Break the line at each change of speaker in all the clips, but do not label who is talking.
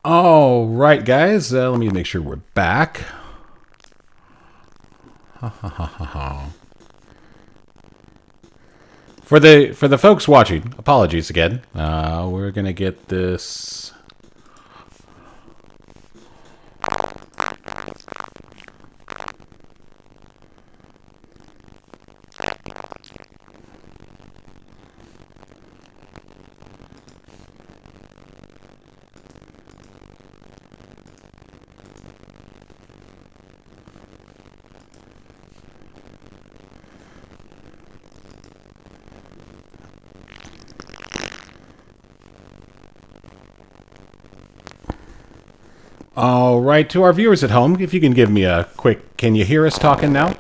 All right, guys. Let me make sure we're back. For the folks watching, apologies again. We're gonna get this. All right, to our viewers at home, if you can give me a quick, can you hear us talking now?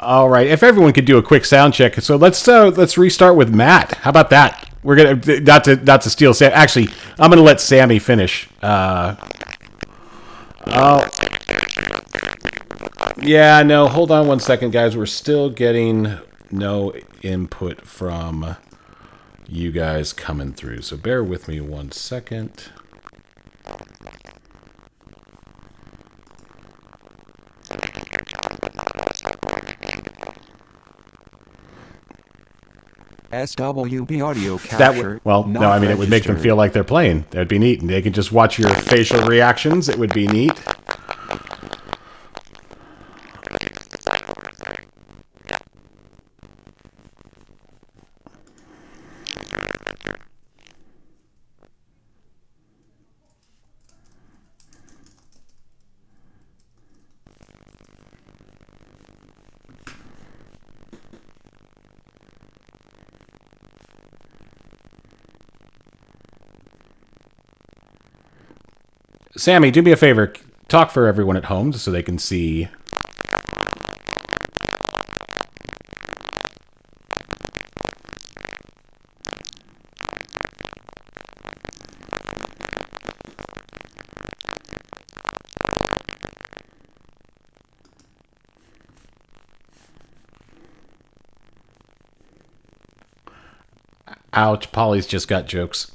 All right, if everyone could do a quick sound check, so let's restart with Matt. How about that? We're gonna not to steal Sam. Actually, I'm gonna let Sammy finish. Oh, yeah, no. Hold on one second, guys. We're still getting no input from you guys coming through, so bear with me one second.
SWB audio capture.
No, I mean, it would make them feel like they're playing. That'd be neat. And they could just watch your facial reactions. It would be neat. Sammy, do me a favor. Talk for everyone at home so they can see. Ouch, Polly's just got jokes.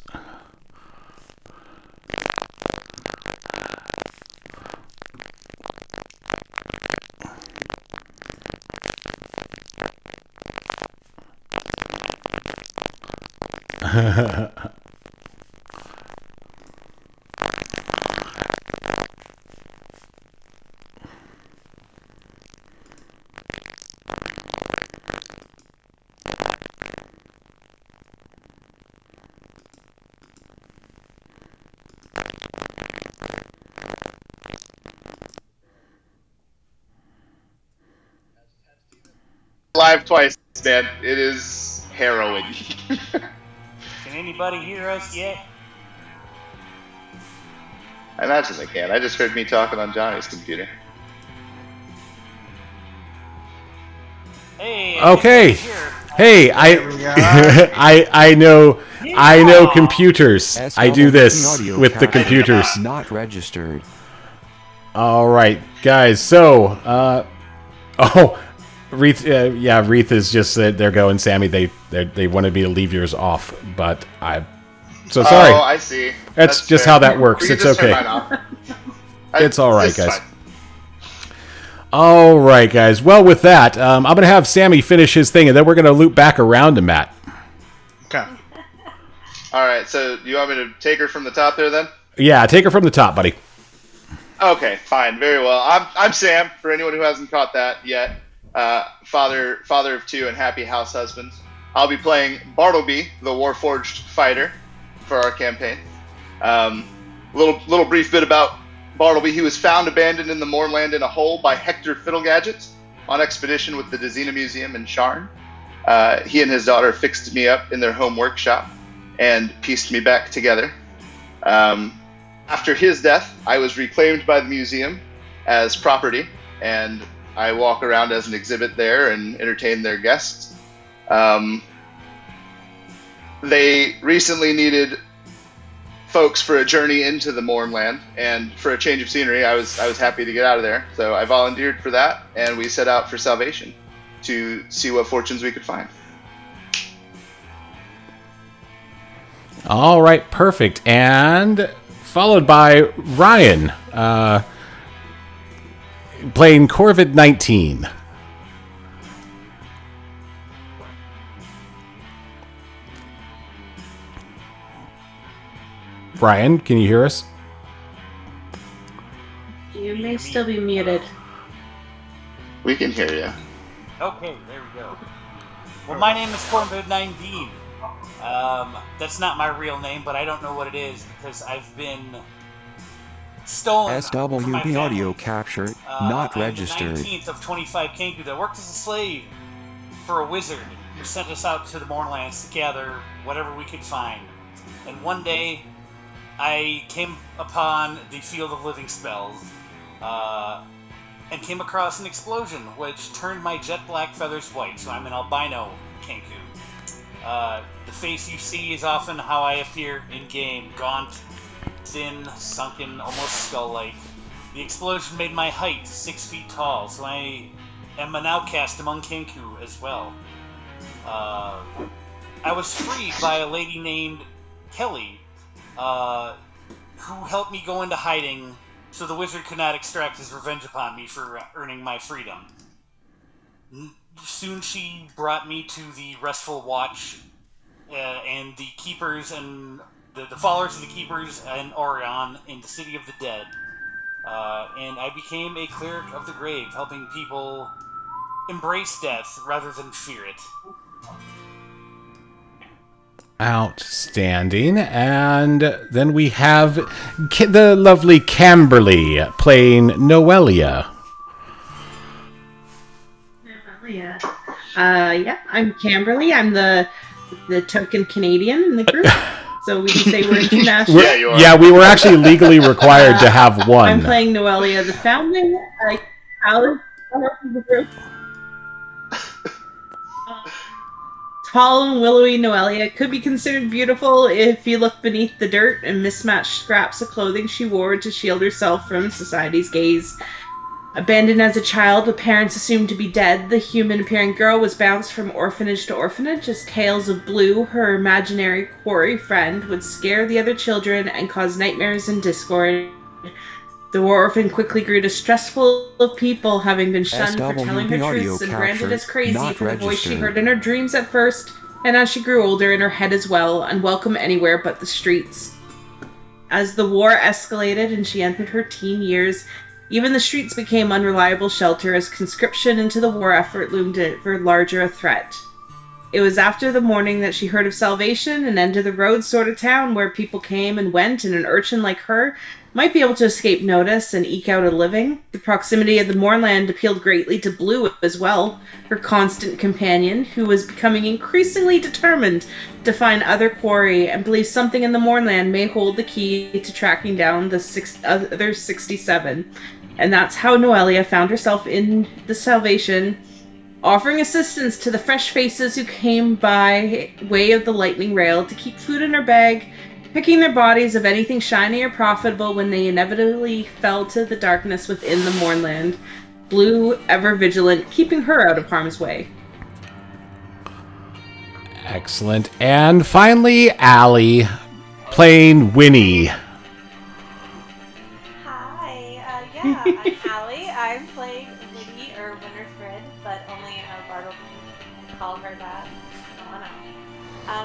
Live twice, man. It is harrowing.
Can anybody hear us yet?
I imagine they can. I just heard me talking on Johnny's computer.
Hey.
Okay. Hey, I know computers. I do this with the computers.
Not registered.
All right, guys. So, Reith, Reith is just they're going. Sammy, they wanted me to leave yours off, but I'm so sorry.
Oh, I see.
That's just
fair.
how that works. It's okay. It's all right, guys.
Fine.
All right, guys. Well, with that, I'm going to have Sammy finish his thing, and then we're going to loop back around to Matt.
Okay. All right. So you want me to take her from the top there, then?
Yeah, take her from the top, buddy.
Okay, fine, very well. I'm Sam. For anyone who hasn't caught that yet, father of two and happy house husband. I'll be playing Bartleby, the Warforged fighter, for our campaign. Little brief bit about Bartleby. He was found abandoned in the moorland in a hole by Hector Fiddlegadget on expedition with the Dezina Museum in Sharn. He and his daughter fixed me up in their home workshop and pieced me back together. After his death, I was reclaimed by the museum as property, and I walk around as an exhibit there and entertain their guests. they recently needed folks for a journey into the Mournland, and for a change of scenery, I was happy to get out of there. So I volunteered for that, and we set out for Salvation to see what fortunes we could find.
All right, perfect. And followed by Ryan, playing Corvid-19. Ryan, can you hear us?
You may still be muted.
We can hear you.
Okay, there we go. Well, my name is Corvid-19. That's not my real name, but I don't know what it is because I've been stolen from my
SWB
family.
audio capture, not registered.
I'm the 19th of 25 Kenku that worked as a slave for a wizard who sent us out to the Mournlands to gather whatever we could find. And one day, I came upon the Field of Living Spells, and came across an explosion which turned my jet black feathers white, so I'm an albino Kenku. The face you see is often how I appear in-game, gaunt, thin, sunken, almost skull-like. The explosion made my height 6 feet tall, so I am an outcast among Kenku as well. I was freed by a lady named Kelly, who helped me go into hiding so the wizard could not extract his revenge upon me for earning my freedom. Soon she brought me to the Restful Watch, and the Keepers and the followers of the Keepers and Orion in the City of the Dead. And I became a cleric of the grave, helping people embrace death rather than fear it.
Outstanding. And then we have the lovely Camberly playing Noelia.
Yeah. Yeah, I'm Camberly. I'm the token Canadian in the group. So we can say we're international.
Yeah, you are.
Yeah, we were actually legally required to have one.
I'm playing Noelia, the founding Alice of the group. Tall and willowy Noelia could be considered beautiful if you look beneath the dirt and mismatched scraps of clothing she wore to shield herself from society's gaze. Abandoned as a child with parents assumed to be dead, the human-appearing girl was bounced from orphanage to orphanage as tales of Blue, her imaginary quarry friend, would scare the other children and cause nightmares and discord. The war orphan quickly grew distrustful of people, having been shunned for telling her truths and branded as crazy for the voice she heard in her dreams at first, and as she grew older in her head as well, unwelcome anywhere but the streets. As the war escalated and she entered her teen years, even the streets became unreliable shelter as conscription into the war effort loomed ever larger a threat. It was after the morning that she heard of Salvation, an end-of-the-road sort of town where people came and went, and an urchin like her might be able to escape notice and eke out a living. The proximity of the moorland appealed greatly to Blue as well, her constant companion, who was becoming increasingly determined to find other quarry and believes something in the moorland may hold the key to tracking down the other 67. And that's how Noelia found herself in the Salvation, offering assistance to the fresh faces who came by way of the lightning rail to keep food in her bag, picking their bodies of anything shiny or profitable when they inevitably fell to the darkness within the moorland. Blue, ever vigilant, keeping her out of harm's way.
Excellent. And finally, Allie playing Winnie.
Hi, yeah, I'm Allie. I'm playing Winnie, or Winterthread, but only Bartle can call her that. No one else.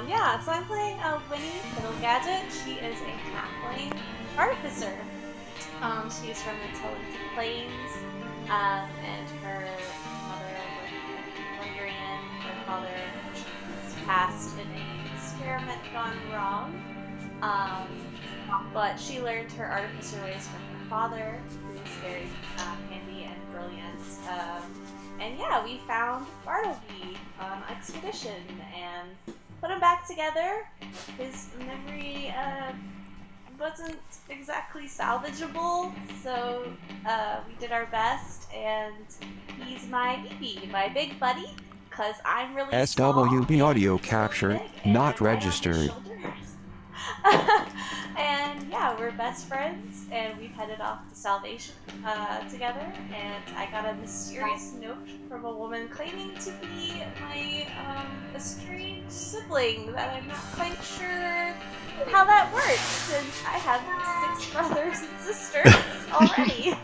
Yeah, so I'm playing Winnie Fiddlegadget. She is a halfling artificer. She's from the Talented Plains, and her mother was Wondrian. Her father was passed in an experiment gone wrong. But she learned her artificer ways from her father, who is very handy and brilliant. And yeah, we found Bartleby on expedition and put him back together. His memory wasn't exactly salvageable, so we did our best, and he's my BB, my big buddy. because I'm really
SWB
small
audio
and
capture,
big, and
not
I'm right on his
registered.
shoulders. And yeah, we're best friends, and we've headed off to Salvation together. And I got a mysterious note from a woman claiming to be my estranged sibling that I'm not quite sure how that works, since I have 6 brothers and sisters already.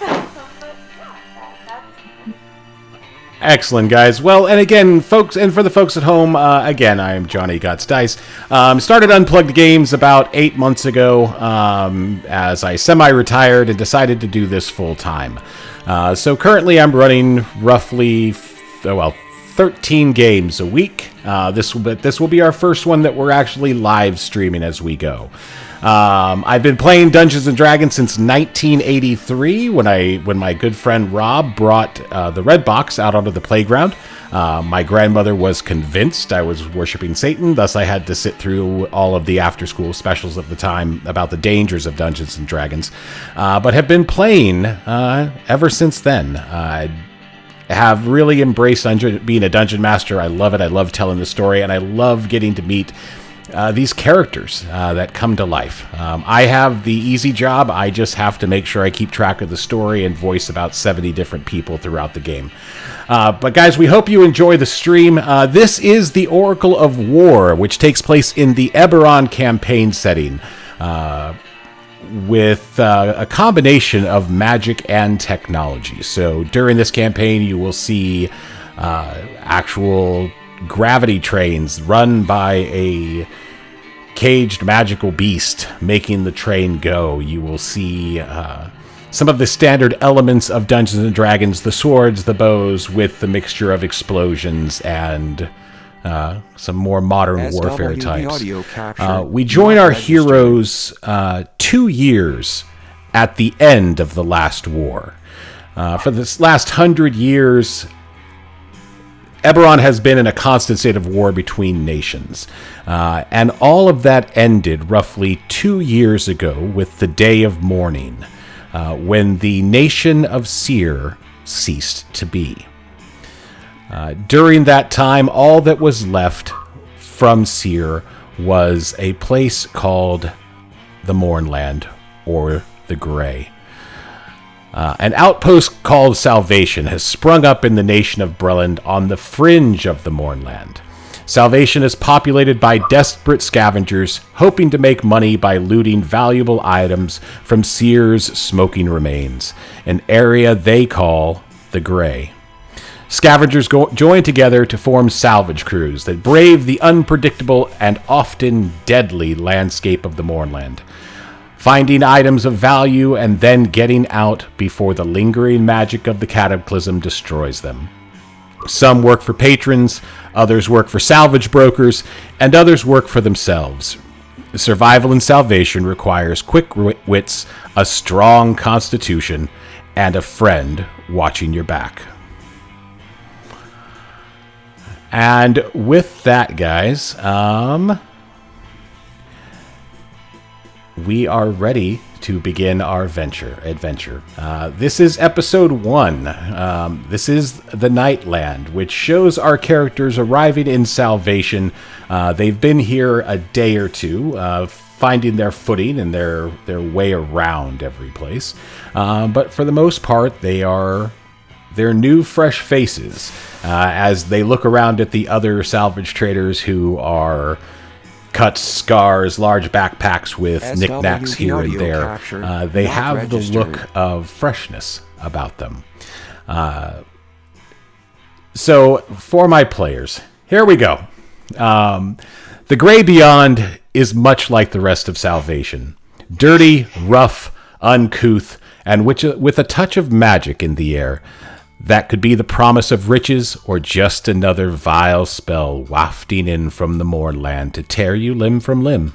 But yeah, that's
Excellent, guys. Well, and again, folks, and for the folks at home, again, I am Johnny Gots Dice. Started Unplugged Games about 8 months ago as I semi-retired and decided to do this full time. So currently I'm running roughly, 13 games a week. This will be our first one that we're actually live streaming as we go. I've been playing Dungeons and Dragons since 1983 when my good friend Rob brought the Red Box out onto the playground. My grandmother was convinced I was worshiping Satan, thus I had to sit through all of the after-school specials of the time about the dangers of Dungeons and Dragons, but have been playing ever since then. I have really embraced being a dungeon master. I love it. I love telling the story, and I love getting to meet these characters that come to life. I have the easy job. I just have to make sure I keep track of the story and voice about 70 different people throughout the game. But guys, we hope you enjoy the stream. This is the Oracle of War, which takes place in the Eberron campaign setting, with a combination of magic and technology. So during this campaign, you will see actual gravity trains run by a caged magical beast making the train go. You will see some of the standard elements of Dungeons and Dragons, the swords, the bows, with the mixture of explosions and some more modern warfare types. We join our heroes 2 years at the end of the last war. For this last 100 years, Eberron has been in a constant state of war between nations. And all of that ended roughly 2 years ago with the Day of Mourning, when the nation of Seer ceased to be. During that time, all that was left from Seer was a place called the Mournland, or the Grey. An outpost called Salvation has sprung up in the nation of Breland on the fringe of the Mournland. Salvation is populated by desperate scavengers hoping to make money by looting valuable items from Seer's smoking remains, an area they call the Grey. Scavengers join together to form salvage crews that brave the unpredictable and often deadly landscape of the Mournland, finding items of value and then getting out before the lingering magic of the cataclysm destroys them. Some work for patrons, others work for salvage brokers, and others work for themselves. Survival in Salvation requires quick wits, a strong constitution, and a friend watching your back. And with that, guys, we are ready to begin our adventure. This is episode 1. This is the Nightland, which shows our characters arriving in Salvation. They've been here a day or two, finding their footing and their way around every place. But for the most part, they're new, fresh faces as they look around at the other salvage traders who are cuts, scars, large backpacks with knickknacks here and there. They have the look of freshness about them. So, for my players, here we go. The Grey Beyond is much like the rest of Salvation. Dirty, rough, uncouth, and with a touch of magic in the air. That could be the promise of riches or just another vile spell wafting in from the Mournland to tear you limb from limb.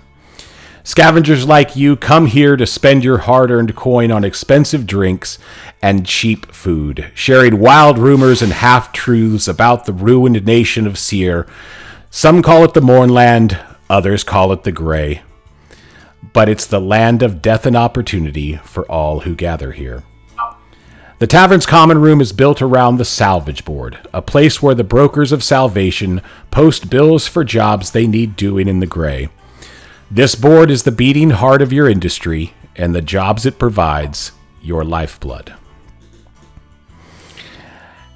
Scavengers like you come here to spend your hard-earned coin on expensive drinks and cheap food, sharing wild rumors and half-truths about the ruined nation of Seer. Some call it the Mournland, others call it the Grey. But it's the land of death and opportunity for all who gather here. The tavern's common room is built around the salvage board, a place where the brokers of salvation post bills for jobs they need doing in the gray. This board is the beating heart of your industry, and the jobs it provides, your lifeblood.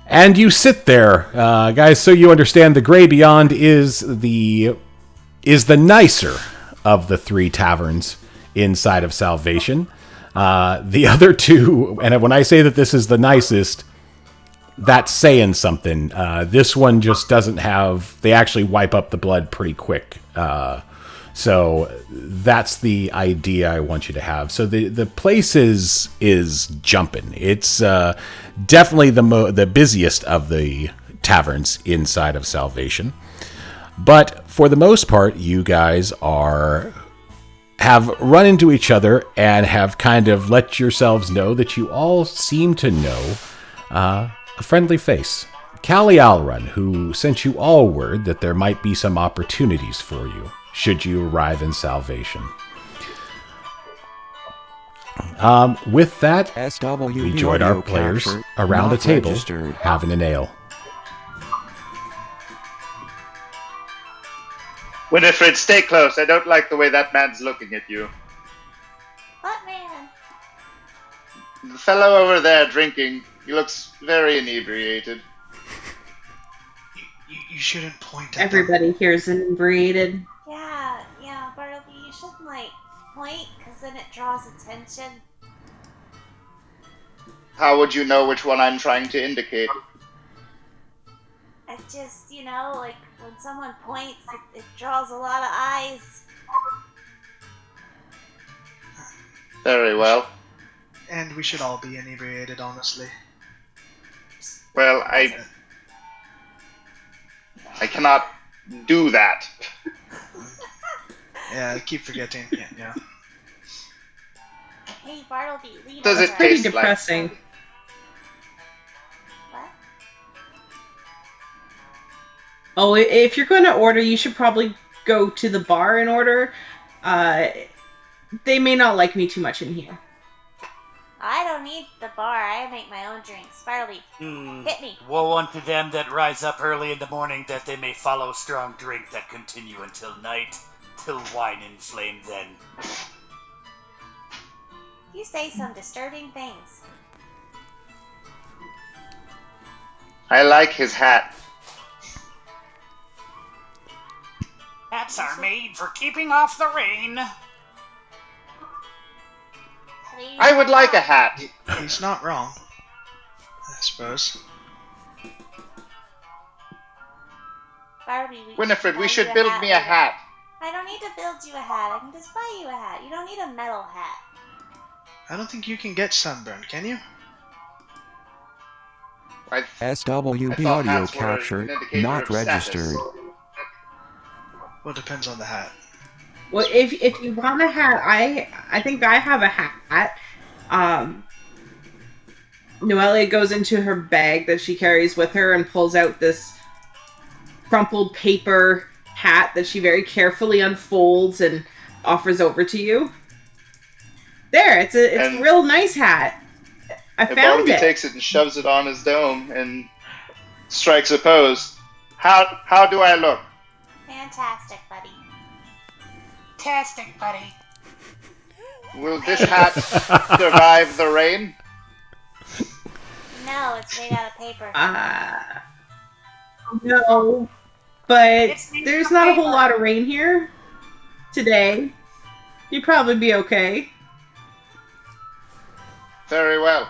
And you sit there, guys, so you understand the Gray Beyond is the nicer of the 3 taverns inside of Salvation. The other 2, and when I say that this is the nicest, that's saying something. This one just doesn't have... They actually wipe up the blood pretty quick. So that's the idea I want you to have. So the place is jumping. It's definitely the busiest of the taverns inside of Salvation. But for the most part, you guys have run into each other and have kind of let yourselves know that you all seem to know a friendly face. Callie Alrun, who sent you all word that there might be some opportunities for you should you arrive in Salvation. With that, we join our players around a table having an ale.
Winifred, stay close. I don't like the way that man's looking at you.
What man?
The fellow over there drinking, he looks very inebriated.
You shouldn't point at
Everybody here is inebriated.
Yeah, Bartleby, you shouldn't, point, because then it draws attention.
How would you know which one I'm trying to indicate?
I just, when someone points, it draws a lot of eyes.
Very well.
And we should all be inebriated, honestly.
Well, I cannot do that.
Yeah, I keep forgetting. Yeah.
Hey, Bartleby, leave
Does
us.
it
Pretty
taste like?
depressing.
What?
Oh, if you're going to order, you should probably go to the bar and order. They may not like me too much in here.
I don't need the bar. I make my own drinks. Bartleby, hit me.
Woe unto them that rise up early in the morning, that they may follow strong drink that continue until night, till wine inflame then.
You say some disturbing things.
I like his hat.
Hats are made for keeping off the rain.
I would like a hat.
He's not wrong, I suppose.
Bartleby,
Winifred, we
buy
should
you
build me a
later.
hat.
I don't need to build you a hat. I can just buy you a hat. You don't need a metal hat.
I don't think you can get sunburned, can you?
SWB
thought
audio
hats were an
capture
indicator
not
of status.
registered.
Well, it depends on the hat.
Well, if you want a hat, I think I have a hat. Noelia goes into her bag that she carries with her and pulls out this crumpled paper hat that she very carefully unfolds and offers over to you. There, it's a real nice hat. I
And
found
Bartleby
it.
takes it and shoves it on his dome and strikes a pose. How do I look?
Fantastic, buddy.
Fantastic, buddy.
Will this hat survive the rain?
No, it's made out of paper.
No, but
It's made
there's
of
not a whole
paper.
lot of rain here today. You'd probably be okay.
Very well.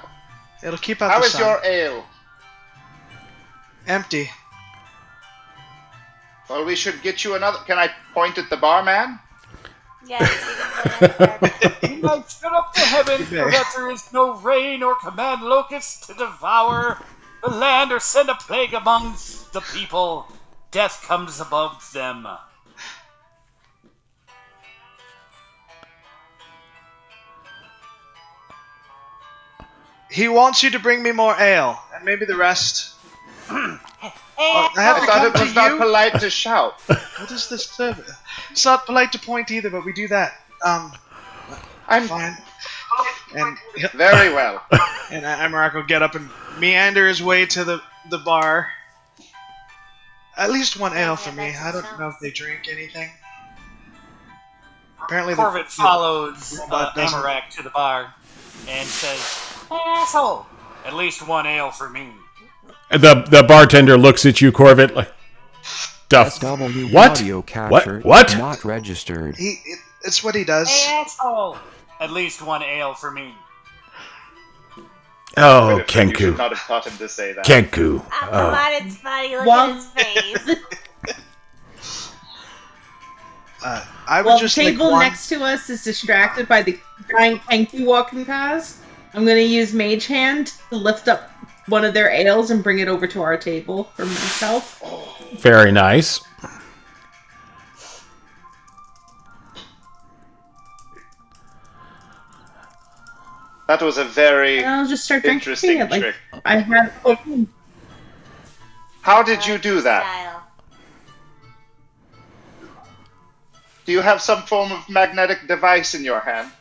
It'll keep out
How
the
is
sun.
your ale?
Empty.
Well, we should get you another. Can I point at the barman?
Yes, you can put it in the garbage.
He might shut up the heaven, so that there is no rain, or command locusts to devour the land, or send a plague amongst the people. Death comes amongst them.
He wants you to bring me more ale, and maybe the rest. I have
I
to
thought
come
it was
to
not
you.
polite to shout.
What is this service? It's not polite to point either, but we do that.
I'm
Fine. And
Very well.
and Amarak will get up and meander his way to the bar. At least one ale for me. I don't know if they drink anything. Apparently,
Corvette follows
robot doesn't.
Amarak to the bar and says, "Asshole! At least one ale for me."
The bartender looks at you, Corvette, like,
SW
what?
audio capture
What?
not registered.
It's what he does.
Hey, asshole! At least one ale for me.
Oh,
You
Kenku.
should not have taught him to say that.
Kenku.
Come
Oh.
on, it's funny. Look
Well-
at his face.
I would
While the
just like
table
one.
next to us is distracted by the giant Kenku walking past, I'm going to use Mage Hand to lift up one of their ales and bring it over to our table for myself.
Very nice.
That was a very
And I'll just start drinking
interesting
it like
trick.
I had.
How did you do that?
Style.
Do you have some form of magnetic device in your hand?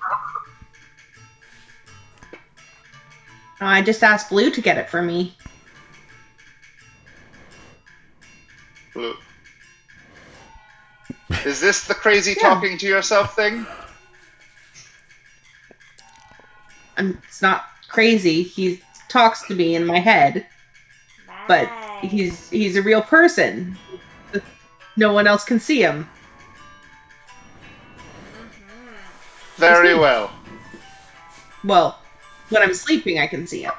I just asked Blue to get it for me.
Blue. Is this the crazy talking to yourself thing?
It's not crazy. He talks to me in my head, but
Nice.
he's a real person. No one else can see him.
Very well.
Well, when I'm sleeping, I can see him.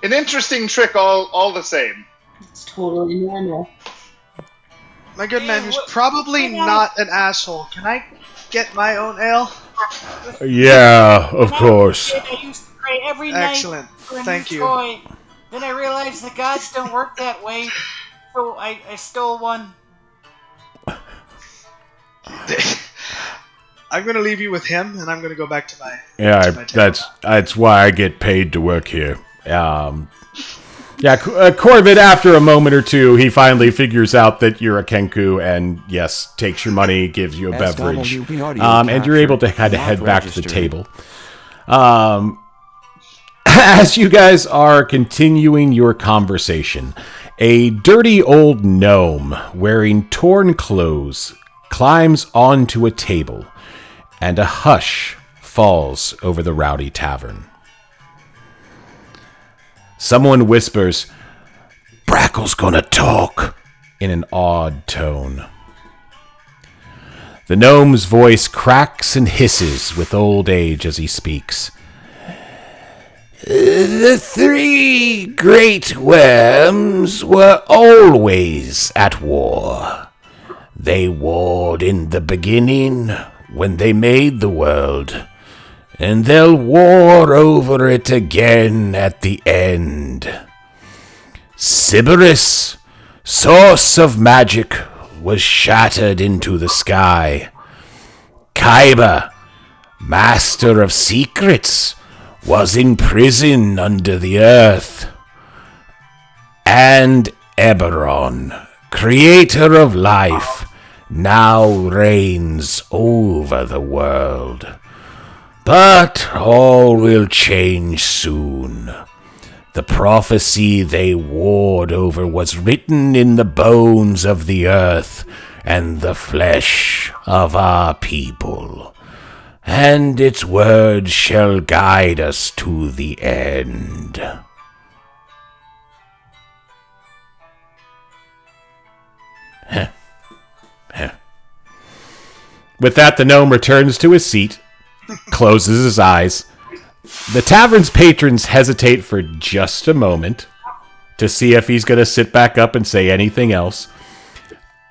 An interesting trick all the same.
It's totally normal.
My good man, who's
what-
probably not an asshole. Can I get my own ale?
Yeah, of course.
I used to pray every night
Excellent.
for a
Thank
new
you.
toy. Then I realized the gods don't work that way, so I stole one.
I'm gonna leave you with him, and I'm gonna go back to my.
Yeah,
to my table.
that's why I get paid to work here. Corvette, after a moment or two, he finally figures out that you're a Kenku and, yes, takes your money, gives you a beverage.
SWB audio
And you're able to
capture
kind of
not
head back to the
registered.
table. As you guys are continuing your conversation, a dirty old gnome wearing torn clothes climbs onto a table, and a hush falls over the rowdy tavern. Someone whispers, "Brackle's gonna talk," in an awed tone. The gnome's voice cracks and hisses with old age as he speaks. "The three great worms were always at war. They warred in the beginning when they made the world, and they'll war over it again at the end. Sybaris, source of magic, was shattered into the sky. Kaiba, master of secrets, was in prison under the earth. And Eberron, creator of life, now reigns over the world. But all will change soon. The prophecy they warred over was written in the bones of the earth and the flesh of our people, and its words shall guide us to the end." With that, the gnome returns to his seat, closes his eyes. The tavern's patrons hesitate for just a moment to see if he's going to sit back up and say anything else.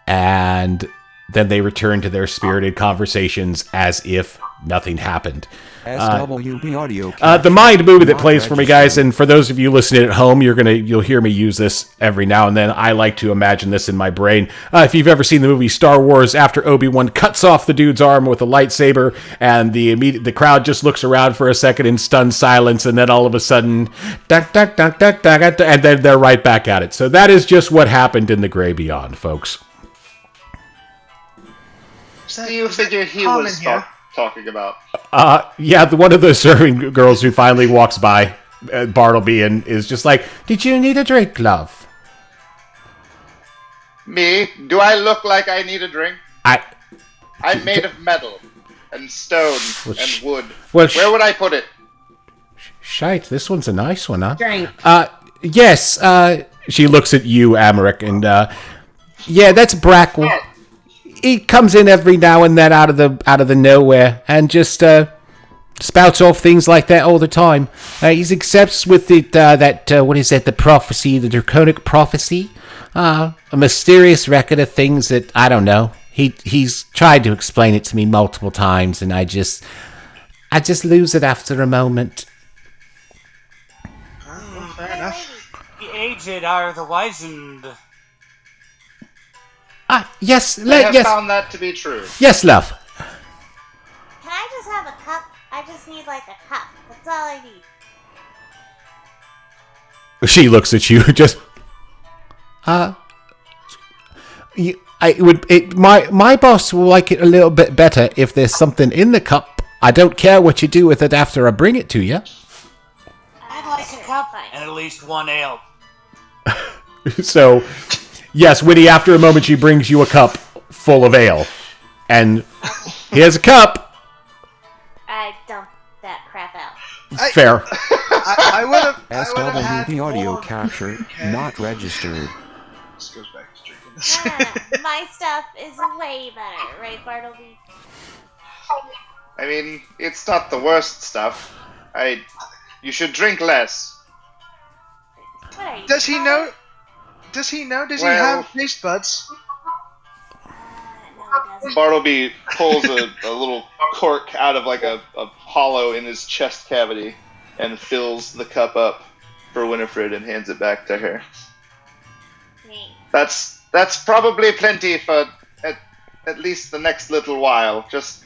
And then they return to their spirited conversations as if nothing happened.
SWB audio
The
capture
Mind movie that
not
plays for me, guys,
registered.
and for those of you listening at home, you'll hear me use this every now and then. I like to imagine this in my brain. If you've ever seen the movie Star Wars, after Obi-Wan cuts off the dude's arm with a lightsaber, and the crowd just looks around for a second in stunned silence, and then all of a sudden, duck, duck, duck, duck, duck, duck, and then they're right back at it. So that is just what happened in the Grey Beyond, folks.
Is that-
Do you
is that
figure he
common
was
here?
talking about?
Yeah, one of the serving girls who finally walks by Bartleby and is just like, "Did you need a drink, love?"
Me? Do I look like I need a drink? I'm made of metal and stone and wood.
Well,
where would I put it?
Shite, this one's a nice one, huh?
Drink.
Yes, she looks at you, Amaric, and, yeah, that's Brackle. He comes in every now and then out of the nowhere and just, spouts off things like that all the time. He's obsessed with what is that, the prophecy, the draconic prophecy? A mysterious record of things that, I don't know. He's tried to explain it to me multiple times, and I just lose it after a moment.
Fair enough.
The aged are the wizened.
Yes,
I have
yes.
found that to be true.
Yes, love.
Can I just have a cup? I just need like a cup. That's all I need.
She looks at you, just, my boss will like it a little bit better if there's something in the cup. I don't care what you do with it after I bring it to you.
I'd like a cup and at least one ale.
So, yes, Winnie, after a moment, she brings you a cup full of ale. And here's a cup.
I dump that crap out.
Fair.
I would have.
SWB audio capture not registered.
This goes back to drinking this.
My stuff is way better, right, Bartleby?
I mean, it's not the worst stuff. You should drink less.
What are you?
Does he know? Does he know? Does he have taste buds?
No, he doesn't.
Bartleby pulls a little cork out of like a hollow in his chest cavity and fills the cup up for Winifred and hands it back to her.
Thanks.
That's probably plenty for at least the next little while. Just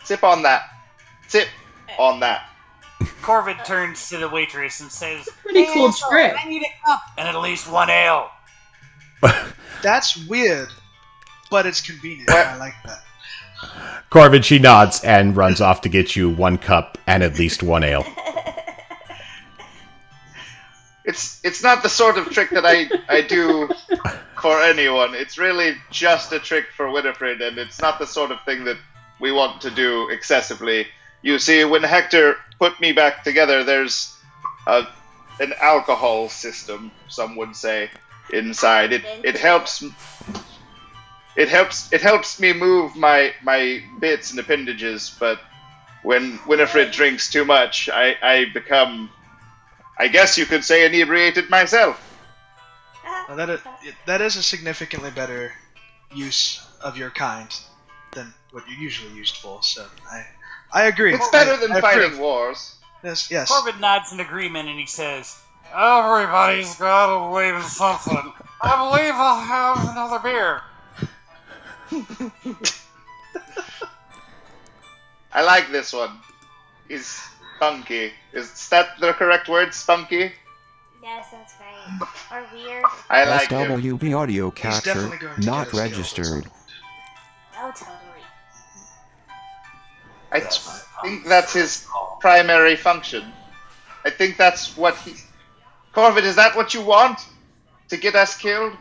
sip on that. Sip on that.
Corvid turns to the waitress and says,
Pretty cool
asshole,
trick.
I need a cup and at least one ale.
That's weird, but it's convenient. I like that.
Corvid, she nods and runs off to get you one cup and at least one ale.
It's not the sort of trick that I do for anyone. It's really just a trick for Winifred, and it's not the sort of thing that we want to do excessively. You see, when Hector put me back together, there's an alcohol system, some would say, inside. It helps me move my bits and appendages, but when Winifred drinks too much, I become, I guess you could say, inebriated myself.
Well, that is a significantly better use of your kind than what you're usually used for. So I agree.
It's better than
I
fighting
approve.
wars.
Yes.
Corbett nods in agreement and he says, everybody's got to believe in something. I believe I'll have another beer.
I like this one. He's spunky. Is that the correct word, spunky?
Yes, that's right. Or weird.
I like him.
SWB audio
He's
capture
definitely going to
not
get us killed at
registered.
some point.
Oh, totally.
I think that's his primary function. I think that's what he... Corvid, is that what you want? To get us killed?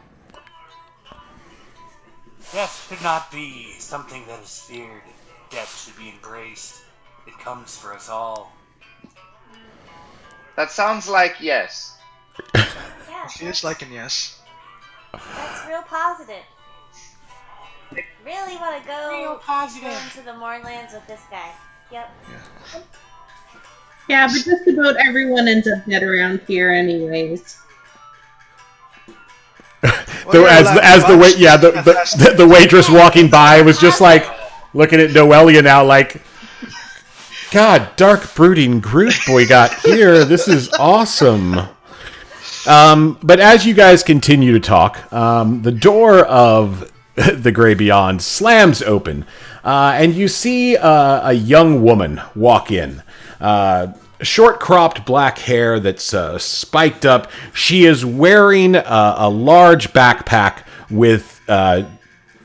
Death should not be something that is feared. Death should be embraced. It comes for us all.
That sounds like yes.
Yeah,
Feels like an yes.
that's real positive. Really want to
Real
go
positive.
into the Moorlands with this guy. Yep.
Yeah, but just about everyone ends up dead around here anyways.
The waitress walking by was just like looking at Noelia now, like, God, dark brooding group we got here. This is awesome. But as you guys continue to talk, the door of the Grey Beyond slams open, and you see a young woman walk in. Short cropped black hair that's spiked up. She is wearing a large backpack with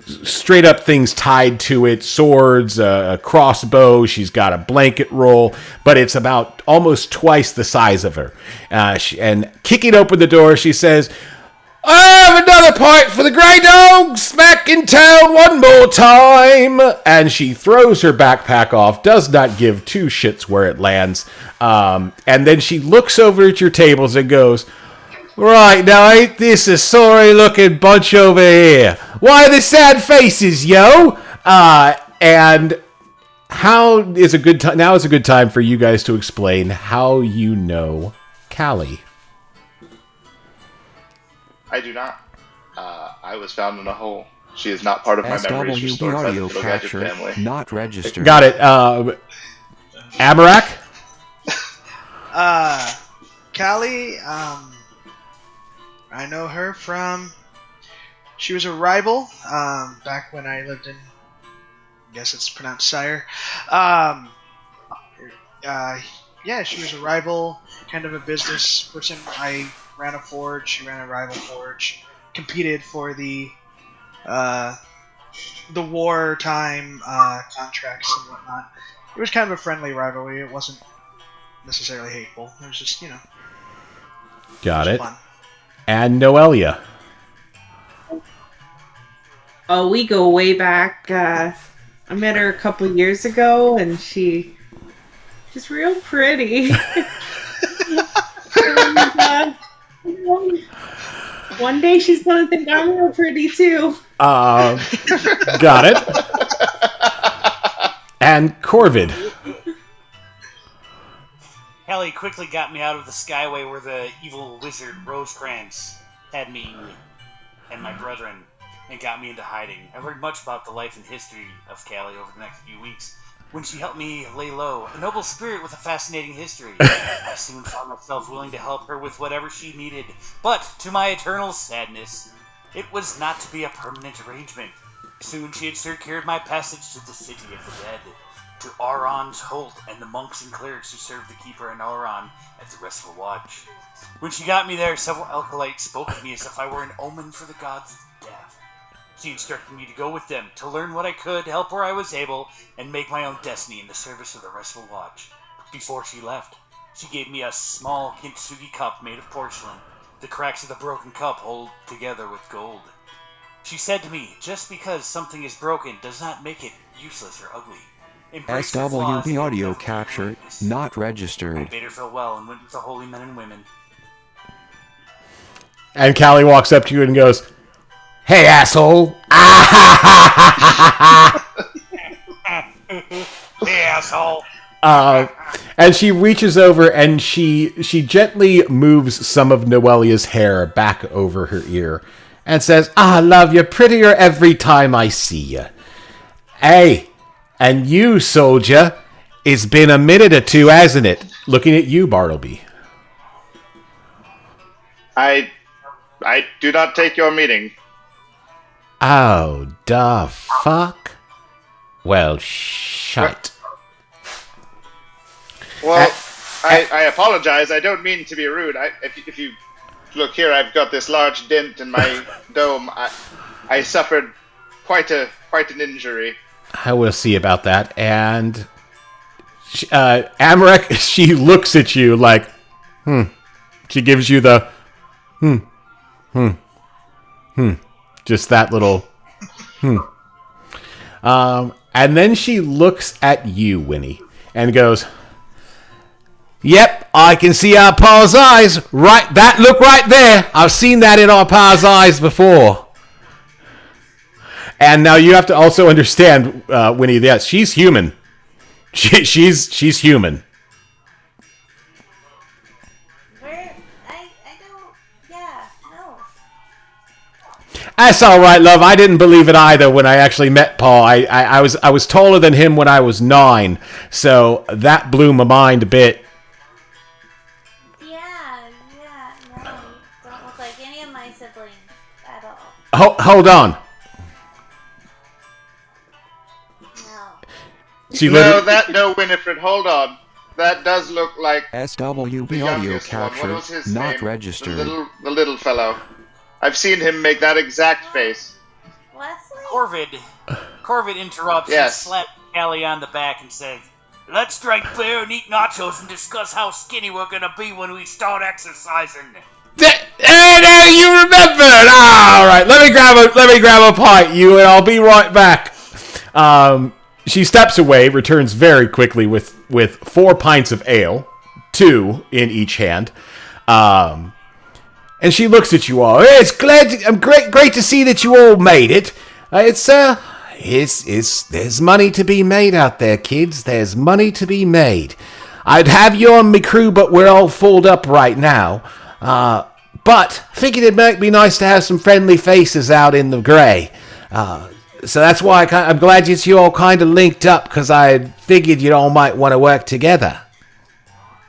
straight up things tied to it, swords, a crossbow. She's got a blanket roll, but it's about almost twice the size of her. And kicking open the door, she says, "I have another pint for the Grey Dog! Smack in town one more time!" And she throws her backpack off, does not give two shits where it lands. And then she looks over at your tables and goes, "Right, now ain't this a sorry-looking bunch over here? Why the sad faces, yo?" And how is a good time? Now is a good time for you guys to explain how you know Callie.
I do not. I was found in a hole. She is not part of my memories
SWB
restored by the
audio
Little Gadget
capture
family.
not registered.
Got it. Amarak?
Callie, I know her from. She was a rival back when I lived in. I guess it's pronounced Sire. Yeah, she was a rival, kind of a business person. I ran a forge. She ran a rival forge. Competed for the wartime contracts and whatnot. It was kind of a friendly rivalry. It wasn't necessarily hateful. It was just,
Got it.
fun.
And Noelia.
Oh, we go way back. I met her a couple years ago, and she's real pretty. And, one day she's gonna think I'm real pretty too.
Got it. And Corvid.
Hallie quickly got me out of the skyway where the evil wizard Rosecrans had me and my brethren and got me into hiding. I learned much about the life and history of Callie over the next few weeks when she helped me lay low. A noble spirit with a fascinating history. I soon found myself willing to help her with whatever she needed. But, to my eternal sadness, it was not to be a permanent arrangement. Soon she had secured my passage to the city of the dead, to Auron's Holt and the monks and clerics who served the Keeper and Auron at the Restful Watch. When she got me there, several Alkalites spoke of me as if I were an omen for the gods of death. She instructed me to go with them, to learn what I could, help where I was able, and make my own destiny in the service of the Restful Watch. Before she left, she gave me a small kintsugi cup made of porcelain. The cracks of the broken cup hold together with gold. She said to me, just because something is broken does not make it useless or ugly. Embrace your flaws
SWB
and
audio
you'll never be
capture
weakness.
not
I
registered.
bade her farewell and went with the holy men and women.
And Callie walks up to you and goes, "Hey, asshole."
Hey, asshole!
And she reaches over and she gently moves some of Noelia's hair back over her ear and says, "Ah, love, you're prettier every time I see you. Hey, and you, soldier, it's been a minute or two, hasn't it?" Looking at you, Bartleby.
I do not take your meaning.
Oh, the fuck? Well, shite.
Well, I apologize. I don't mean to be rude. If you look here, I've got this large dent in my dome. I suffered quite an injury.
I will see about that. And Amarak, she looks at you like, She gives you the, just that little, and then she looks at you, Winnie, and goes, "Yep, I can see our pa's eyes. Right, that look right there. I've seen that in our pa's eyes before." And now you have to also understand, Winnie, yes, she's human. She's human.
Where I don't. Yeah, no.
That's all right, love. I didn't believe it either when I actually met Paul. I was taller than him when I was 9, so that blew my mind a bit.
Yeah, no. You don't look like any of my siblings at all.
Hold on.
No.
She
No, Winifred, hold on. That does look like
SWB
the
audio
youngest one. What
capture
was his
not
name?
registered.
The little fellow. I've seen him make that exact face.
Wesley?
Corvid interrupts and slaps Callie on the back and says, "Let's drink beer and eat nachos and discuss how skinny we're gonna be when we start exercising."
Now you remember it. All right, let me grab a pint, you, and I'll be right back. She steps away, returns very quickly with 4 pints of ale, 2 in each hand. And she looks at you all. I'm great to see that you all made it. There's money to be made out there, kids. There's money to be made. I'd have you on my crew, but we're all full up right now. But I figured it might be nice to have some friendly faces out in the gray. So that's why I'm glad you all kind of linked up, because I figured you all might want to work together.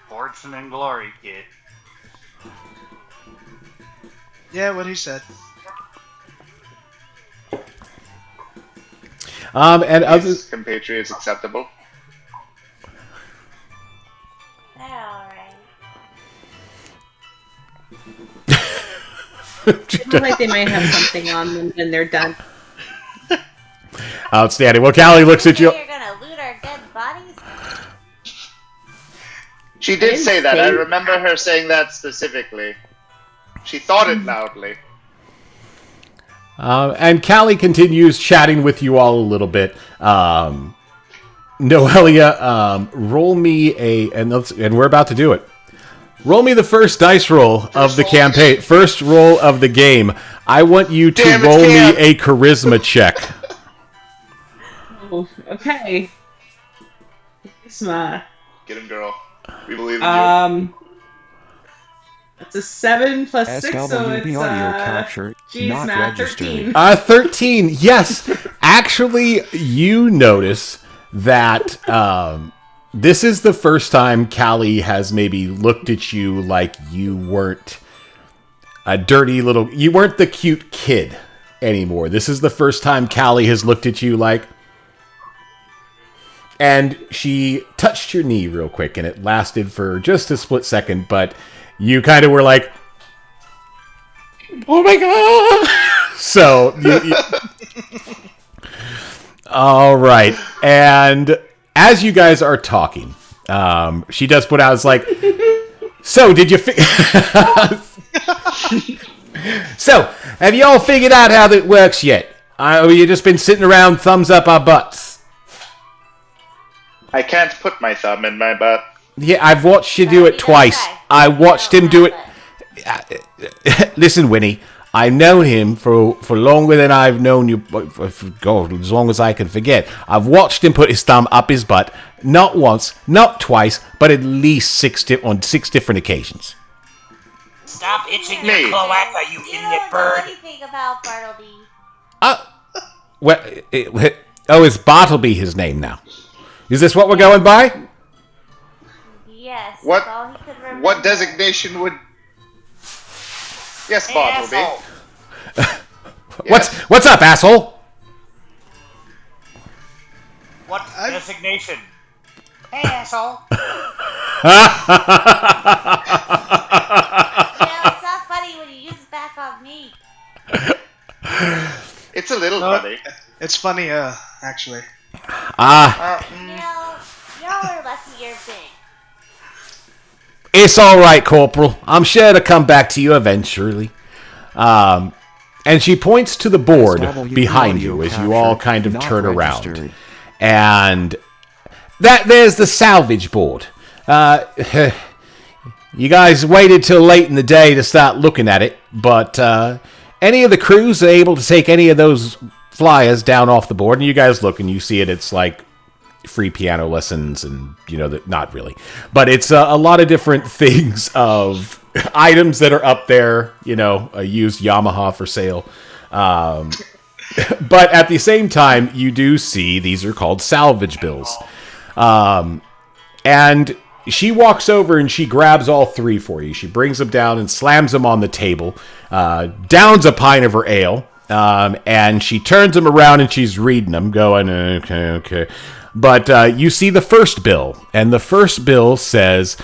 Fortune and glory, kid.
Yeah, what he said.
And other
compatriots acceptable.
It looks like they might have something on them when they're done.
Outstanding. Well, Callie looks at you.
You're gonna loot our dead bodies?
She did say that. I remember her saying that specifically. She thought it loudly.
And Callie continues chatting with you all a little bit. Noelia, roll me and we're about to do it. Roll me the first dice roll of the campaign. First roll of the game. I want you to roll me a charisma check.
Oh, okay. Charisma.
Get him, girl. We believe in you.
It's a 7 plus 6, so
SWB
it's
audio capture, not registered.
13.
13. Yes. Actually, you notice that this is the first time Callie has maybe looked at you like you weren't a dirty little... You weren't the cute kid anymore. This is the first time Callie has looked at you like... And she touched your knee real quick, and it lasted for just a split second, but you kind of were like, oh my god! So, all right. And as you guys are talking, she does put out, it's like, so did you So, have you all figured out how that works yet? Or you just been sitting around thumbs up our butts?
I can't put my thumb in my butt.
Yeah, I've watched you do it twice. I watched him do it. Listen, Winnie, I've known him for longer than I've known you. God, as long as I can forget. I've watched him put his thumb up his butt, not once, not twice, but at least on 6 different occasions.
Stop itching your cloaca, you idiot bird.
What do you think about Bartleby?
Is Bartleby his name now? Is this what we're going by?
Yes.
What?
That's all he could remember.
What designation would? Yes, Bartleby.
What's up, asshole?
What designation? Hey, asshole.
It's not funny when you use it back on me.
It's a little funny.
It's funny, actually.
Y'all are lucky you're big.
It's all right, Corporal. I'm sure to come back to you eventually. And she points to the board behind you as you all kind of turn around. And there's the salvage board. You guys waited till late in the day to start looking at it, but any of the crews are able to take any of those flyers down off the board, and you guys look and you see it. It's like free piano lessons, and not really, but it's a lot of different things of items that are up there. A used Yamaha for sale, but at the same time, you do see these are called salvage bills, and she walks over and she grabs all 3 for you. She brings them down and slams them on the table, downs a pint of her ale. And she turns them around and she's reading them, going, okay. But you see the first bill, and the first bill says,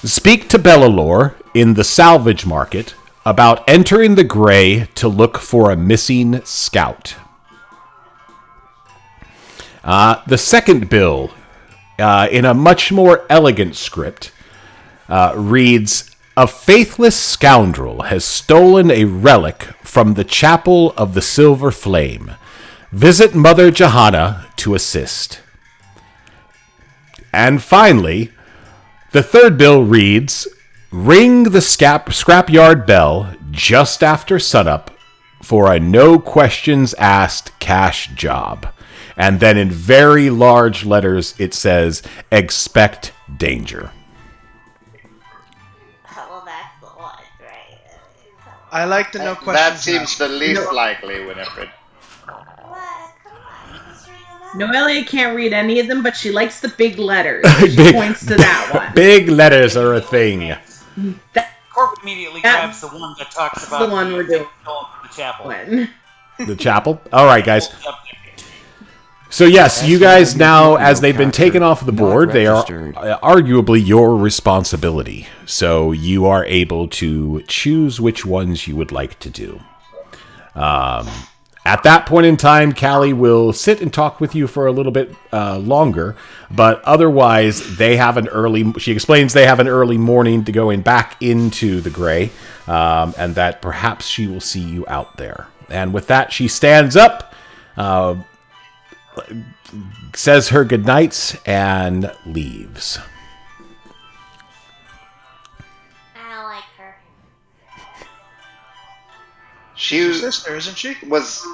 "Speak to Bellalore in the salvage market about entering the gray to look for a missing scout." The second bill, in a much more elegant script, reads, "A faithless scoundrel has stolen a relic from the Chapel of the Silver Flame. Visit Mother Johanna to assist." And finally, the third bill reads, "Ring the scrapyard bell just after sunup for a no questions asked cash job." And then in very large letters, it says, "Expect danger."
Well, that's the one, right?
I like to know
That
questions.
seems the least likely, Winifred.
What? Come on, just ring them up.
Noelia can't read any of them, but she likes the big letters. She
Big-
points to that one.
Big letters are a thing.
Corbin immediately grabs the one that talks
That's
about
the one we're doing.
the chapel.
One.
The chapel? All right, guys.
Yep.
So yes, you guys now, as they've been taken off the board, they are arguably your responsibility. So you are able to choose which ones you would like to do. At that point in time, Callie will sit and talk with you for a little bit longer, but otherwise, they have an early. She explains they have an early morning to going back into the gray, and that perhaps she will see you out there. And with that, she stands up. Says her goodnights and leaves.
I don't like her.
She
She's your sister, isn't she?
was.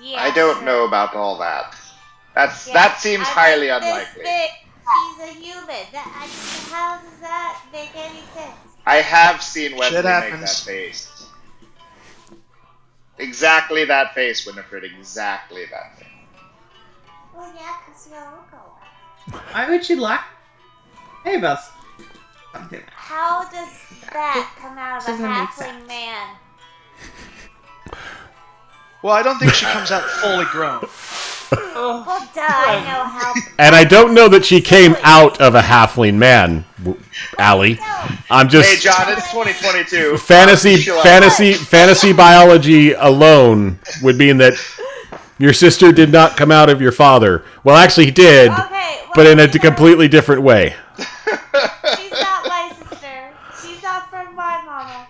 Yeah,
I don't
sure.
know about all that.
Yeah,
That seems
I'm
highly
like this
unlikely.
big. She's a human. How does that make any sense?
I have seen Wesley make that
happens.
face. Exactly that face, Winifred. Exactly that face.
Well, yeah, because you all look alike.
Why would she lie about something?
How does that come out of a
Doesn't make
halfling
sense.
man?
Well, I don't think she comes out fully grown.
Well, duh, I know how.
And I don't know that she came out of a halfling man, Allie. I'm just
Hey, John, it's 2022.
fantasy biology alone would mean that your sister did not come out of your father. Well, actually, he did,
Okay,
but in a
you know,
completely different way.
She's not my sister. She's not from my mama.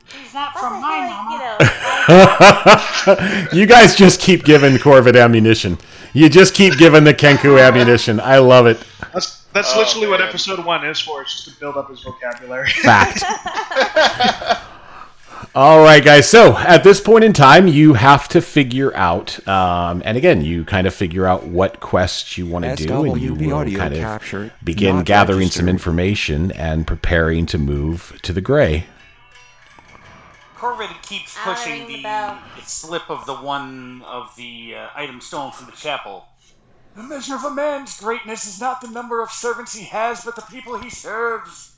He's not
Plus,
from
I
my
feel like,
mama.
like,
You guys just keep giving Corvid ammunition. You just keep giving the Kenku ammunition. I love it.
That's
Oh,
literally what
man.
episode 1 is for. It's just to build up his vocabulary.
Fact. All right, guys. So at this point in time, you have to figure out, and again, you kind of figure out what quests you want to do, and you
SWP
will
audio
kind of
capture,
begin
not
gathering some
registered.
information and preparing to move to the gray.
Corbin keeps
I'll
pushing
ring the
the
bell.
slip of the one of the item stolen from the chapel. The measure of a man's greatness is not the number of servants he has, but the people he serves.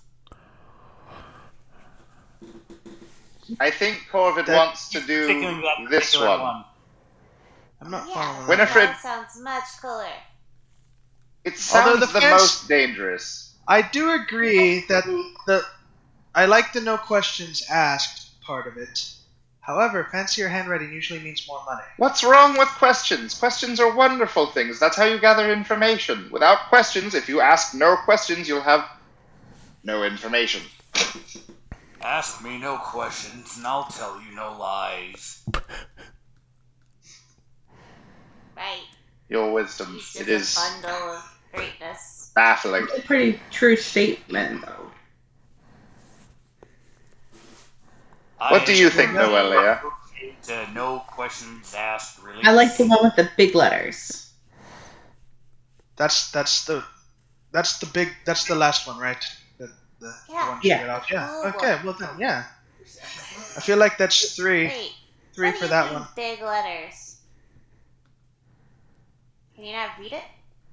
I think Corvid wants to do
Particularly that
this
particular
one.
I'm not
yeah,
following that.
Winifred-
that sounds much cooler.
It
Although
sounds
the
the
fans-
most dangerous.
I do agree that I like the no questions asked part of it. However, fancier handwriting usually means more money.
What's wrong with questions? Questions are wonderful things. That's how you gather information. Without questions, if you ask no questions, you'll have no information.
Ask me no questions, and I'll tell you no lies.
Right.
Your wisdom.
He's
It
just
is
a bundle of greatness.
baffling.
It's a pretty true statement, though.
What do you think, Noelia?
No questions asked, really.
I like the one with the big letters.
That's the last one, right? The
Yeah.
one she
Yeah.
read off. Yeah.
Oh,
Okay. Well then, yeah. I feel like that's three.
Wait.
Three
what do
for
you
that
mean
one.
Big letters. Can you not read it?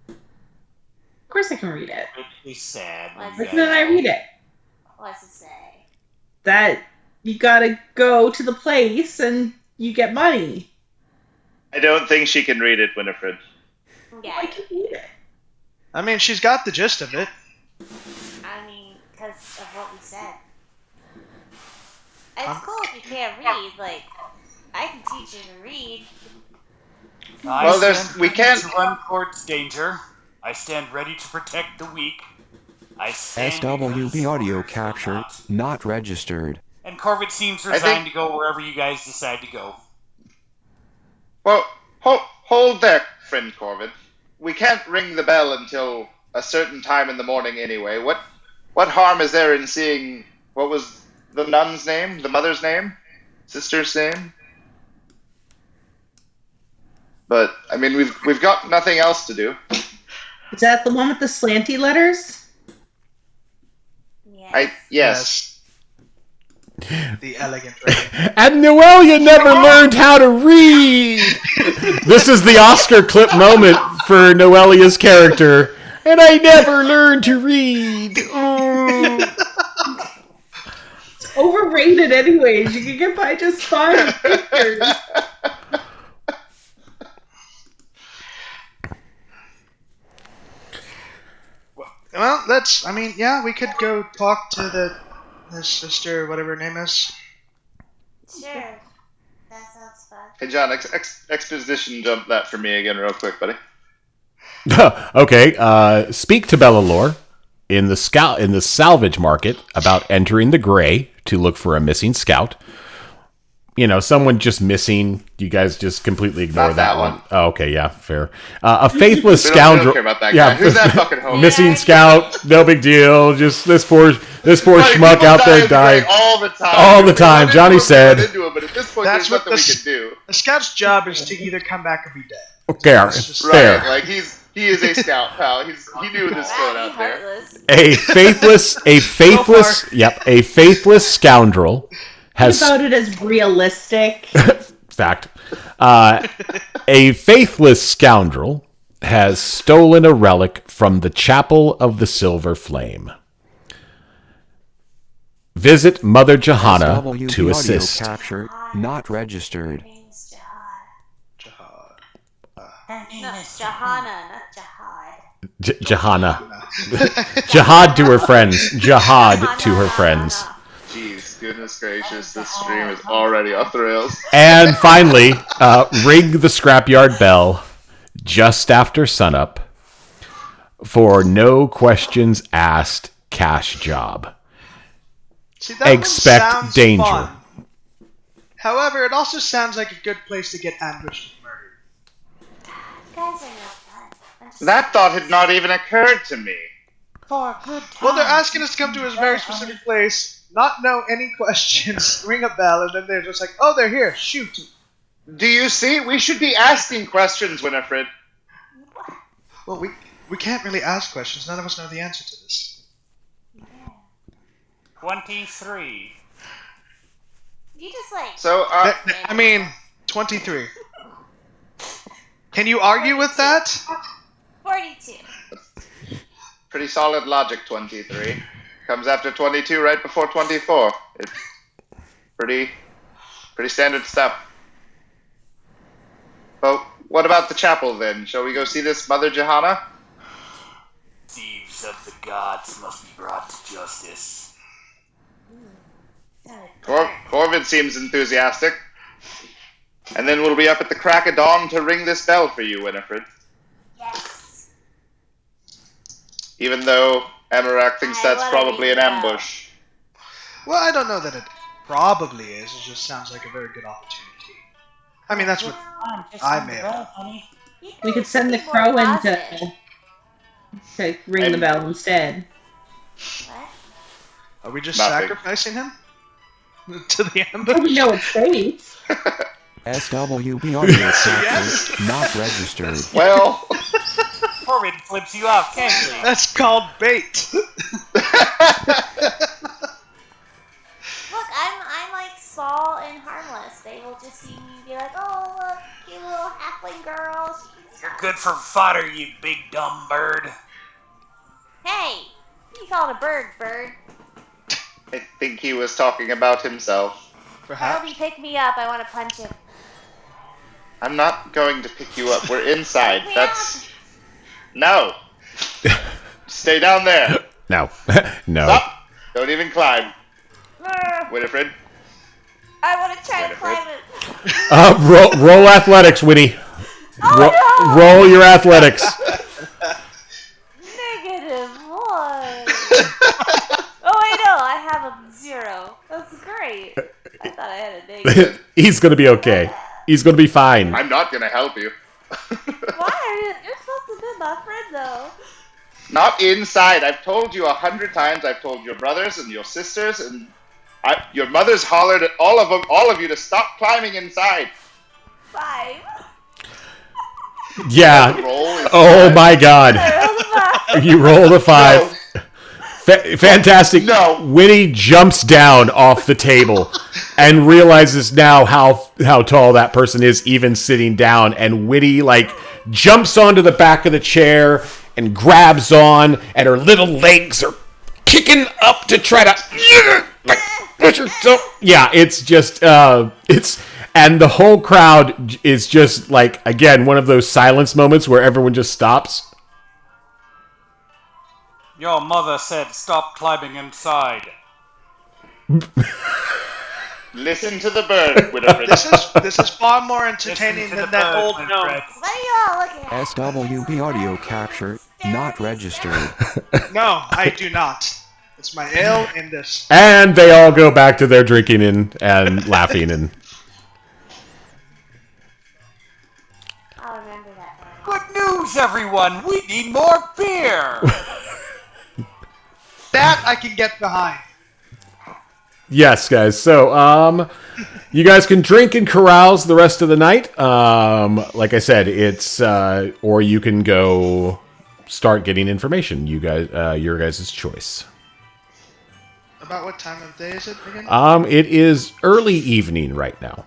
Of course I can read it.
It's sad.
What's
Why couldn't I read it?
What's it say?
That you gotta go to the place and you get money.
I don't think she can read it, Winifred.
Yeah.
I can read it.
I mean, she's got the gist of it.
I mean, because of what we said. It's cool if you can't read. Like, I can teach you to read.
Well, we can't.
To run towards danger. I stand ready to protect the weak. I stand
SWB
because
audio
others will
capture
not.
not registered.
And Corvid seems
I
resigned
think-
to go wherever you guys decide to go.
Well, hold there, friend Corvid. We can't ring the bell until a certain time in the morning anyway. What harm is there in seeing what was the nun's name, the mother's name, sister's name? But I mean, we've got nothing else to do.
Is that the one with the slanty letters?
Yes.
Yes.
The elegant writing.
And Noelia never learned how to read. This is the Oscar clip moment for Noelia's character. And I never learned to read.
It's overrated anyways. You can get by just fine with pictures.
Well, we could go talk to the sister, whatever her name is.
Sure. That sounds fun.
Hey, John, exposition jump that for me again real quick, buddy.
Okay, speak to Bellalore in the salvage market about entering the Gray to look for a missing scout. You know, someone just missing. You guys just completely ignore
Not that
that one.
one.
Oh, okay, yeah, fair. A faithless
We
scoundrel.
don't care about that guy. Who's that fucking homie?
Missing scout. No big deal. Just this poor schmuck
People
out
die
there
in the
dying.
Gray all the time.
All the
We
time,
run into
Johnny
him,
said.
we run into him, but at this point,
That's
there's
what
nothing we can do.
The scout's job is to either come back or be dead.
Okay,
That's just-
fair.
Right, like he is a scout, pal. He knew this going
Wow,
out there.
heartless.
A faithless scoundrel
Think
has
about it as realistic.
fact. A faithless scoundrel has stolen a relic from the Chapel of the Silver Flame. Visit Mother Johanna
SWB
to
audio
assist.
capture not registered.
Her name's Jihad.
Jihad.
Her name
No,
is
Johanna, not Jihad.
Johanna. Jihad to her friends. Jihad to her friends.
Jeez, goodness gracious, this stream is already off the rails.
And finally, ring the scrapyard bell just after sunup for no questions asked cash job.
See, that one
Expect
sounds
danger.
fun. However, it also sounds like a good place to get ambushed and murdered.
You guys are no fun. I'm just
That thought had not even occurred to me.
for a good time.
Well, they're asking us to come to a very specific place, not know any questions, ring a bell, and then they're just like, oh, they're here, shoot.
Do you see? We should be asking questions, Winifred.
Well, we can't really ask questions. None of us know the answer to this.
23.
You just like.
So,
23. Can you argue with that?
42.
pretty solid logic, 23. Comes after 22, right before 24. It's pretty standard stuff. But what about the chapel, then? Shall we go see this Mother Johanna?
Thieves of the gods must be brought to justice.
Corvid seems enthusiastic. And then we'll be up at the crack of dawn to ring this bell for you, Winifred.
Yes.
Even though Amarak thinks
I
that's
wanna
probably
ring
an
the bell.
ambush.
Well, I don't know that it probably is. It just sounds like a very good opportunity. I mean, that's what I may have.
Honey.
We could send the crow in to ring the bell instead.
What?
Are we just
Nothing.
sacrificing him to the
Oh,
ambush?
we know it's safe.
SWB audio capture not registered.
Well,
Corbin flips you off, can't he?
That's called bait.
Look, I'm like small and harmless. They will just see me and be like, oh, look, cute little halfling girl. She's
You're good for fodder, you big dumb bird.
Hey, you call it a bird, bird.
I think he was talking about himself.
How
Perhaps.
do you pick me up? I want to punch him.
I'm not going to pick you up. We're inside.
Pick me
That's... No. Stay down there.
No. No.
Stop. Don't even climb.
up.
Winifred.
I want to try to
Winifred.
climb it.
Roll athletics, Winnie. Roll your athletics.
-1. Oh, I know. I have a 0. That's great. I thought I had a negative.
He's gonna be okay. He's gonna be fine.
I'm not gonna help you.
Why are you? You're supposed to be my friend, though.
Not inside. I've told you 100 times. I've told your brothers and your sisters, and your mother's hollered at all of you to stop climbing inside.
5.
Yeah.
Roll is
Oh
5.
my God. You rolled a 5. Fantastic.
No.
Winnie jumps down off the table and realizes now how tall that person is, even sitting down. And Winnie jumps onto the back of the chair and grabs on, and her little legs are kicking up to try to push herself. Yeah, it's just and the whole crowd is just again, one of those silence moments where everyone just stops.
Your mother said stop climbing inside.
Listen to the bird, Winifred.
This is far more entertaining
Listen to
than
the
that
bird,
old gnome.
Winifred.
What are you all looking at?
SWB audio capture, not registered.
No, I do not. It's my ale in this.
And they all go back to their drinking and laughing and.
I'll remember that.
Good news, everyone! We need more beer!
That I can get behind.
Yes, guys. So, you guys can drink and carouse the rest of the night. Like I said, it's or you can go start getting information. You guys, your guys' choice.
About what time of day is it again?
It is early evening right now.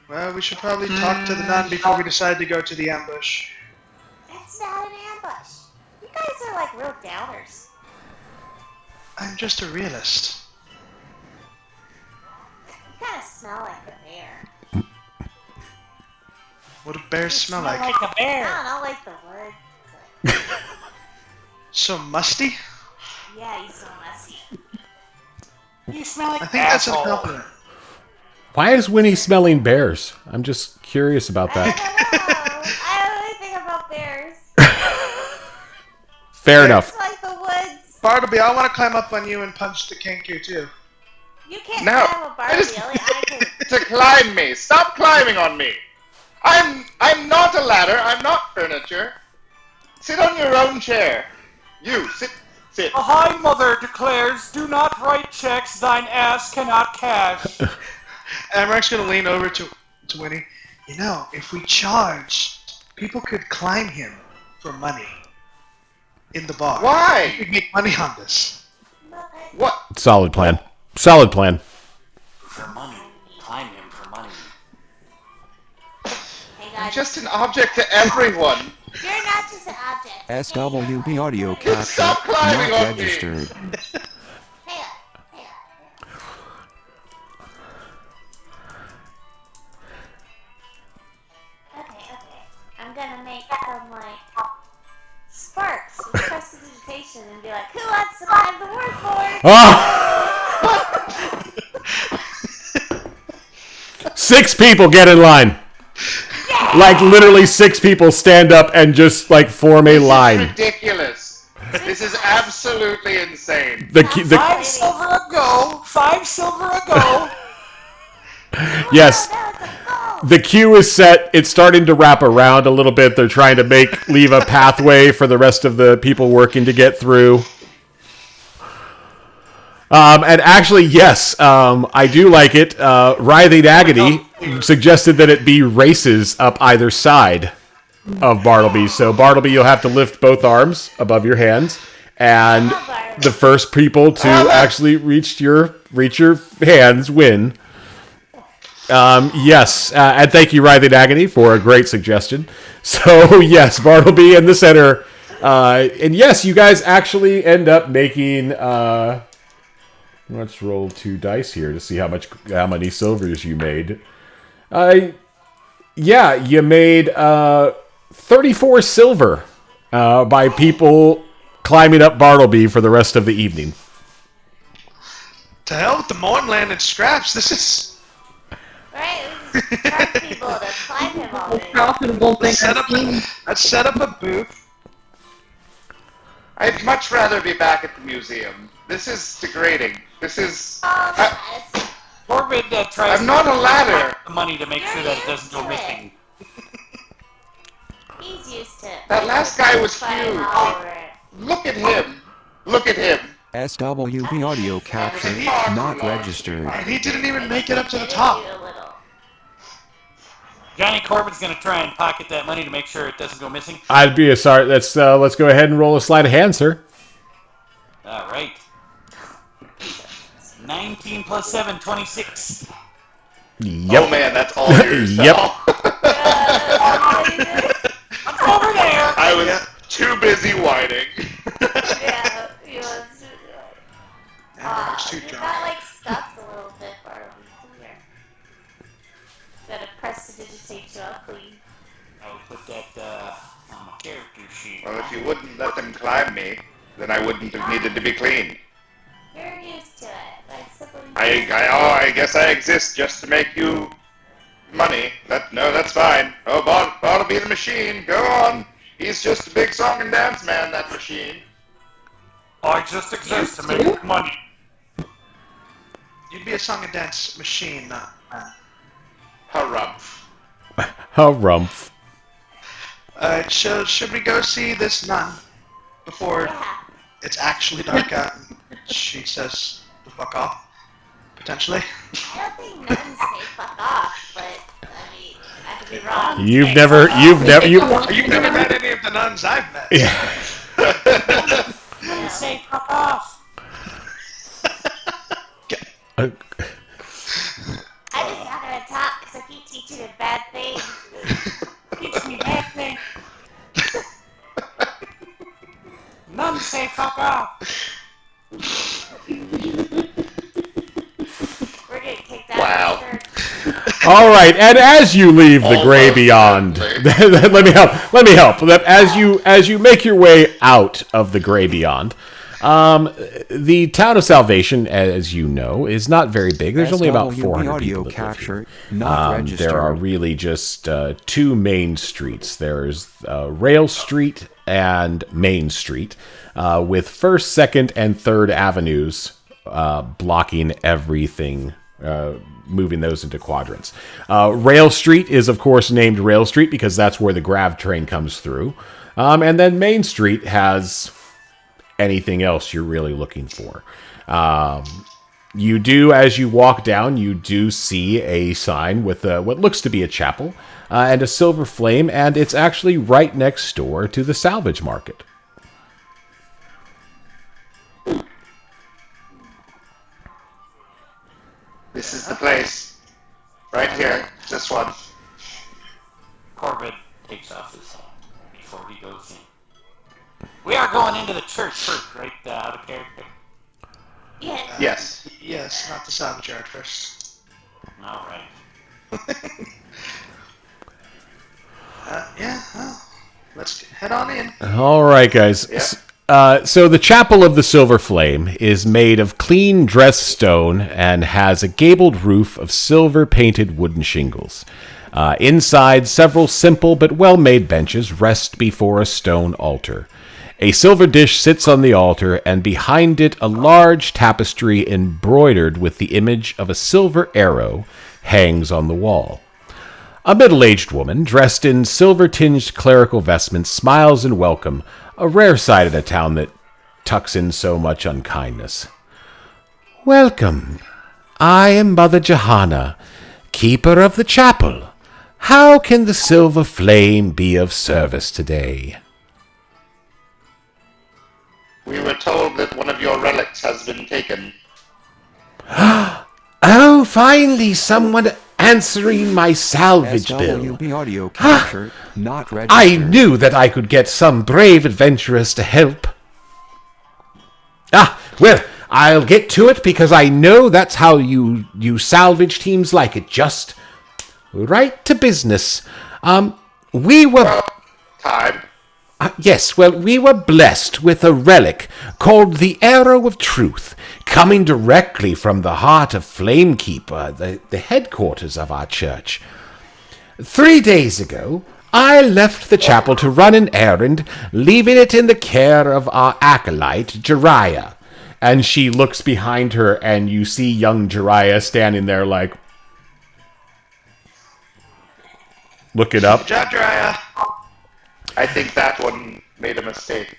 Well, we should probably talk to the nun before we decide to go to the ambush.
It's not an ambush. You guys are like real downers.
I'm just a realist.
You kind of smell like a bear.
What do bears smell like?
Like a
I
bear.
don't know, like the wood.
So musty?
Yeah, you smell messy.
You smell like
I think that's a
asshole.
compliment.
Why is Winnie smelling bears? I'm just curious about
I
that.
don't know. I don't know anything about bears.
Fair enough.
It's like the woods.
Bartleby, I want to climb up on you and punch the Kenku too.
You can't
No.
climb a Barbie. Only I can.
To climb me. Stop climbing on me. I'm not a ladder. I'm not furniture. Sit on your own chair. You sit.
The High Mother declares, do not write checks thine ass cannot cash.
Amarak's gonna lean over to Winnie. You know, if we charged, people could climb him for money in the bar.
Why?
We could make money on this.
What?
Solid plan. Solid plan.
For money. Climb him for money.
Hey
I'm
guys,
just an object to everyone.
you're not just an object.
SWB audio capture,
Stop climbing
not
on me.
registered.
Hang on. Okay. I'm gonna make some sparks with prestidigitation and be like, who wants to climb the workboard?
Ah! 6 people get in line. Literally 6 people stand up and just form a
This is
line.
ridiculous. This is absolutely insane.
The
5 silver a go. 5 silver a go.
yes,
Oh, no, it's a goal.
the queue is set. It's starting to wrap around a little bit. They're trying to leave a pathway for the rest of the people working to get through. And actually, yes, I do like it. Writhing Agony suggested that it be races up either side of Bartleby. So Bartleby, you'll have to lift both arms above your hands, and the first people to actually reach your hands win. Yes, and thank you, Writhing Agony, for a great suggestion. So yes, Bartleby in the center, and yes, you guys actually end up making. Let's roll 2 dice here to see how many silvers you made. Yeah, you made 34 silver by people climbing up Bartleby for the rest of the evening.
To hell with the Mornland and scraps. This is.
Right, this Tell people to find him already.
Profitable thing I've seen.
Let's set up a booth.
I'd much rather be back at the museum. This is degrading. This is...
Yes.
Corbin tries
I'm not
to
a ladder.
the money to make sure that it doesn't go missing.
He's used to it.
That last guy was
Fight
huge.
all over it.
Look at him. Look at him.
SWB audio capture not registered.
And he didn't even make it up to the
Maybe
top.
a little.
Johnny Corbin's going to try and pocket that money to make sure it doesn't go missing.
I'd be sorry. Let's go ahead and roll a sleight of hand, sir.
All right. 19 plus 7, 26.
Yep.
Oh man, that's all yourself.
I'm over there.
I was too busy whining.
Yeah, he was.
Yeah, it's too
You
drunk.
got like stuffed a little bit, Bartleby. Come here. Gotta prestidigitate you all clean.
I will put that on my character sheet.
Well, if you wouldn't let them climb me, then I wouldn't have needed to be clean.
You're used to it. Like siblings.
I guess I exist just to make you money. That's fine. Oh, Bartleby the machine, go on. He's just a big song and dance man, that machine.
I just exist to make money.
You'd be a song and dance machine, not man.
Harumph.
Harumph.
Alright, should we go see this nun before
Yeah.
it's actually dark out and she says to fuck off? Potentially.
I don't think nuns say fuck off, but I mean, I could be wrong.
You've never.
You've never met any of the nuns I've met.
Nuns say fuck off.
I just not gonna talk because I keep teaching her bad things.
Teach me bad things. Nuns say fuck off.
We're getting kicked out
Wow.
of the church.
All right, and as you leave the gray
Almost
beyond,
certainly.
let me help. As you make your way out of the gray beyond, the town of Salvation, as you know, is not very big. There's only about
SWB
400
audio
people that live here.
capture not registered.
There are really just two main streets. There's Rail Street and Main Street, with First, Second, and Third Avenues blocking everything, moving those into quadrants. Rail Street is, of course, named Rail Street because that's where the grav train comes through. And then Main Street has anything else you're really looking for. You do, as you walk down, you do see a sign with what looks to be a chapel and a silver flame, and it's actually right next door to the salvage market.
This is the place. Right here. This one.
Corbin takes off his hat before he goes in. We are going into the church first, right? Out of character.
Yeah.
Yes.
Yes, not the salvage yard first.
All right.
Yeah, well, let's head on in.
All right, guys.
Yeah.
So the Chapel of the Silver Flame is made of clean dressed stone and has a gabled roof of silver-painted wooden shingles. Inside, several simple but well-made benches rest before a stone altar. A silver dish sits on the altar, and behind it a large tapestry embroidered with the image of a silver arrow hangs on the wall. A middle-aged woman, dressed in silver-tinged clerical vestments, smiles in welcome, a rare sight in a town that tucks in so much unkindness. "Welcome. I am Mother Johanna, keeper of the chapel. How can the silver flame be of service today?"
We were told that one of your relics has been taken.
Oh, finally someone answering my salvage bill.
SWB audio capture not registered.
I knew that I could get some brave adventurers to help. Well, I'll get to it because I know that's how you salvage teams like it. Just right to business. We were...
Time.
Yes, well, we were blessed with a relic called the Arrow of Truth, coming directly from the heart of Flamekeeper, the headquarters of our church. 3 days ago, I left the chapel to run an errand, leaving it in the care of our acolyte, Jiraiya. And she looks behind her, and you see young Jiraiya standing there like, looking up.
Good job, Jiraiya. I think that one made a mistake.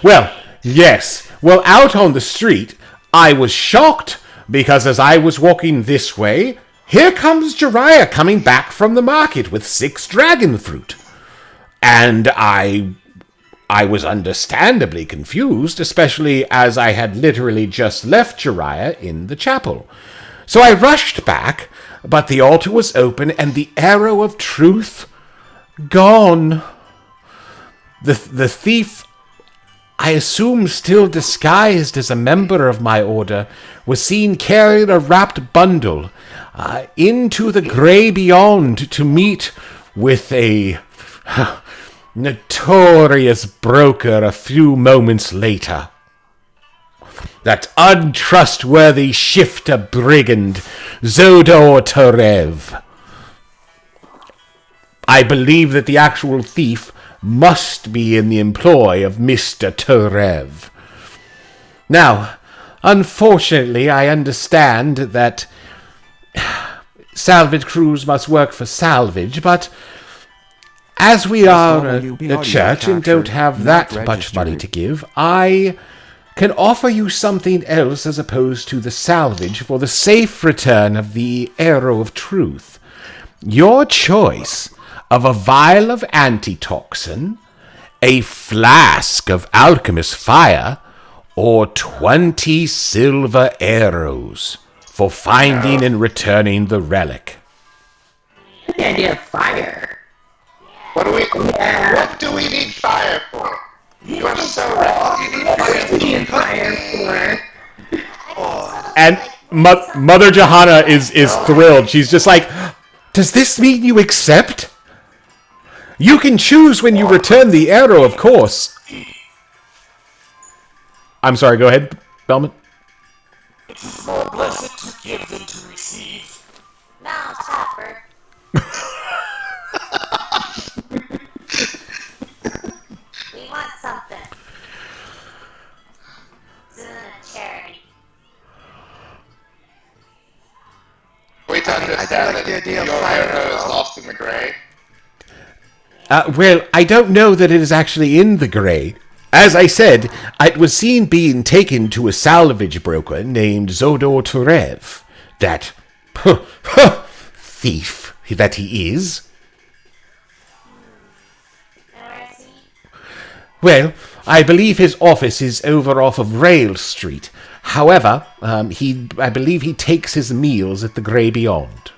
Well, yes. Well, out on the street, I was shocked, because as I was walking this way, here comes Jiraiya coming back from the market with 6 dragon fruit. And I was understandably confused, especially as I had literally just left Jiraiya in the chapel. So I rushed back, but the altar was open and the arrow of truth gone. The thief, I assume still disguised as a member of my order, was seen carrying a wrapped bundle into the grey beyond to meet with a notorious broker a few moments later. That untrustworthy shifter brigand, Zodor Terev. I believe that the actual thief must be in the employ of Mr. Terev. Now, unfortunately, I understand that salvage crews must work for salvage, but as we are a church and don't have that much money to give, I can offer you something else as opposed to the salvage for the safe return of the arrow of truth. Your choice of a vial of antitoxin, a flask of alchemist fire, or 20 silver arrows for finding and returning the relic.
The idea of fire.
What do we need fire for? You are so right. You need
Fire for.
And Mother Johanna is thrilled. She's just like, does this mean you accept? You can choose when you return the arrow, of course. I'm sorry, go ahead, Bellman.
It is more blessed to give than to receive.
No, Topper. We want something. This isn't a charity.
We to understand
like the
that
idea of
your
fire
arrow is
as well.
lost in the gray.
Well, I don't know that it is actually in the grey. As I said, it was seen being taken to a salvage broker named Zodor Terev. That thief that he is.
Where is he?
Well, I believe his office is over off of Rail Street. However, I believe he takes his meals at the Grey Beyond.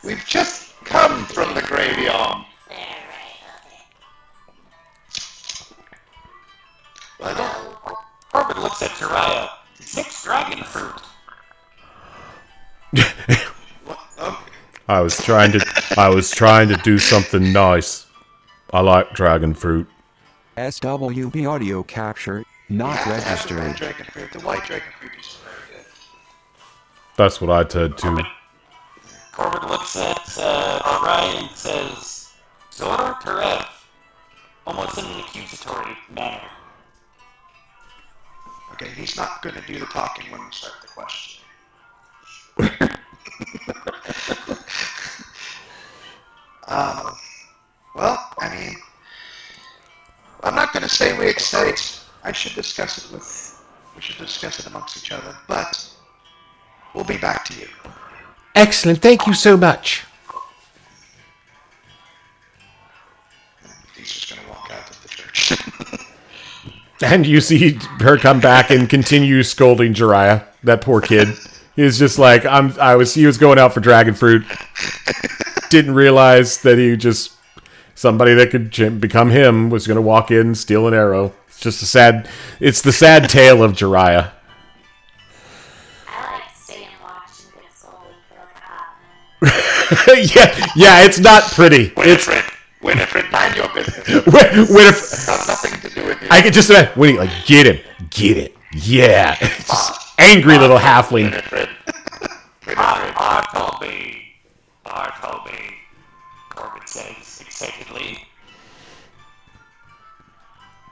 We've just come from the gray beyond.
There, right, okay.
Well,
Corbin looks at Jiraiya. 6 dragon fruit.
I was trying to do something nice. I like dragon fruit.
SWB audio capture not registered.
Dragon fruit. The white dragon fruit is very good.
That's what I said too.
Corbin looks at Jiraiya and says, Zodor Terev, almost in an accusatory manner.
Okay, he's not going to do the talking when we start the question. Well, I mean, I'm not going to say we accept. We should discuss it amongst each other, but we'll be back to you.
Excellent, thank you so much.
He's just going to walk out of the church.
And you see her come back and continue scolding Jiraiya. That poor kid. He's just like, he was going out for dragon fruit. Didn't realize that somebody that could become him was going to walk in, steal an arrow. It's the sad tale of Jiraiya.
I like staying and watch and get scolded for like a hot minute.
yeah, it's not pretty.
Winifred, mind your business.
Winifred,
Got nothing to do with you.
I could just imagine Winnie, like, get Get it. Yeah. Just angry little halfling.
Bartleby, Corbin says excitedly.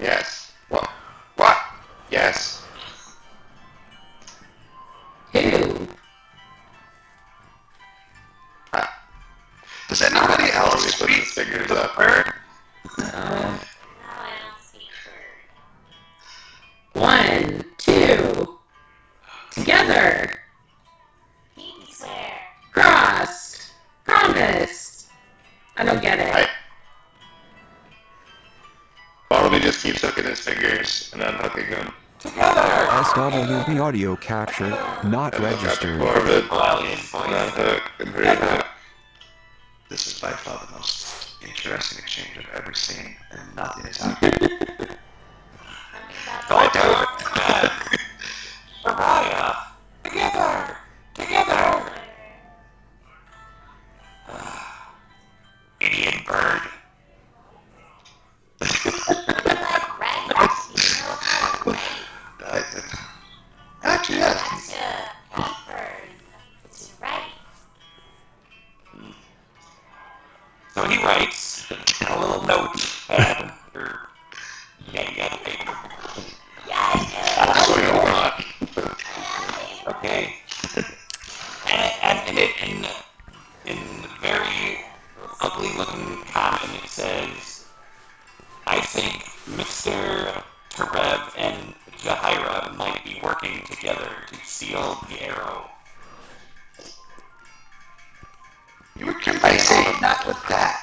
Yes. What? Yes.
Who?
Does anybody else speak figures the bird?
Uh,
No, I don't speak bird.
1, 2. Together.
Pinky swear.
Crossed. Promised. I don't get it.
Bartleby just keeps hooking his fingers and unhooking them.
SWB audio capture, not registered.
Corbin, unhook, and rehook. This is by far the most interesting exchange I've ever seen, and nothing is happening. I doubt it.
Mariah, together. Idiot bird.
Actually, yes.
So he writes a little note. Yeah, paper.
Actually, hold on.
Okay. And in very ugly-looking common, it says, I think Mr. Tereb and Jahira might be working together to seal the arrow.
You would kill my saying not with that.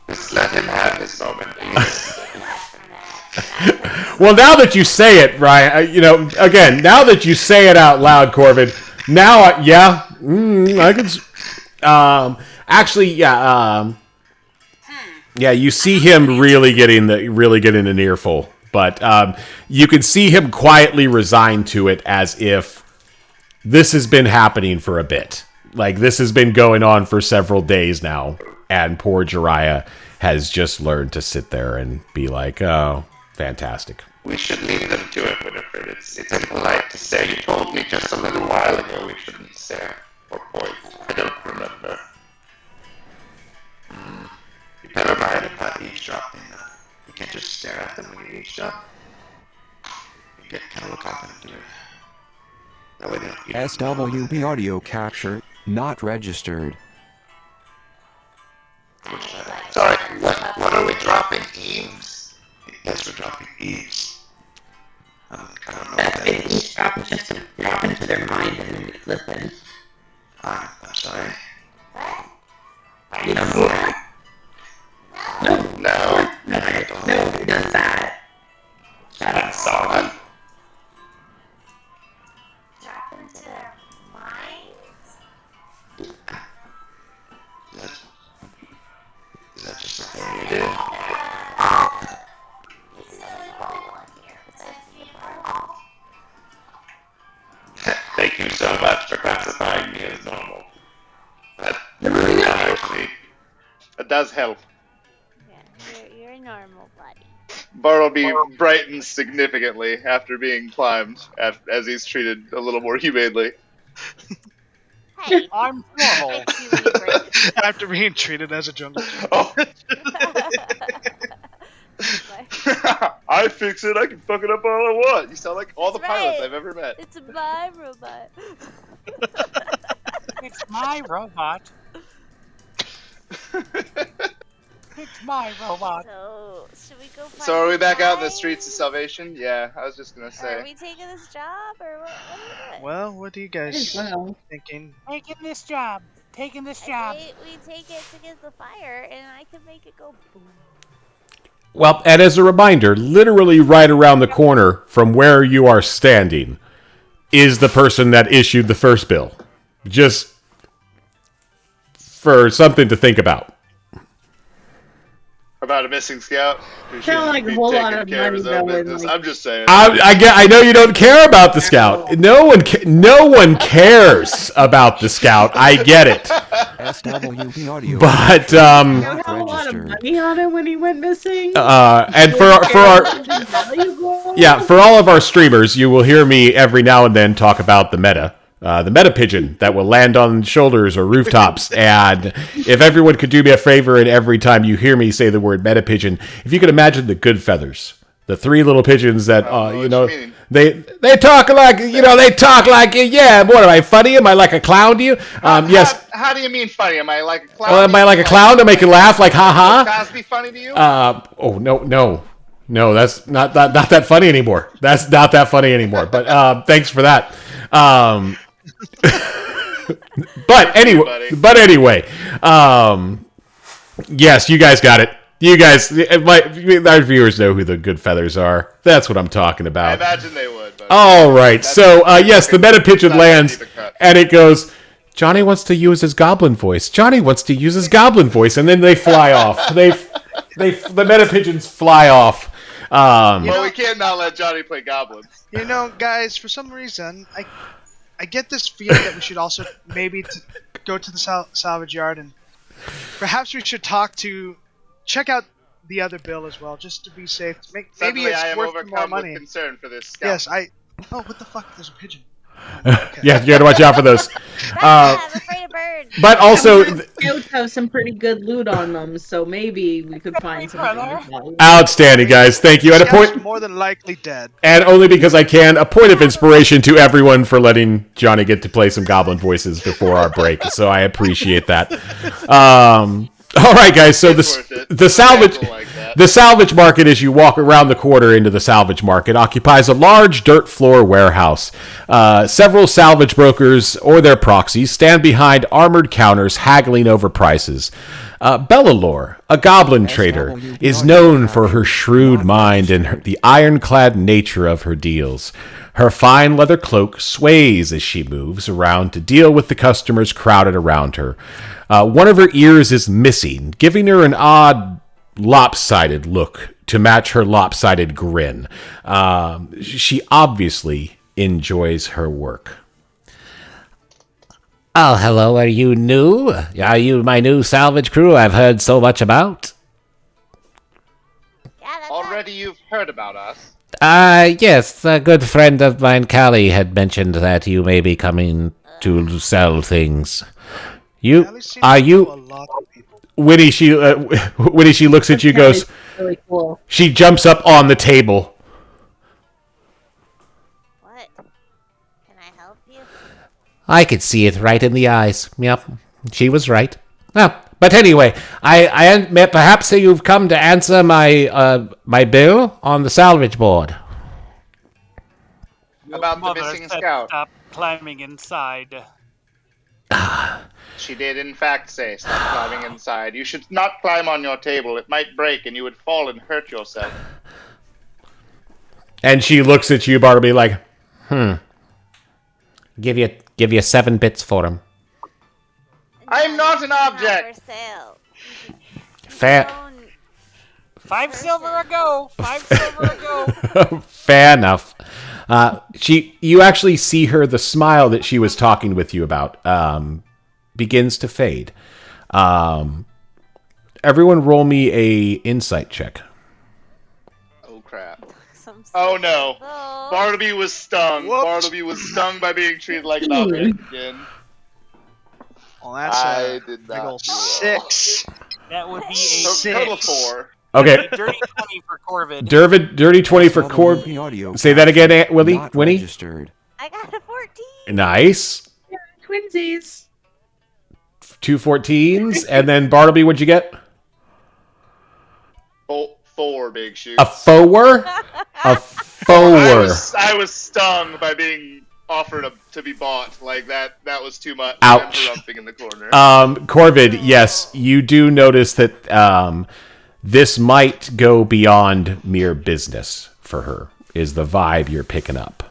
Just let him have his moment.
Well, now that you say it, Ryan, again, now that you say it out loud, Corbin, now, I could. Actually, yeah, you see him really getting an earful, but you can see him quietly resigned to it, as if this has been happening for a bit. Like, this has been going on for several days now, and poor Jiraiya has just learned to sit there and be like, oh, fantastic.
We should leave them to it, Winifred. It's impolite to say. You told me just a little while ago we shouldn't stare or point. I don't remember. You better mind about eavesdropping. You can't just stare at them when you eavesdrop. You get kind of look off and do it. That way they don't.
SWB audio capture, not registered.
Sorry, what are we dropping? Eaves? Yes, we're dropping eaves. I don't know what that is.
Eavesdrop is just to drop into their mind and then it's listening.
I'm sorry.
You don't know that?
No.
I don't know who does that. Shut up.
Sorry.
Drop into their minds?
Is that just a thing you do?
It's the only one here besides me and Bartle.
Thank you so much for classifying me as normal. That actually...
That does help.
Yeah, you're a normal buddy.
Bartleby brightens significantly after being climbed, as he's treated a little more humanely.
Hey,
I'm normal.
fix you when you break.
After being treated as a jungle gym.
Oh,
My-
I fix it. I can fuck it up all I want. You sound like all the
That's
pilots
right.
I've ever met.
It's my robot.
It's my robot. It's my robot.
So, should we go find
So are we
this
back out in the
guy?
streets of Salvation? Yeah, I was just gonna
Are
say.
we taking this job, or what are we doing?
Well, what do you guys
Well,
thinking?
Taking this job. Taking this
I
job.
say we take it to get the fire, and I can make it go boom.
Well, and as a reminder, literally right around the corner from where you are standing is the person that issued the first bill. Just for something to think about.
About a missing scout? Who should
like a
be
whole
taking
lot of
care of his
money
own
going,
business.
like-
I'm just saying.
I know you don't care about the scout. No one cares about the scout. I get it.
SWV audio.
But
He
Not
had a lot of
registered.
money on him when he went missing.
and for all of our streamers, you will hear me every now and then talk about the meta pigeon that will land on shoulders or rooftops. And if everyone could do me a favor, and every time you hear me say the word meta pigeon, if you could imagine the good feathers, the three little pigeons that they talk like yeah. What am I, funny? Am I like a clown to you? Yes.
How do you mean funny? Am I like a clown?
Am I like a clown to make you laugh? Like ha ha?
Cosby funny to you?
Oh no, that's not that funny anymore. That's not that funny anymore. But thanks for that. But anyway, yes, you guys got it. You guys, our viewers know who the good feathers are. That's what I'm talking about.
I imagine they would. But
all right, so yes, the meta pigeon lands, and it goes, Johnny wants to use his goblin voice. Johnny wants to use his goblin voice, and then they fly off. The meta pigeons fly off.
Well, we can't not let Johnny play goblins.
You know, guys, for some reason, I get this feeling that we should also maybe go to the salvage yard, and perhaps we should check out the other bill as well, just to be safe. Maybe it's worth more money.
With concern for this scout.
Yes, oh, what the fuck? There's a pigeon.
Okay. Yeah, you gotta watch out for those.
I'm afraid of birds.
But also,
Scouts have some pretty good loot on them, so maybe we could find something.
Outstanding, guys. Thank you. At a point,
more than likely dead.
And only because I can, a point of inspiration to everyone for letting Johnny get to play some goblin voices before our break. So I appreciate that. All right, guys. So the salvage market, as you walk around the corner into the salvage market, occupies a large dirt floor warehouse. Several salvage brokers or their proxies stand behind armored counters, haggling over prices. Bellalore, a goblin trader, is known for her shrewd mind and the ironclad nature of her deals. Her fine leather cloak sways as she moves around to deal with the customers crowded around her. One of her ears is missing, giving her an odd, lopsided look to match her lopsided grin. She obviously enjoys her work. Oh, hello, are you new? Are you my new salvage crew I've heard so much about?
Yeah, that's
Already you've heard about us.
Yes, a good friend of mine, Callie, had mentioned that you may be coming to sell things. Winnie, she looks at you, goes,
really cool.
She jumps up on the table.
What? Can I help you?
I could see it right in the eyes. Yep, she was right. But anyway, I perhaps you've come to answer my bill on the salvage board.
About the missing scout.
Stop climbing inside.
She did, in fact, say, stop climbing inside. You should not climb on your table. It might break, and you would fall and hurt yourself.
And she looks at you, Bartleby, like, Give you 7 bits for him.
I'm not an object.
For sale.
Fair.
5 silver a go. 5 silver a go.
Fair enough. You actually see her, the smile that she was talking with you about, begins to fade. Everyone roll me a insight check.
Oh, crap. Oh, no. Bartleby was stung.
Whoops.
Bartleby was stung by being treated like an object again.
Well, that's
I did
big
not
ol'
do well.
6.
That would be a
So, total 4.
Okay.
dirty 20 for Corvid.
Dirty 20 for Corb. Say that again, Winnie?
Registered.
I got a 14.
Nice.
Twinsies.
2 14s. And then Bartleby, what'd you get?
4 big shoes.
A 4? A 4.
I was stung by being offered to be bought. Like, that was too much.
Ouch.
Rumping in the corner.
Corvid, yes, you do notice that this might go beyond mere business for her, is the vibe you're picking up.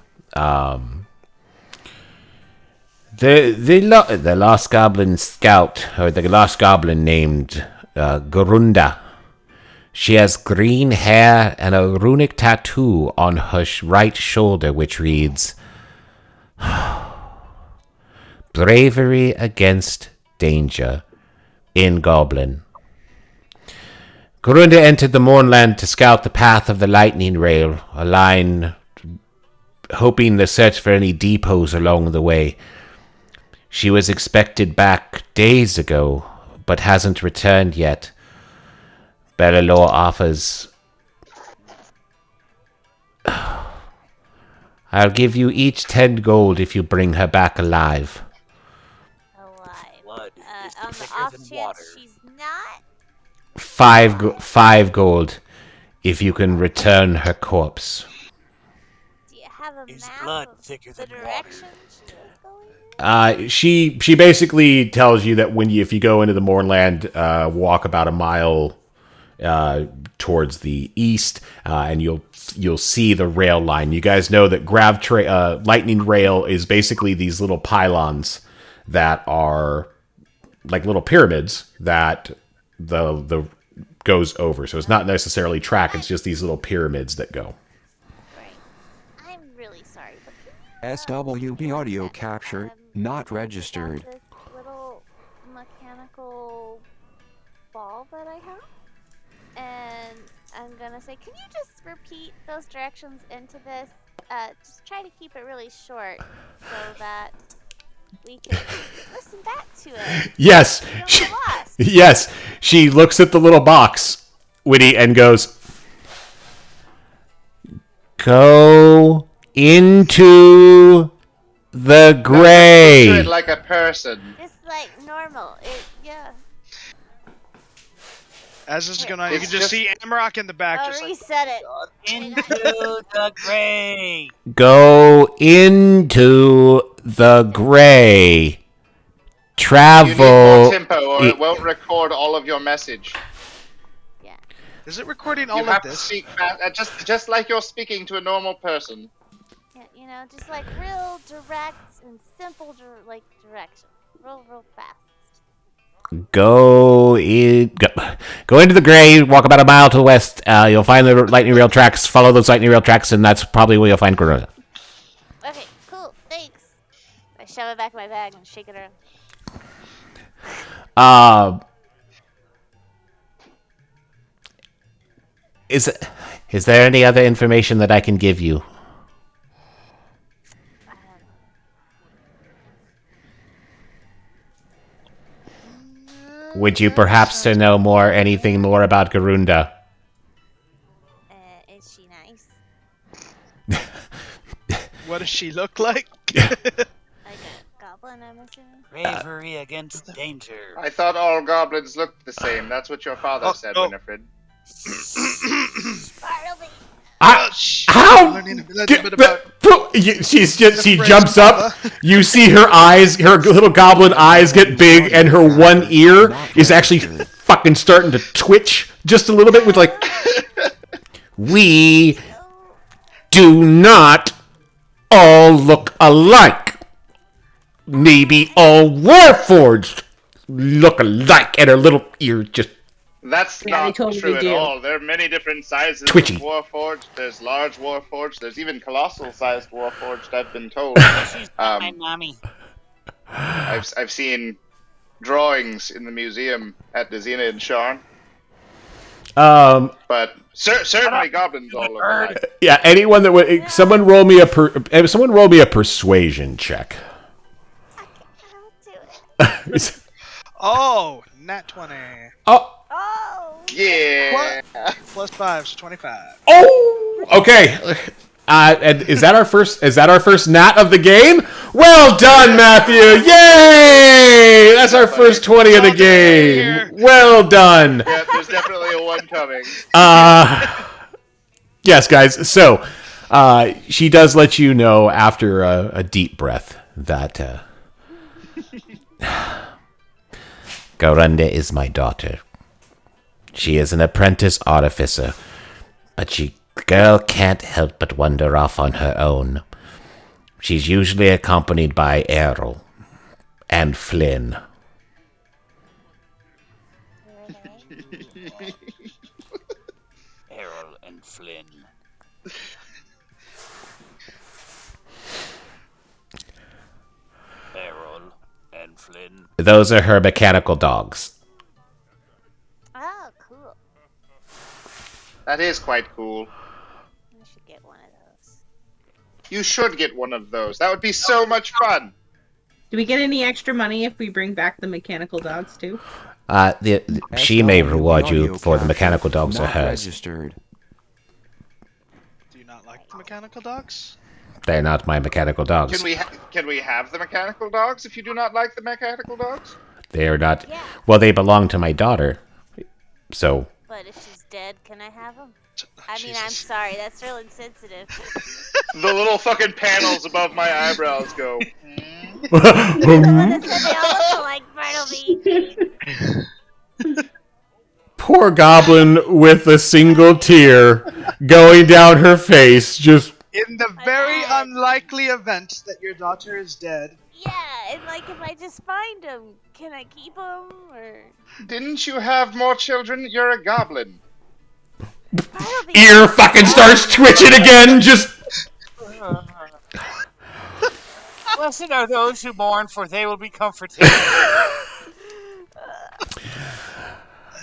The Lost Goblin Scout, or the Lost Goblin named Gorunda. She has green hair and a runic tattoo on her right shoulder, which reads, Bravery against danger in Goblin. Garunda entered the Mournland to scout the path of the lightning rail, a line hoping to search for any depots along the way. She was expected back days ago, but hasn't returned yet. Bellalore offers... I'll give you each 10 gold if you bring her back alive.
Blood on the off chance she's not.
5 gold if you can return her corpse.
Do you have a
Is
map
blood
of
thicker
the
than
direction
water?
she was going in?
She basically tells you that if you go into the Mournland, walk about a mile towards the east, and you'll see the rail line. You guys know that lightning rail is basically these little pylons that are like little pyramids that the goes over. So it's not necessarily track; it's just these little pyramids that go.
Right. I'm really sorry, but
SWB audio capture, not registered.
this little mechanical ball that I have, and I'm gonna say, can you just repeat those directions into this? Just try to keep it really short so that we can listen back to it.
Yes.
We don't get lost.
Yes. She looks at the little box, Witty, and goes, "Go into the gray."
No, do it like a person.
Just like normal. Yeah.
As this is going on, you
It's
can just see Amrock in the back.
I'll
Just like,
reset it.
Into the gray.
Go into the gray.
You need
Travel.
more tempo, or it won't record all of your message.
Yeah.
is it recording
You
all of
have to
this?
speak fast, just like you're speaking to a normal person.
Yeah, you know, just like real direct and simple direction. Real fast.
Go into the gray. Walk about a mile to the west. You'll find the lightning rail tracks. Follow those lightning rail tracks, and that's probably where you'll find Corona.
Okay, cool, thanks. I shove it back in my bag and shake it around.
Is there any other information that I can give you? Would you perhaps to know anything more about Garunda?
Is she nice?
What does she look like?
Like a goblin, I'm assuming?
Bravery against danger.
I thought all goblins looked the same. That's what your father said, Winifred.
Bartleby!
How?
Learning a little bit about
She jumps up. You see her eyes, her little goblin eyes get big, and her one ear is actually fucking starting to twitch just a little bit with like, we do not all look alike. Maybe all Warforged look alike, and her little ear just
That's
Yeah, they
not
totally
true at
do.
all. There are many different sizes
Twitchy.
of Warforged. There's large Warforged. There's even colossal-sized Warforged, I've been told.
She's not my mommy.
I've seen drawings in the museum at Dezina and Sharn, but certainly goblins all look alike.
yeah. Anyone that would someone roll me a persuasion check.
I'll do it.
Oh, nat 20.
Oh.
Oh!
Yeah.
Plus 5, so 25.
Oh, okay. And is that our first nat of the game? Well done, Matthew! Yay! That's our first 20 of the game. Well done.
Yeah, there's definitely a one coming.
Yes, guys. So, she does let you know after a deep breath that Garunda is my daughter. She is an apprentice artificer, but girl can't help but wander off on her own. She's usually accompanied by Errol and Flynn.
Errol and Flynn. Errol and Flynn.
Those are her mechanical dogs.
Oh, cool.
That is quite cool.
I should get one of those.
You should get one of those. That would be so much fun.
Do we get any extra money if we bring back the mechanical dogs too?
She may
SW
reward you
audio
for the
capture
mechanical dogs are
not
hers.
registered.
Do you not like the mechanical dogs?
They're not my mechanical dogs.
Can we have the mechanical dogs if you do not like the mechanical dogs?
They are not.
Yeah.
Well, they belong to my daughter. So.
But if she's dead, can I have them? I mean, I'm
Jesus.
sorry, that's real insensitive.
The little fucking panels above my eyebrows go.
Someone said they all look alike, Bartleby.
Poor Goblin with a single tear going down her face. Just.
In the very unlikely event that your daughter is dead,
Yeah, and like if I just find them, can I keep them or?
Didn't you have more children? You're a goblin.
Bartleby.
Ear fucking starts twitching again. Just.
Blessed are those who mourn, for they will be comforted.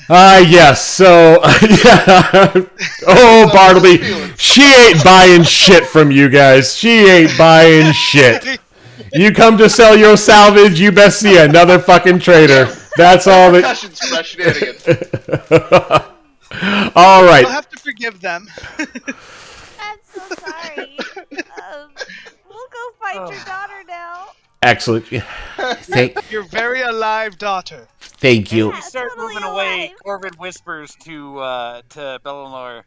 Yes, so, yeah. Oh, Bartleby, she ain't buying shit from you guys. She ain't buying shit. You come to sell your salvage, you best see another fucking trader. That's all that...
Concussions from my shenanigans.
All right.
you'll have to forgive them.
I'm so sorry. We'll go find your daughter now.
Excellent.
Your very alive daughter.
Thank you.
As we start
totally
moving away,
alive.
Corbin whispers to Bellinor,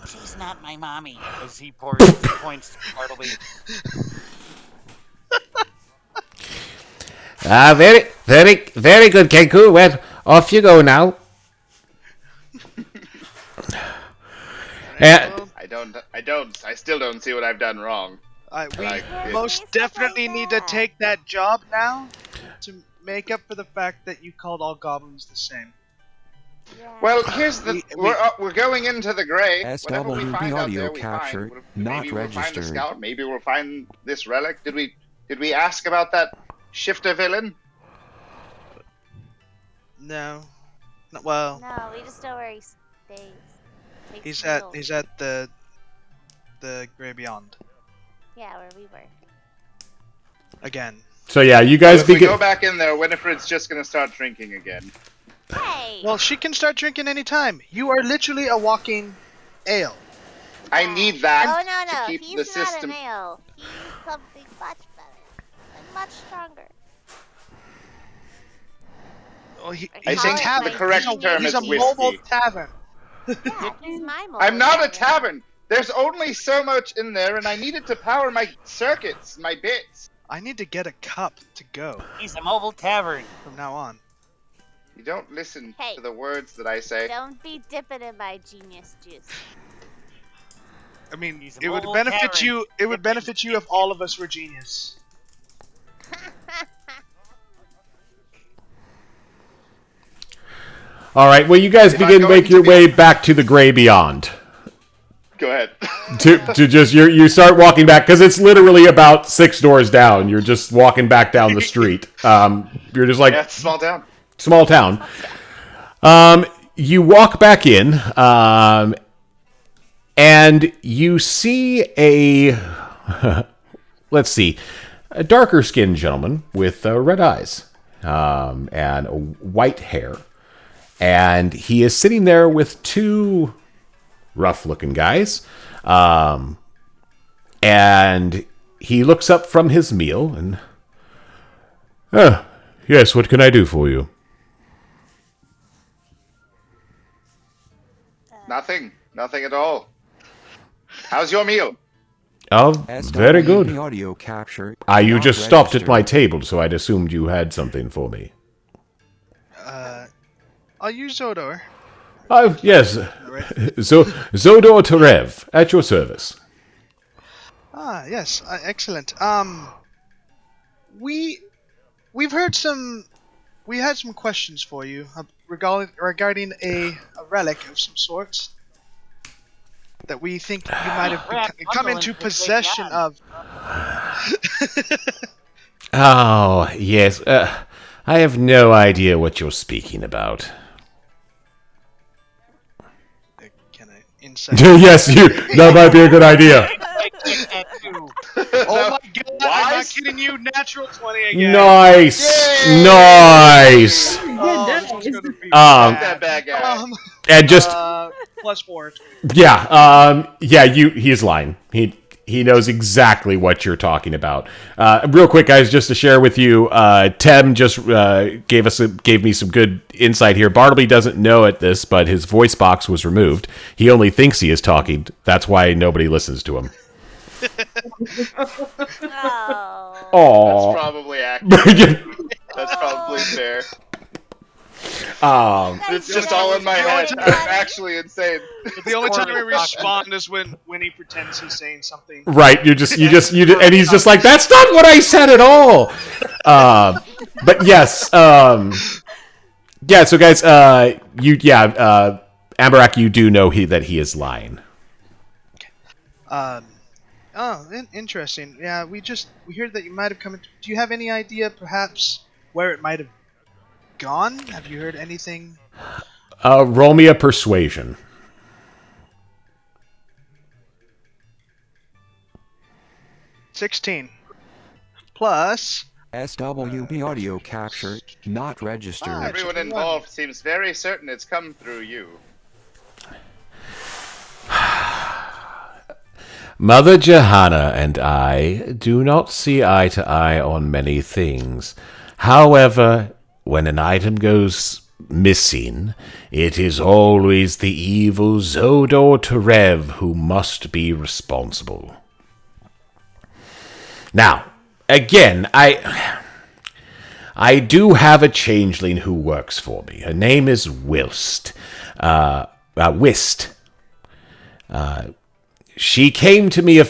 "She's not my mommy," as he points to Bartleby.
Very, very, very good, Kenku. Well, off you go now.
I still don't see what I've done wrong.
We
Like,
most
Please,
definitely
like
need to
that.
take that job now to make up for the fact that you called all goblins the same.
Yeah.
Well, here's the. We're going into the gray. Whatever we
SWB
find out
audio
there, we
capture
find.
not
Maybe we'll find the
registered.
scout. Maybe we'll find this relic. Did we ask about that shifter villain?
No. Well,
No, we just know where he stays.
he's at the Grey Beyond
Yeah, where we were.
again.
So, yeah, you guys
If we
begin...
go back in there, Winifred's just gonna start drinking again.
Hey!
Well, she can start drinking anytime. You are literally a walking ale.
I need that
Oh no,
to
no,
keep
he's
the
not
system.
an ale. He's something much better and much stronger.
Oh,
I
he's
think
a tavern.
the correct term
He's
is
a mobile
whiskey.
tavern.
Yeah, he's my mobile
I'm not a tavern. There's only so much in there, and I need it to power my circuits, my bits.
I need to get a cup to go
He's a mobile tavern.
from now on.
You don't listen
Hey.
to the words that I say.
Don't be dipping in my genius juice.
I mean,
He's a
it would
mobile
benefit
tavern.
you. It would benefit you if all of us were genius.
All right, well, you guys
Am I
begin to
going
make your
to be-
way back to the Grey Beyond.
Go ahead.
To just you start walking back because it's literally about 6 doors down. You're just walking back down the street. You're just like
Yeah, it's a small town.
small town. You walk back in, and you see a let's see, a darker skinned gentleman with red eyes and white hair, and he is sitting there with 2 rough-looking guys, and he looks up from his meal and, yes, what can I do for you?
Nothing at all. How's your meal?
Oh, very
SWB
good.
audio capture
You
not
just stopped at my
registered.
table, so I'd assumed you had something for me.
I'll use Zodor.
Oh, yes. Zodor Terev, at your service.
Yes, excellent. We've heard we had some questions for you regarding a relic of some sort that we think you might have come into possession of.
Oh, yes. I have no idea what you're speaking about.
Can I insight?
Yes, that might be a good idea.
Oh my god, I'm not kidding you. Natural 20 again.
Nice.
Yay!
Nice.
Oh, this is gonna be
That bad guy.
And just
+4.
he's lying. He knows exactly what you're talking about. Real quick, guys, just to share with you, Tem just gave me some good insight here. Bartleby doesn't know at this, but his voice box was removed. He only thinks he is talking. That's why nobody listens to him.
Oh.
That's probably accurate. That's probably fair. It's just all in my head. That's actually insane.
The only time we respond is when he pretends he's saying something.
Right, and he's just like, that's not what I said at all. But yes, yeah. So guys, Ambarak, you do know that he is lying.
Interesting. Yeah, we heard that you might have come in. Do you have any idea, perhaps, where it might have gone? Have you heard anything?
Roll me a persuasion.
$16 plus
SWB audio capture not registered.
Everyone involved seems very certain it's come through you.
Mother Johanna and I do not see eye to eye on many things. However, when an item goes missing, it is always the evil Zodor Terev who must be responsible. Now, again, I do have a changeling who works for me. Her name is Whist. She came to me a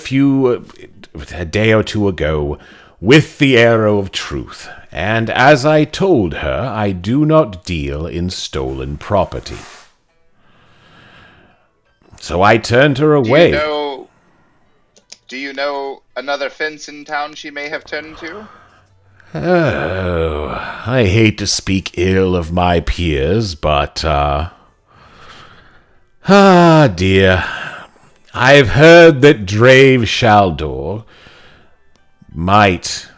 day or two ago with the arrow of truth, and as I told her, I do not deal in stolen property. So I turned her away.
Do you know another fence in town she may have turned to?
Oh, I hate to speak ill of my peers, but, dear. I've heard that Drave Shaldor might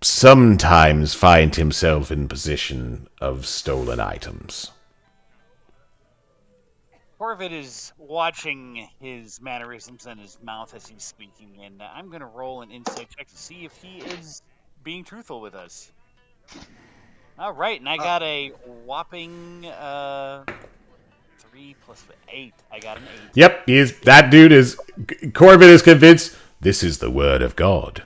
sometimes find himself in possession of stolen items.
Corvid is watching his mannerisms and his mouth as he's speaking, and I'm going to roll an insight check to see if he is being truthful with us. All right, and I got a whopping 3 plus 8. I got an 8.
Yep, Corvid is convinced this is the word of God.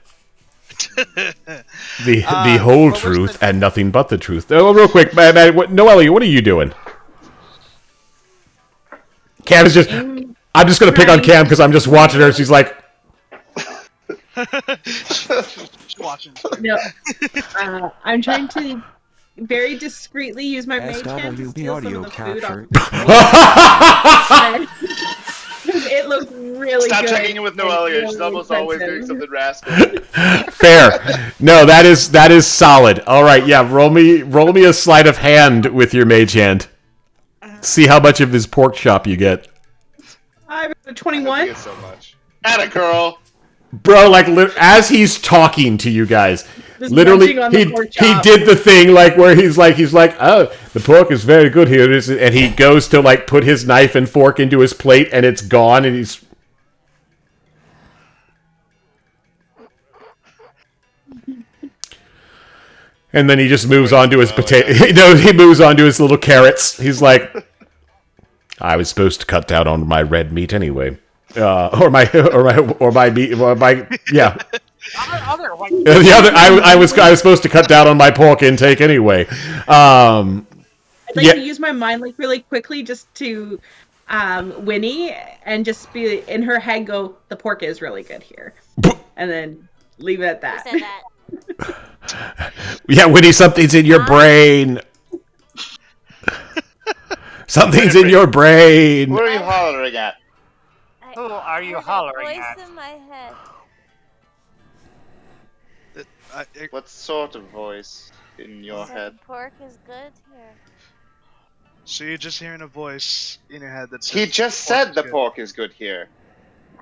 The whole truth and nothing but the truth. Oh, real quick, Noelia, what are you doing? Cam is just... I'm just going to pick on Cam because I'm just watching her. She's like...
Just watching.
No. I'm trying to very discreetly use my mage hand to steal some of the food off. It looks really
Stop
good.
checking in with Noelia. She's almost always doing something rascal.
Fair. No, that is solid. All right, yeah. Roll me a sleight of hand with your mage hand. See how much of this pork chop you get.
I'm at 21.
So much. Atta girl.
Bro, like as he's talking to you guys,
Just
literally
munching on the pork
he
chop.
did the thing like where he's like, oh, the pork is very good here, and he goes to like put his knife and fork into his plate, and it's gone, and he's. And then he just moves on to his potato. He moves on to his little carrots. He's like, I was supposed to cut down on my red meat anyway, or my yeah. The other, I was supposed to cut down on my pork intake anyway.
I'd like to use my mind like really quickly just to Winnie and just be in her head go, the pork is really good here, and then leave it at that.
Who said that?
Yeah, Winnie, something's in your brain. Something's in your brain.
Where are you hollering at?
Who are you
I have
hollering
a voice
at?
in my head.
What sort of voice in your
Said
head?
the pork is good here.
So you're just hearing a voice in your head that says
He just
pork
said
is
the
good.
pork is good here.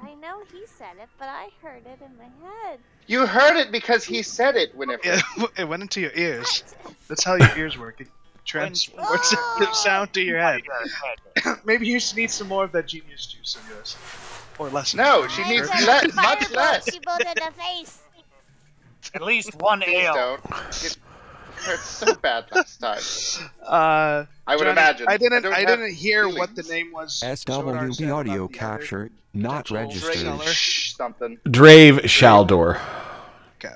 I know he said it, but I heard it in my head.
You heard it because he said it, Winifred.
Yeah, it went into your ears.
What?
That's how your ears work. It transports the sound to your head. Maybe you just need some more of that genius juice of yours. Or less.
No, she
I'm
needs
gonna
much
firebolt
less.
you both in the face.
At least one
Please
ale.
don't. It hurt so bad last time.
I
I would imagine.
I didn't
I don't have
hear what the
feelings.
name was.
SWB
said about
audio
the
capture
other
not
potential
registered.
seller.
Something.
Drave Shaldor.
Okay.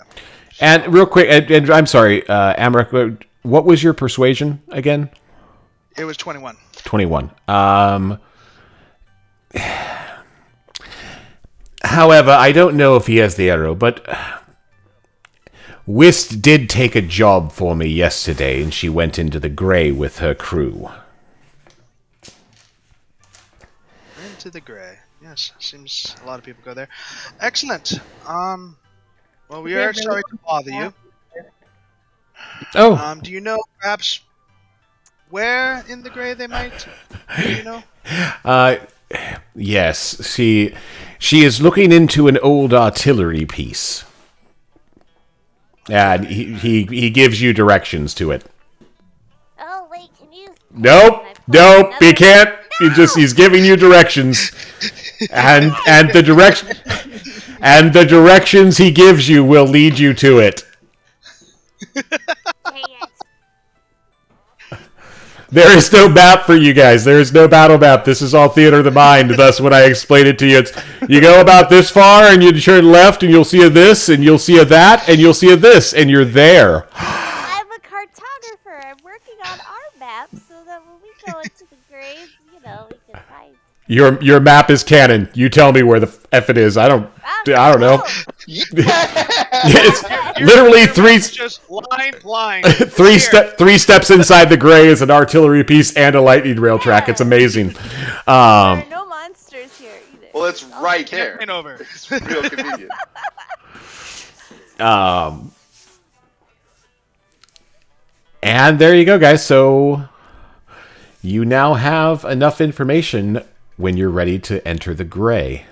And real quick, and I'm sorry, Amrik, what was your persuasion again?
It was 21.
21. However, I don't know if he has the arrow, but Whist did take a job for me yesterday, and she went into the Grey with her crew.
Into the gray. Yes, seems a lot of people go there. Excellent. Well, we are sorry to bother you.
Oh,
Do you know perhaps where in the gray they might? Do you know?
yes, she is looking into an old artillery piece. And he gives you directions to it.
Oh wait, can you?
Nope,
Can I pull
he
another-
can't. He's giving you directions, and the directions he gives you will lead you to it.
Dang it.
There is no map for you guys. There is no battle map. This is all theater of the mind. Thus, when I explain it to you, it's you go about this far, and you turn left, and you'll see a this, and you'll see a that, and you'll see a this, and you're there.
I'm a cartographer. I'm working on our map so that when we go into the graves, we can find.
Your map is canon. You tell me where the f it is. I don't know. It's literally
Just line.
three steps inside the Grey is an artillery piece and a lightning rail track. It's amazing.
There are no monsters here either.
Well, it's right there.
Right over.
It's real convenient.
And there you go, guys. So you now have enough information when you're ready to enter the Grey.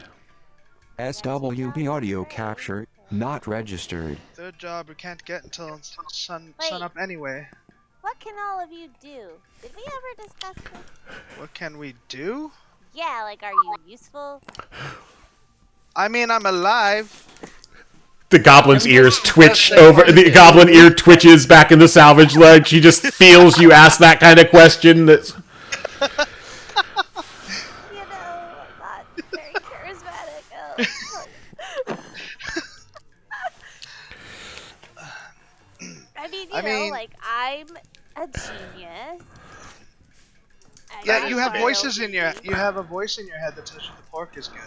SWB audio capture not registered.
Third job we can't get until sun
Wait.
up anyway.
What can all of you do? Did we ever discuss this?
What can we do?
Yeah, like, are you useful?
I mean, I'm alive.
The goblin's ears twitch over. The goblin ear twitches back in the salvage leg. She just feels you ask that kind of question. That's
I'm not very charismatic. I mean, like, I'm a genius.
Yeah, you have voices in your. You have a voice in your head that tells you the pork is good.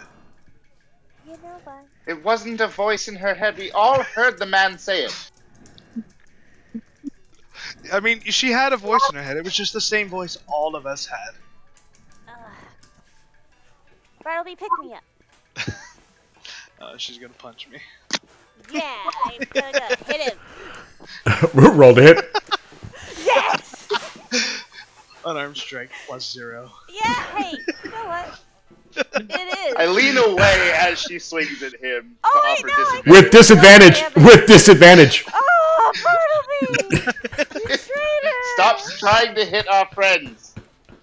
You know what?
It wasn't a voice in her head. We all heard the man say it.
I mean, she had a voice in her head. It was just the same voice all of us had.
Bartleby, pick me up.
She's gonna punch me.
Yeah, I'm gonna go hit him.
roll to hit.
Yes!
Unarmed strike +0.
Yeah, hey, you know what? It is.
I lean away as she swings at him to
Oh,
offer
I know,
disadvantage.
With disadvantage. With disadvantage.
Oh, Bartleby! You traitor!
Stop trying to hit our friends.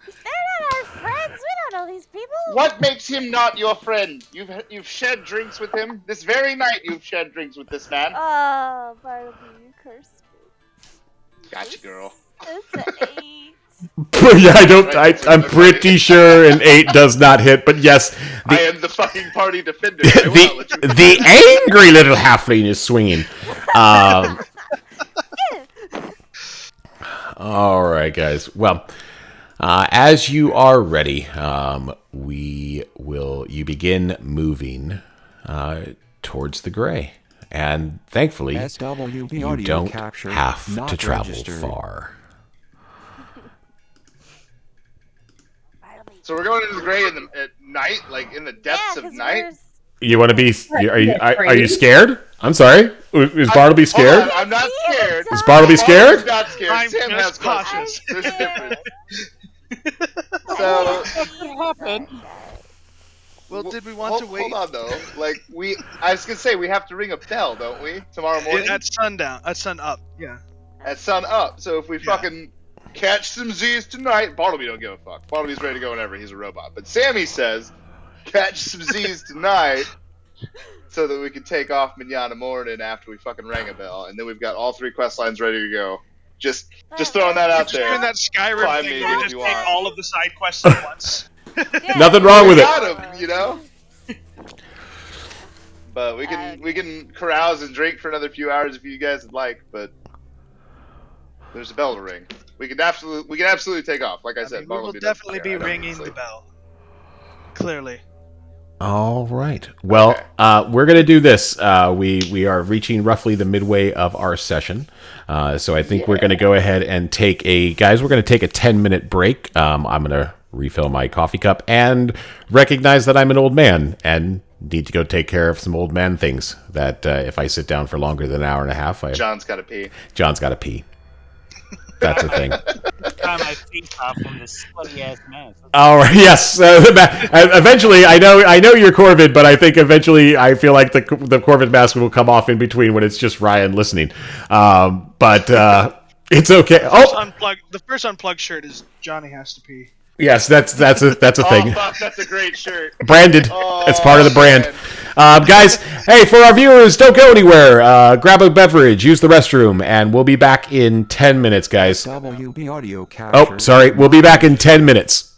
They're not our friends. We don't know these people.
What makes him not your friend? You've shared drinks with him. This very night you've shared drinks with this man.
Oh, Bartleby, you cursed me.
Gotcha, girl.
It's an 8.
Yeah, I'm pretty sure an 8 does not hit, but yes,
I am the fucking party defender. I will not let you-
the angry little halfling is swinging. All right, guys. Well, as you are ready, you begin moving towards the Grey, and thankfully,
SWB
you
audio
don't
capture
have
not
to travel
registered.
far.
So we're going into the Grey at night, like in the depths of night.
You want to be? Are you scared? I'm sorry. Is Bartleby
Hold
scared?
on, I'm not scared.
Is Bartleby
Bartleby's
scared?
not scared.
I'm
Sam has
just
questions.
cautious.
There's a difference.
I
So,
can't see
what happened?
that guy.
Well, did we want to wait?
Hold on though. Like I was gonna say we have to ring a bell, don't we? Tomorrow morning
At sundown. At sun up. Yeah.
at sun up. So if we
Yeah.
fucking catch some Z's tonight, Bartleby don't give a fuck. Bartleby's ready to go whenever. He's a robot. But Sammy says catch some Z's tonight, so that we can take off manana morning after we fucking rang a bell, and then we've got all 3 quest lines ready to go. Just throwing that out
Just
there.
doing that Skyrim
Climb
thing.
me
We
if
just
you
take
want.
all of the side quests at once.
Nothing wrong with
We
it.
got him, you know. But we can carouse and drink for another few hours if you guys would like. But there's a bell to ring. We can absolutely take off. Like I said,
We will
Bartleby doesn't
definitely
care,
be
I don't
ringing
honestly.
the bell. Clearly.
All right. Well,
Okay.
we're going to do this. We are reaching roughly the midway of our session. So I think we're going to go ahead and take we're going to take a 10-minute break. I'm going to refill my coffee cup and recognize that I'm an old man and need to go take care of some old man things that if I sit down for longer than an hour and a half,
John's got to pee.
John's got to pee. That's a thing.
Time my face off from this sweaty ass man.
All right. Yes. Eventually, I know you're Corvid, but I think eventually I feel like the Corvid mask will come off in between when it's just Ryan listening. But it's okay.
The first unplugged shirt is Johnny has to pee.
Yes, that's a thing.
Oh fuck, that's a great shirt.
Branded.
Oh,
It's part of the brand.
man.
Guys, hey, for our viewers, don't go anywhere. Grab a beverage, use the restroom, and we'll be back in 10 minutes, guys.
WB audio capture.
Oh, sorry. We'll be back in 10 minutes.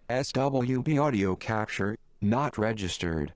SWB audio capture, not registered.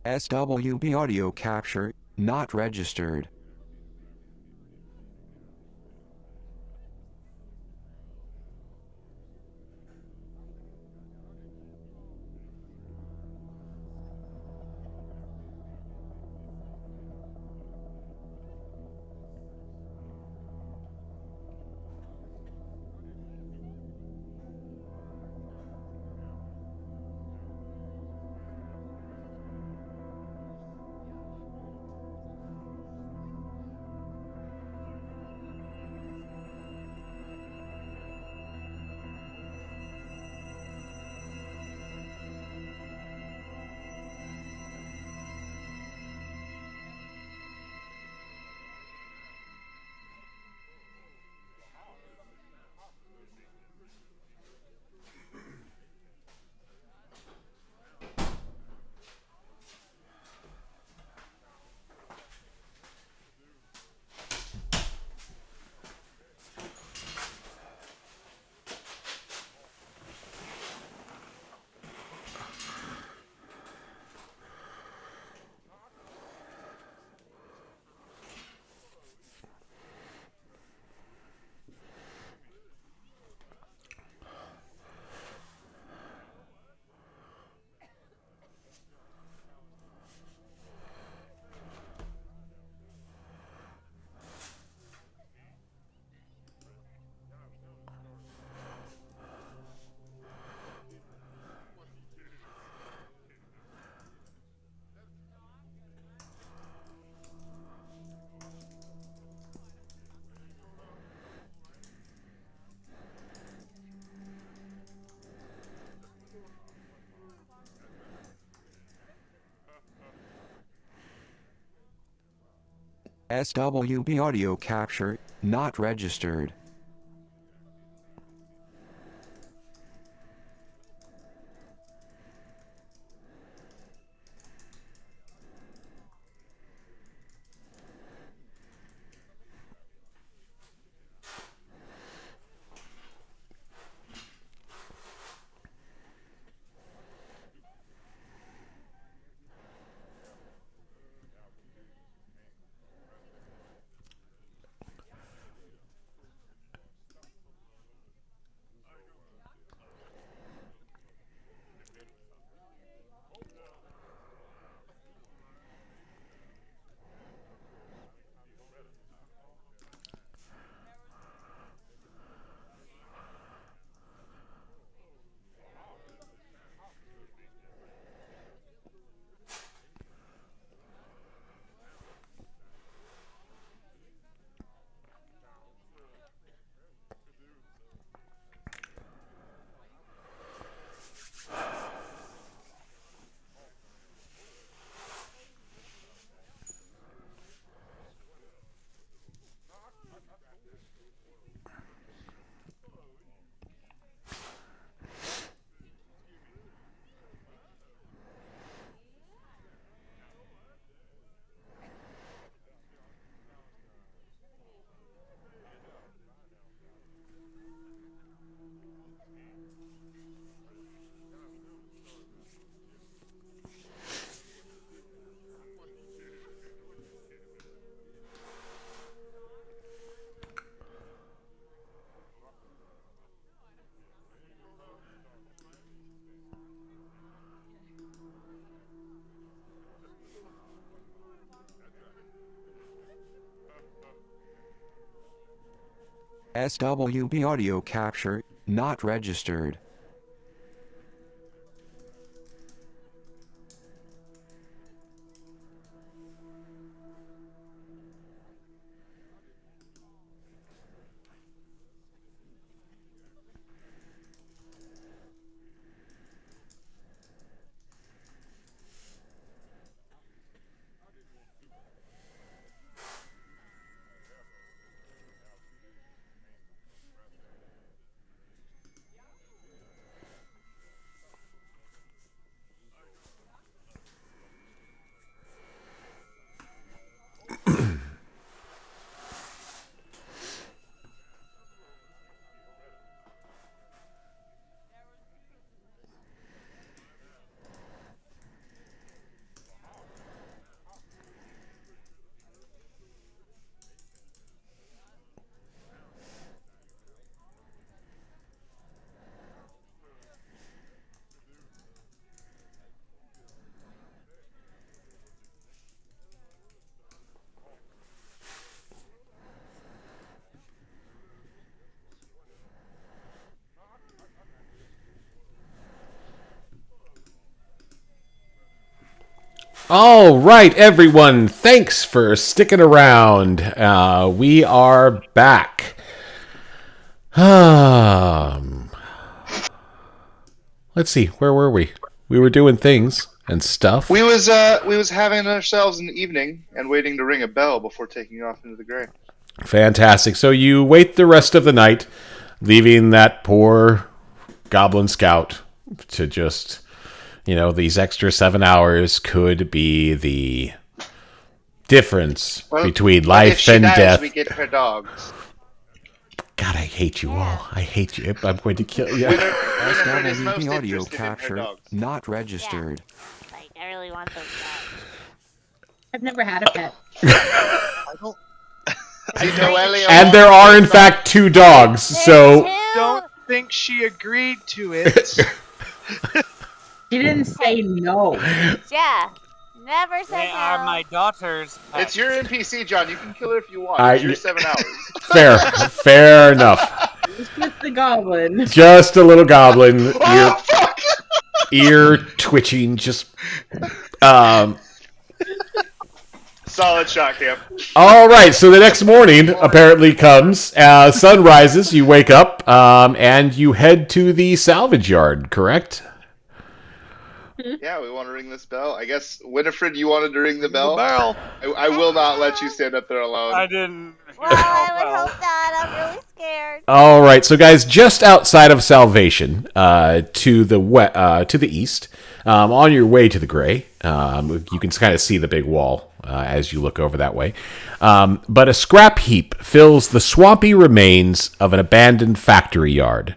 SWB audio capture, not registered. SWB audio capture, not registered. SWB audio capture, not registered.
All right, everyone. Thanks for sticking around. We are back. Let's see. Where were we? We were doing things and stuff.
We was having ourselves an evening and waiting to ring a bell before taking off into the gray.
Fantastic. So you wait the rest of the night, leaving that poor goblin scout to just, these extra 7 hours could be the difference between life and death.
We get her dogs.
God, I hate you all. I hate you. I'm going to kill you.
SW using audio capture not registered.
Yeah. Like, I really want those dogs.
I've never had a pet.
And there are, in fact, 2 dogs, so...
Don't think she agreed to it.
She didn't say no.
Yeah. Never said
They
no.
are my daughter's pets.
It's your NPC, John. You can kill her if you want. It's your 7 hours.
Fair enough.
Just the goblin.
Just a little goblin. Ear twitching, just...
Solid shot, Cam.
All right, so the next morning apparently comes. Sun rises, you wake up, and you head to the salvage yard, correct?
Yeah, we want to ring this bell. I guess, Winifred, you wanted to ring the bell? I will not let you stand up there alone.
I didn't.
Well, I would hope not. I'm really scared.
All right, so guys, just outside of Salvation, to the east, on your way to the Gray, you can kind of see the big wall as you look over that way. But a scrap heap fills the swampy remains of an abandoned factory yard.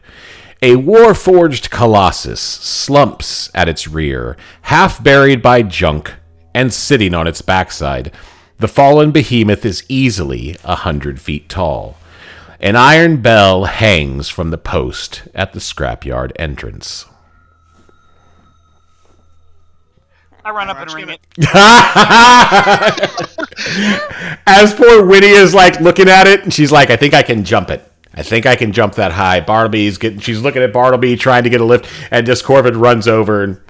A war-forged colossus slumps at its rear, half buried by junk and sitting on its backside. The fallen behemoth is easily 100 feet tall. An iron bell hangs from the post at the scrapyard entrance.
I run up and ring it.
As poor Winnie is looking at it, and she's like, I think I can jump it. I think I can jump that high. She's looking at Bartleby trying to get a lift, and Discorvid runs over, and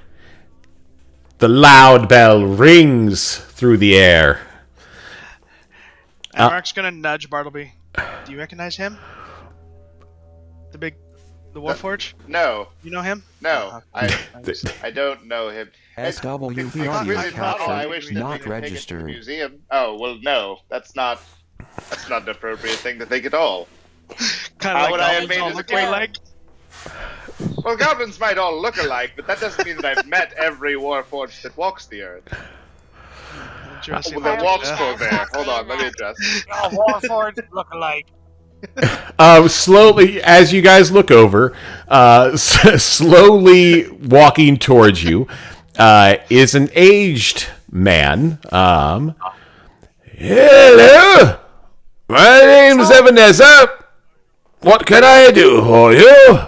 the loud bell rings through the air.
Mark's gonna nudge Bartleby. Do you recognize him? The Warforge?
No.
You know him?
No. I don't know him.
SW audio capture not registered.
Museum. Oh, well, no. That's not an appropriate thing to think at all. How would I have made his acquaintance? Well, goblins might all look alike, but that doesn't mean that I've met every Warforged that walks the earth. The walks there. Hold on, let me adjust.
Warforged look alike.
Slowly, as you guys look over, slowly walking towards you, is an aged man. Hello! My name's Ebenezer. What can I do for you?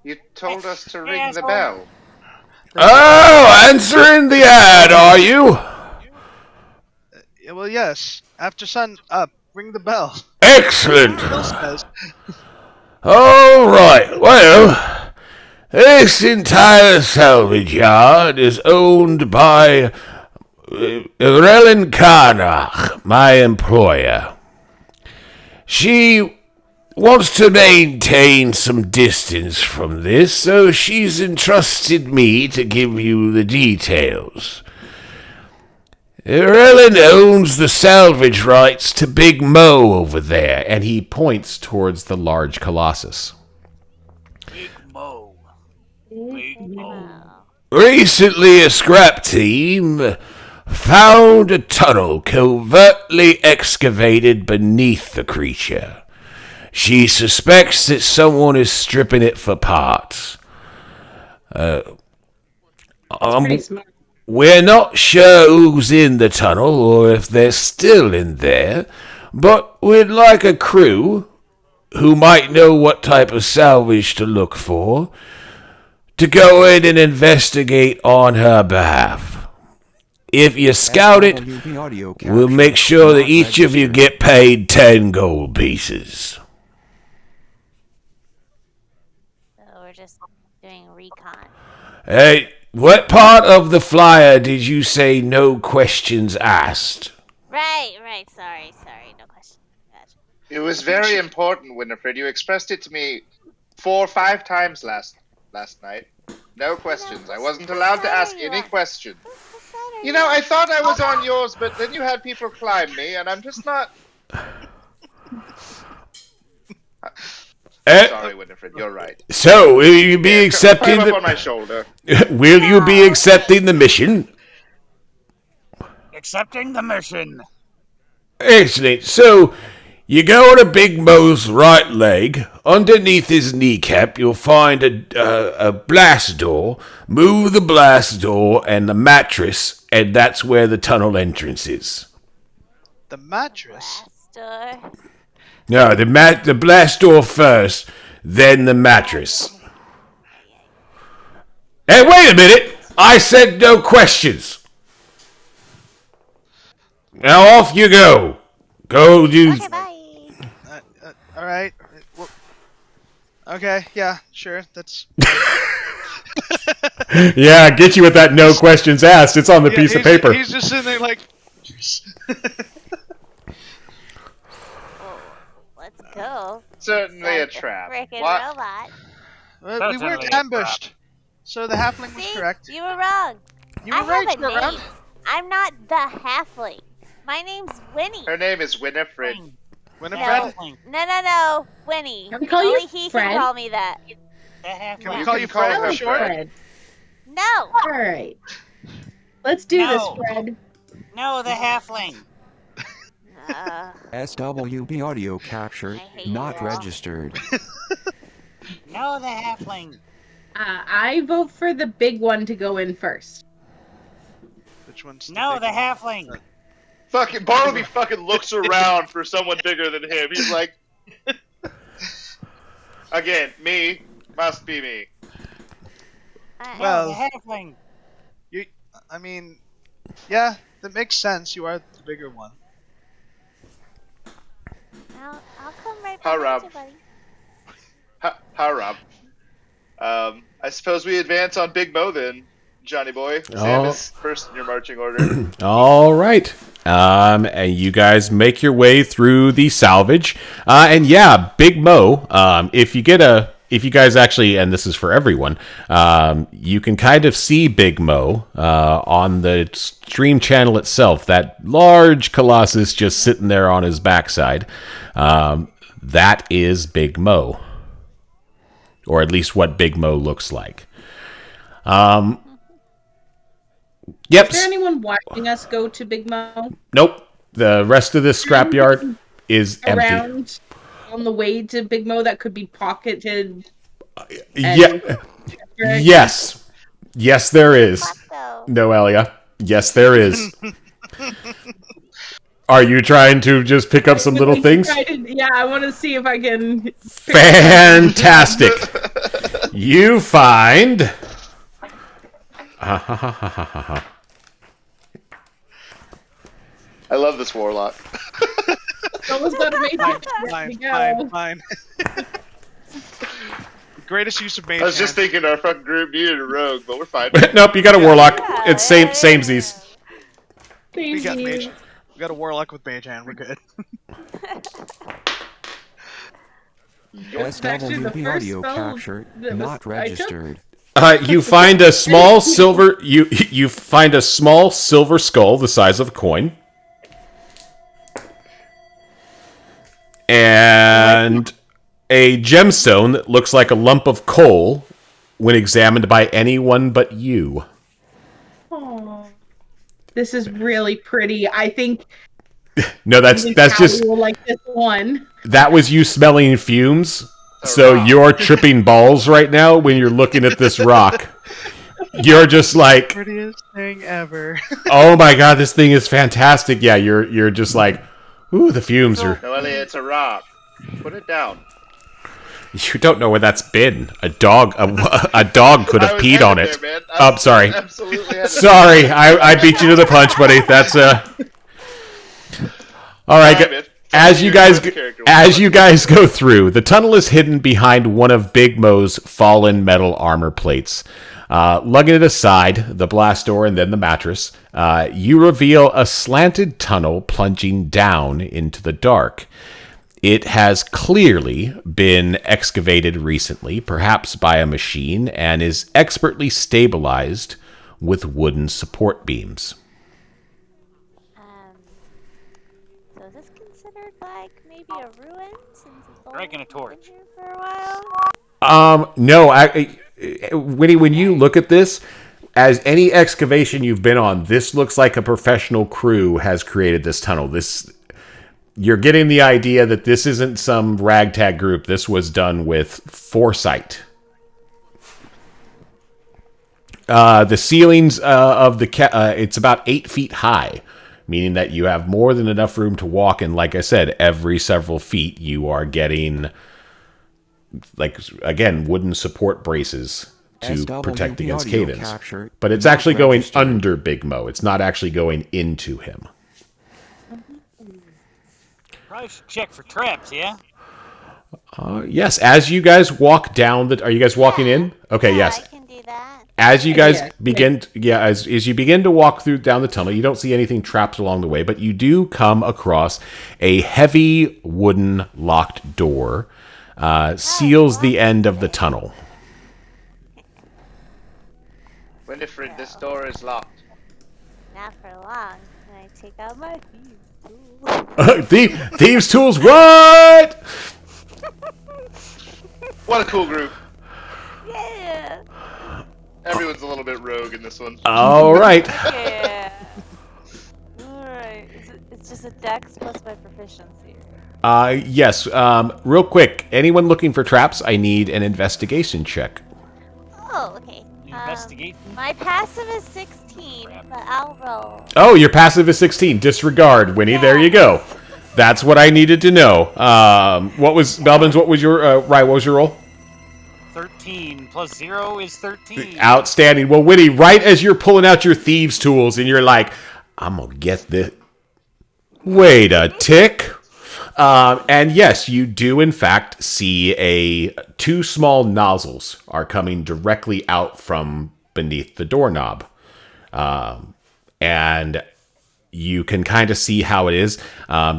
You told us to ring the bell.
Oh, answering the ad, are you?
Well, yes. After sun up, ring the bell.
Excellent. All right. Well, this entire salvage yard is owned by Relin Karnach, my employer. She wants to maintain some distance from this, so she's entrusted me to give you the details. Relin owns the salvage rights to Big Mo over there, and he points towards the large colossus.
Big Mo. Big Mo.
Recently, a scrap team found a tunnel covertly excavated beneath the creature. She suspects that someone is stripping it for parts. We're not sure who's in the tunnel or if they're still in there, but we'd like a crew who might know what type of salvage to look for to go in and investigate on her behalf. If you scout it, we'll make sure that each of you get paid 10 gold pieces.
So we're just doing recon.
Hey, What part of the flyer did you say no questions asked?
Right. Sorry. No question. Gotcha.
It was very important, Winifred. You expressed it to me 4 or 5 times last night. No questions. I wasn't allowed to ask any questions. You know, I thought I was on yours, but then you had people climb me, and I'm just not... Sorry, Winifred, you're right.
So, will you be accepting
climb up on my shoulder.
Will you be accepting the mission?
Accepting the mission.
Excellent. So, you go to Big Mo's right leg. Underneath his kneecap, you'll find a blast door. Move the blast door and the mattress, and that's where the tunnel entrance is.
The mattress?
Blaster.
No, the blast door first, then the mattress. Hey, wait a minute! I said no questions. Now off you go. Go do.
Okay, bye.
All right. Well, okay. Yeah. Sure. That's.
Yeah, get you with that no questions asked. It's on the piece of paper.
He's just sitting there like.
Let's go.
Certainly a trap.
Frickin'
What?
robot.
Well, we weren't ambushed, so the halfling was
See?
correct.
You were wrong.
You were
I
right.
have a
You were around.
name. I'm not the halfling. My name's Winnie.
Her name is Winifred.
Winifred.
No. Winnie.
Can we call you
Only he
Fred?
can call me that.
Can we call you Fred for short?
Fred.
No.
All right. Let's do this, Fred.
No, the halfling.
SWB audio capture,
I hate
not
you all.
registered.
No, the halfling.
I vote for the big one to go in first.
Which one's
No, the
big one?
halfling.
Fucking Bartleby fucking looks around for someone bigger than him. He's like, again, me must be me.
Well-
No, the halfling.
I mean, yeah, that makes sense. You are the bigger one.
I'll come right
Hi,
back
Rob.
at you, buddy.
Hi, Rob. I suppose we advance on Big Mo then, Johnny boy. Sam is first in your marching order.
All right. And you guys make your way through the salvage. And yeah, Big Mo, if you guys actually, and this is for everyone, you can kind of see Big Mo on the stream channel itself. That large colossus just sitting there on his backside. That is Big Mo. Or at least what Big Mo looks like. Yep.
Is there anyone watching us go to Big Mo?
Nope. The rest of this scrapyard is empty.
Around on the way to Big Mo that could be pocketed.
Yeah. Yes. Yes, there is.
What,
Noelia. Yes, there is. Are you trying to just pick up some little things?
Yeah, I want to see if I can.
Fantastic. You find.
I love this warlock.
Someone's got a mage.
Fine. The greatest use of mage.
I was just thinking our fucking group needed a rogue, but we're fine.
Nope, you got a warlock. It's samesies.
We got mage. We got a warlock with mage hand. We're good.
SWB audio capture, not registered.
You find a small silver. You find a small silver skull the size of a coin, and a gemstone that looks like a lump of coal when examined by anyone but you.
Aww. This is really pretty. I think.
No, that's just
will like this one.
that was you smelling fumes. So you're tripping balls right now when you're looking at this rock. You're just like,
Prettiest thing ever.
oh my god, this thing is fantastic. Yeah, you're just like, ooh, the fumes are.
No, Elliot, it's a rock. Put it down.
You don't know where that's been. A dog could have peed on it.
There,
Oh, sorry.
Absolutely. had it.
Sorry, I beat you to the punch, buddy. That's All right,
Fine, man.
As you guys
character
go through, the tunnel is hidden behind one of Big Mo's fallen metal armor plates. Lugging it aside, the blast door and then the mattress, you reveal a slanted tunnel plunging down into the dark. It has clearly been excavated recently, perhaps by a machine, and is expertly stabilized with wooden support beams.
So is this considered like maybe a ruin since it's only
Dragging a
been
torch.
here for a while?
No, Winnie, when you look at this, as any excavation you've been on, this looks like a professional crew has created this tunnel. You're getting the idea that this isn't some ragtag group. This was done with foresight. The ceilings of the it's about 8 feet high, meaning that you have more than enough room to walk. And like I said, every several feet you are getting, like, again, wooden support braces to protect against cave-ins. But it's actually going under Big Mo. It's not actually going into him.
Probably should check for traps, yeah?
Yes, as you guys walk down are you guys walking in? Okay, yes.
I can do that.
As you guys as you begin to walk down the tunnel, you don't see anything trapped along the way, but you do come across a heavy wooden locked door, seals the end of the tunnel.
Winifred, this door is locked.
Not for long. And I take out my thieves' tools.
Thieves' tools, what?
What a cool group.
Yeah.
Everyone's a little bit rogue in this one.
All right.
Yeah. Alright. It's just a dex plus my proficiency.
Yes. Real quick, anyone looking for traps, I need an investigation check.
Oh, okay.
Investigate.
My passive is 16, but I'll roll.
Oh, your passive is 16. Disregard, Winnie. There you go. That's what I needed to know. What was Belbins? What was your what was your roll?
13 plus 0 is 13.
Outstanding. Well, Winnie, right as you're pulling out your thieves' tools, and you're like, "I'm gonna get this." Wait a tick. And yes, you do in fact see two small nozzles are coming directly out from beneath the doorknob. And you can kind of see how it is.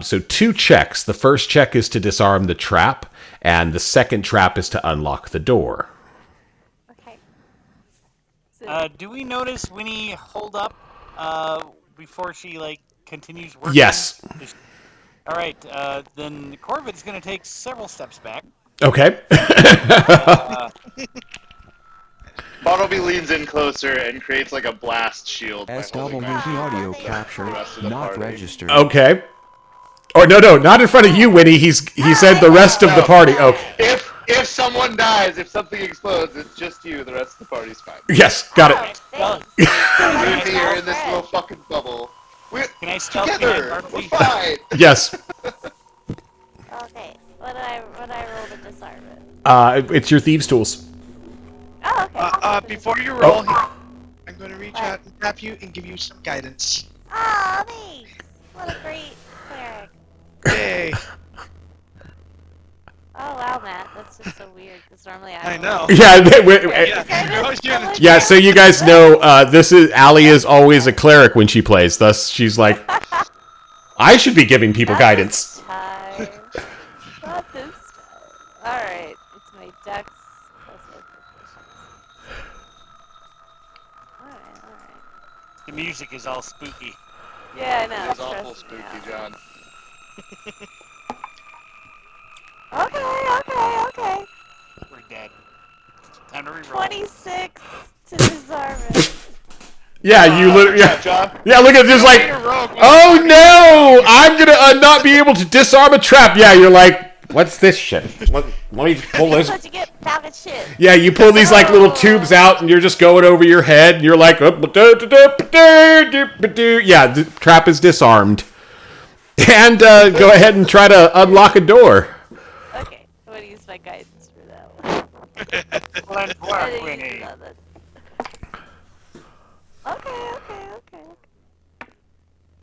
So 2 checks. The first check is to disarm the trap, and the second trap is to unlock the door.
Okay.
Do we notice Winnie hold up before she continues working?
Yes.
All right. Then Corvid's going to take several steps back.
Okay.
Bartleby leans in closer and creates like a blast shield.
SWT audio capture not registered.
Okay. Or no, not in front of you, Winnie. He said the rest of the party. Okay.
If someone dies, if something explodes, it's just you. The rest of the party's fine.
Yes, got it.
We're here in this little fucking bubble.
Can I stealth
together. We're fine.
Yes.
Okay. What do I roll to disarm it?
It's your thieves' tools.
Oh, okay.
Before you roll, I'm going to reach out and tap you and give you some guidance.
Oh, thanks. What a great cleric.
Yay.
Oh, wow, Matt. That's just so weird, because normally
I know.
Yeah, so you guys know, Allie is always a cleric when she plays, thus she's like, I should be giving people guidance.
Not this time. Alright, it's my dex plus my proficiency. Alright.
The music is all spooky.
Yeah, I know.
It's awful spooky, John.
Okay.
We're dead. Time to reroll.
26 to disarm it.
Yeah, you literally.
John.
Yeah, look at this, like, oh no, I'm gonna not be able to disarm a trap. Yeah, you're like, what's this shit? Let me pull this.
What you get, found shit.
Yeah, you pull these like little tubes out, and you're just going over your head, and you're like, yeah, the trap is disarmed. And go ahead and try to unlock a door.
Okay, I'm gonna use my guidance for that one.
Let's work, Winnie.
Okay.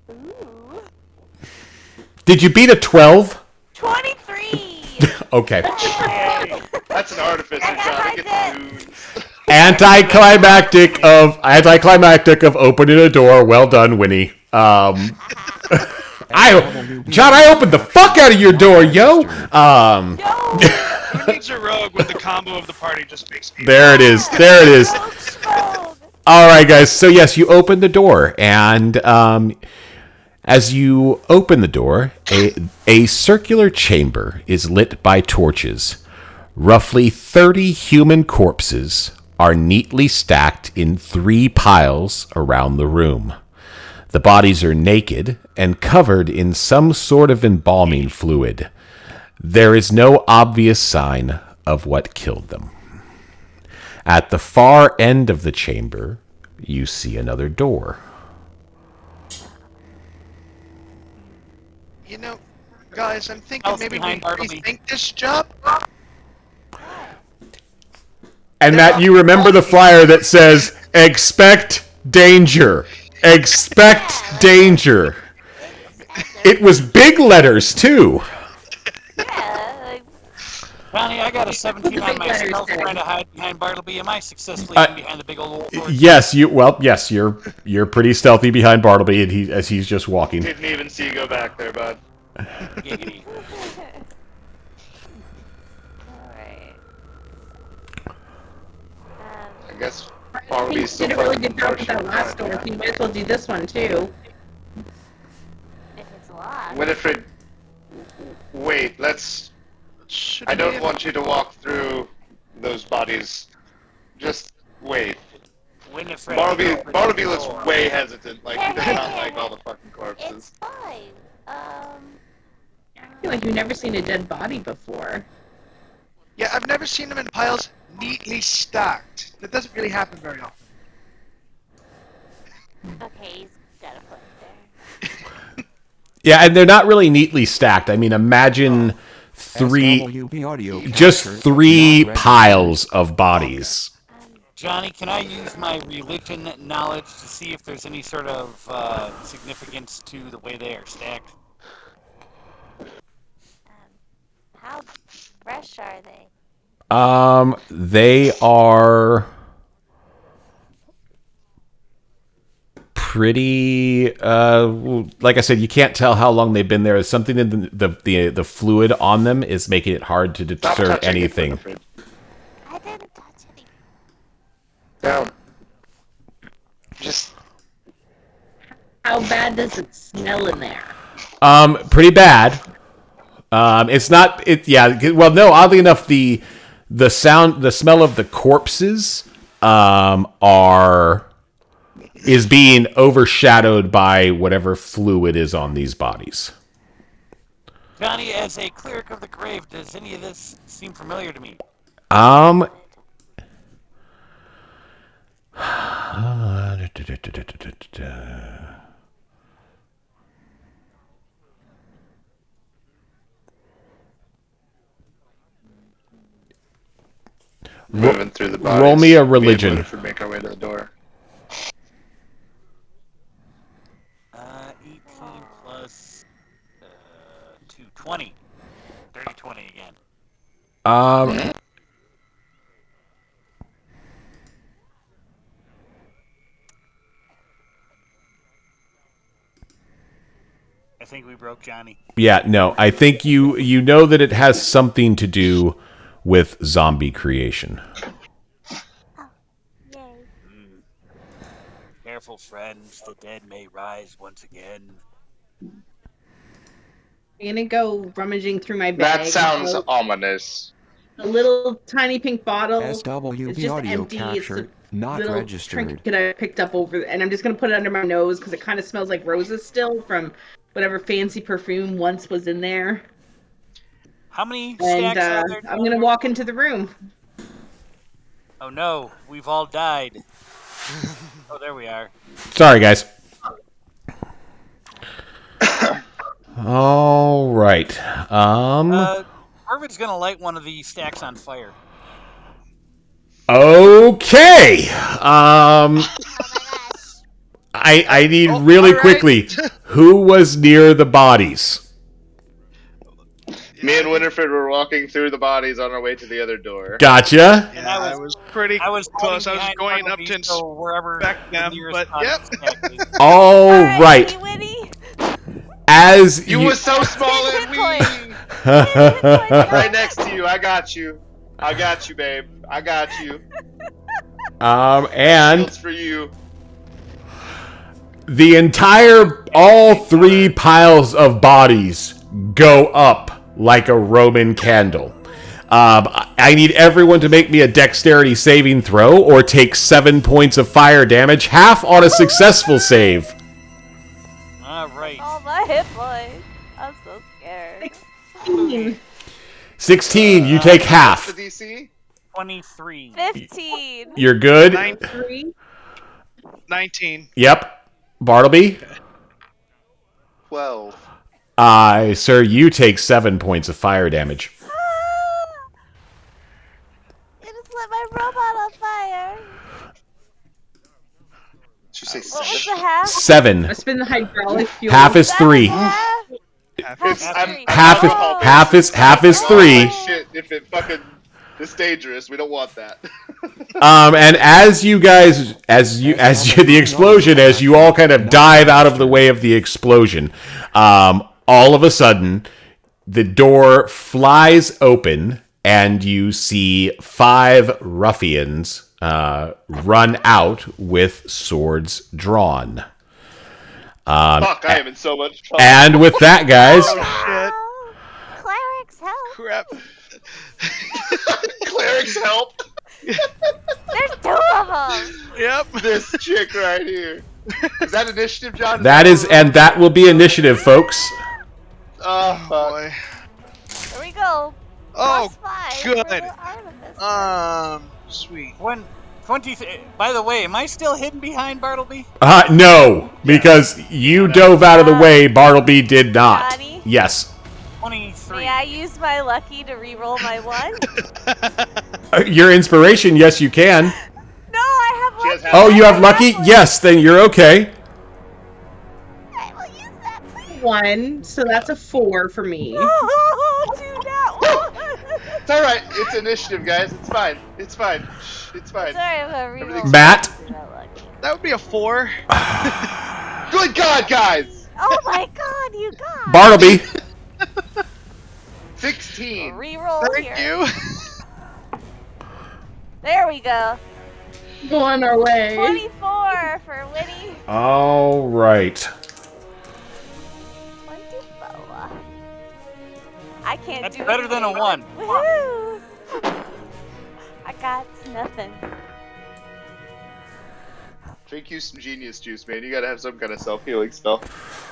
Ooh.
Did you beat a 12?
23!
Okay.
That's an artificer, John. It gets moves.
Anticlimactic of opening a door. Well done, Winnie. I opened the fuck out of your door, yo.
Who needs a rogue when the combo of the party just makes me?
There it is. All right, guys. So yes, you open the door, and as you open the door, a circular chamber is lit by torches. Roughly 30 human corpses are neatly stacked in 3 piles around the room. The bodies are naked and covered in some sort of embalming fluid. There is no obvious sign of what killed them. At the far end of the chamber, you see another door.
You know, guys, I'm thinking maybe we
behind Bartleby.
rethink this job.
And Matt, you remember the flyer that says, "Expect danger. Expect danger." It was big letters, too.
Johnny, I got a 17 on my stealth trying to hide behind Bartleby. Am I successfully behind the big old wolf?
Yes, you're pretty stealthy behind Bartleby, and as he's just walking.
Didn't even see you go back there, bud.
Giggity.
Alright.
I guess
I think
Bartleby's
you
still
did a really
fighting
good job with that
partial
last door.
combat.
You might as well do this one too.
If it's locked.
Winifred, wait, I don't want you to walk through those bodies. Just wait.
Winifred.
Bartleby looks way hesitant, like he does not like all the fucking corpses.
It's fine.
I feel like you've never seen a dead body before.
Yeah, I've never seen them in piles neatly stacked. That doesn't really happen very often.
Okay, he's got a point there.
Yeah, and they're not really neatly stacked. I mean, imagine just 3 piles of bodies.
Johnny, can I use my religion knowledge to see if there's any sort of significance to the way they are stacked?
How fresh are they?
They are pretty. Like I said, you can't tell how long they've been there. Something in the fluid on them is making it hard to discern anything.
I didn't touch any.
No. Just.
How bad does it smell in there?
Pretty bad. It's not. Yeah. Well, no. Oddly enough, the smell of the corpses is being overshadowed by whatever fluid is on these bodies.
Johnny, as a cleric of the grave, does any of this seem familiar to me?
Moving through the bodies.
Roll me a religion.
Me and Winifred make our way to the door.
18 plus 2, 20. Dirty 20 again. I think we broke Johnny.
Yeah, no. I think you know that it has something to do with zombie creation.
Yay.
Careful, friends. The dead may rise once again.
I'm gonna go rummaging through my bag.
That sounds ominous.
A little tiny pink bottle.
SWV
It's just
audio
empty.
capture,
It's a
not
little
registered.
trinket I picked up over, and I'm just gonna put it under my nose because it kind of smells like roses still from whatever fancy perfume once was in there.
How many
And
stacks are there?
I'm gonna walk into the room.
Oh no, we've all died. Oh, there we are.
Sorry, guys. All right.
Irvin's gonna light one of these stacks on fire.
Okay.
Oh my gosh.
I need really quickly. Who was near the bodies?
Me and Winifred were walking through the bodies on our way to the other door.
Gotcha.
Yeah, I was pretty close. I was going up to
so wherever
inspect them,
the nearest
but yep.
contact is.
All right.
Winnie.
As
You was so small and wee. Right next to you. I got you. I got you, babe. I got you.
And
It's for you.
the entire, all 3 piles of bodies go up like a Roman candle. I need everyone to make me a dexterity saving throw or take 7 points of fire damage, half on a successful save.
All right.
All my hit points. I'm so scared.
16, you take half.
What's the DC?
23.
15.
You're good.
19.
Yep. Bartleby?
12.
Sir, you take 7 points of fire damage.
You just lit my robot on fire.
Did you say
What was
7?
the half?
7.
I spin the hydraulic fuel.
Half is 3.
Half?
Half is 3.
Shit, if it fucking is dangerous, we don't want that.
And as you guys, the explosion, as you all kind of dive out of the way of the explosion, all of a sudden, the door flies open, and you see 5 ruffians run out with swords drawn.
Fuck, I am in so much trouble.
And with that, guys,
Shit.
Clerics help.
Crap.
Clerics help.
There's 2 of them.
Yep.
This chick right here. Is that initiative, John?
that will be initiative, folks.
Oh, fuck.
Boy.
Here we go.
Oh,
+5
good.
for the artificer.
Sweet.
20. By the way, am I still hidden behind Bartleby?
No, because you dove out of the way, Bartleby did not.
Johnny?
Yes.
23.
May I use my lucky to re-roll my 1?
Your inspiration, yes, you can.
No, I have
She
lucky.
has
Oh, you have lucky? Yes, then you're okay.
I will use that, please.
1, so that's a 4 for me.
Oh, do not.
It's alright. It's initiative, guys. It's fine. It's fine. It's fine.
Sorry, I'm gonna re-roll.
Everything's-
Matt?
That would be a 4.
Good God, guys!
Oh my god, you guys!
Bartleby.
16.
Reroll
Thank
here.
you.
There we go.
Go on our way.
24 for Winnie.
All right.
24. I can't
That's
do
better than a
anything.
1.
Woohoo! I got nothing.
Drink you some genius juice, man. You gotta have some kind of self-healing spell.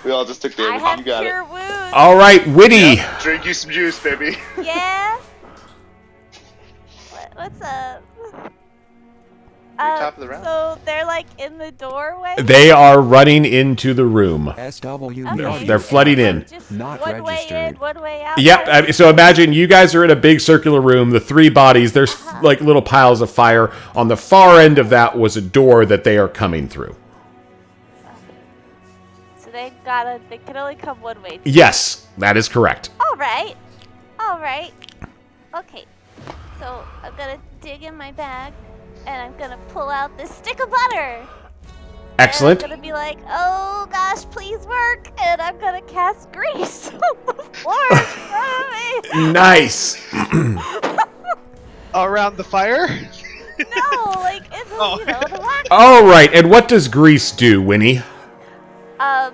We all just took
I
damage.
have
You got
cure
it.
wounds.
All right, Witty.
Drink you some juice, baby.
Yeah. What's up?
Top of the round.
So they're like in the doorway.
They are running into the room.
SW
Okay.
They're flooding in.
Just
Not
one way in,
registered.
one way out.
Yep. So imagine you guys are in a big circular room. The 3 bodies. There's like little piles of fire. On the far end of that was a door that they are coming through.
So they can only come one way.
Yes, that is correct.
All right. Okay. So I'm gonna dig in my bag, and I'm gonna pull out this stick of butter.
Excellent.
And I'm gonna be like, oh gosh, please work, and I'm gonna cast grease on the floor in front of me.
Nice.
Around the fire?
No, like it's the wax.
All right. And what does grease do, Winnie?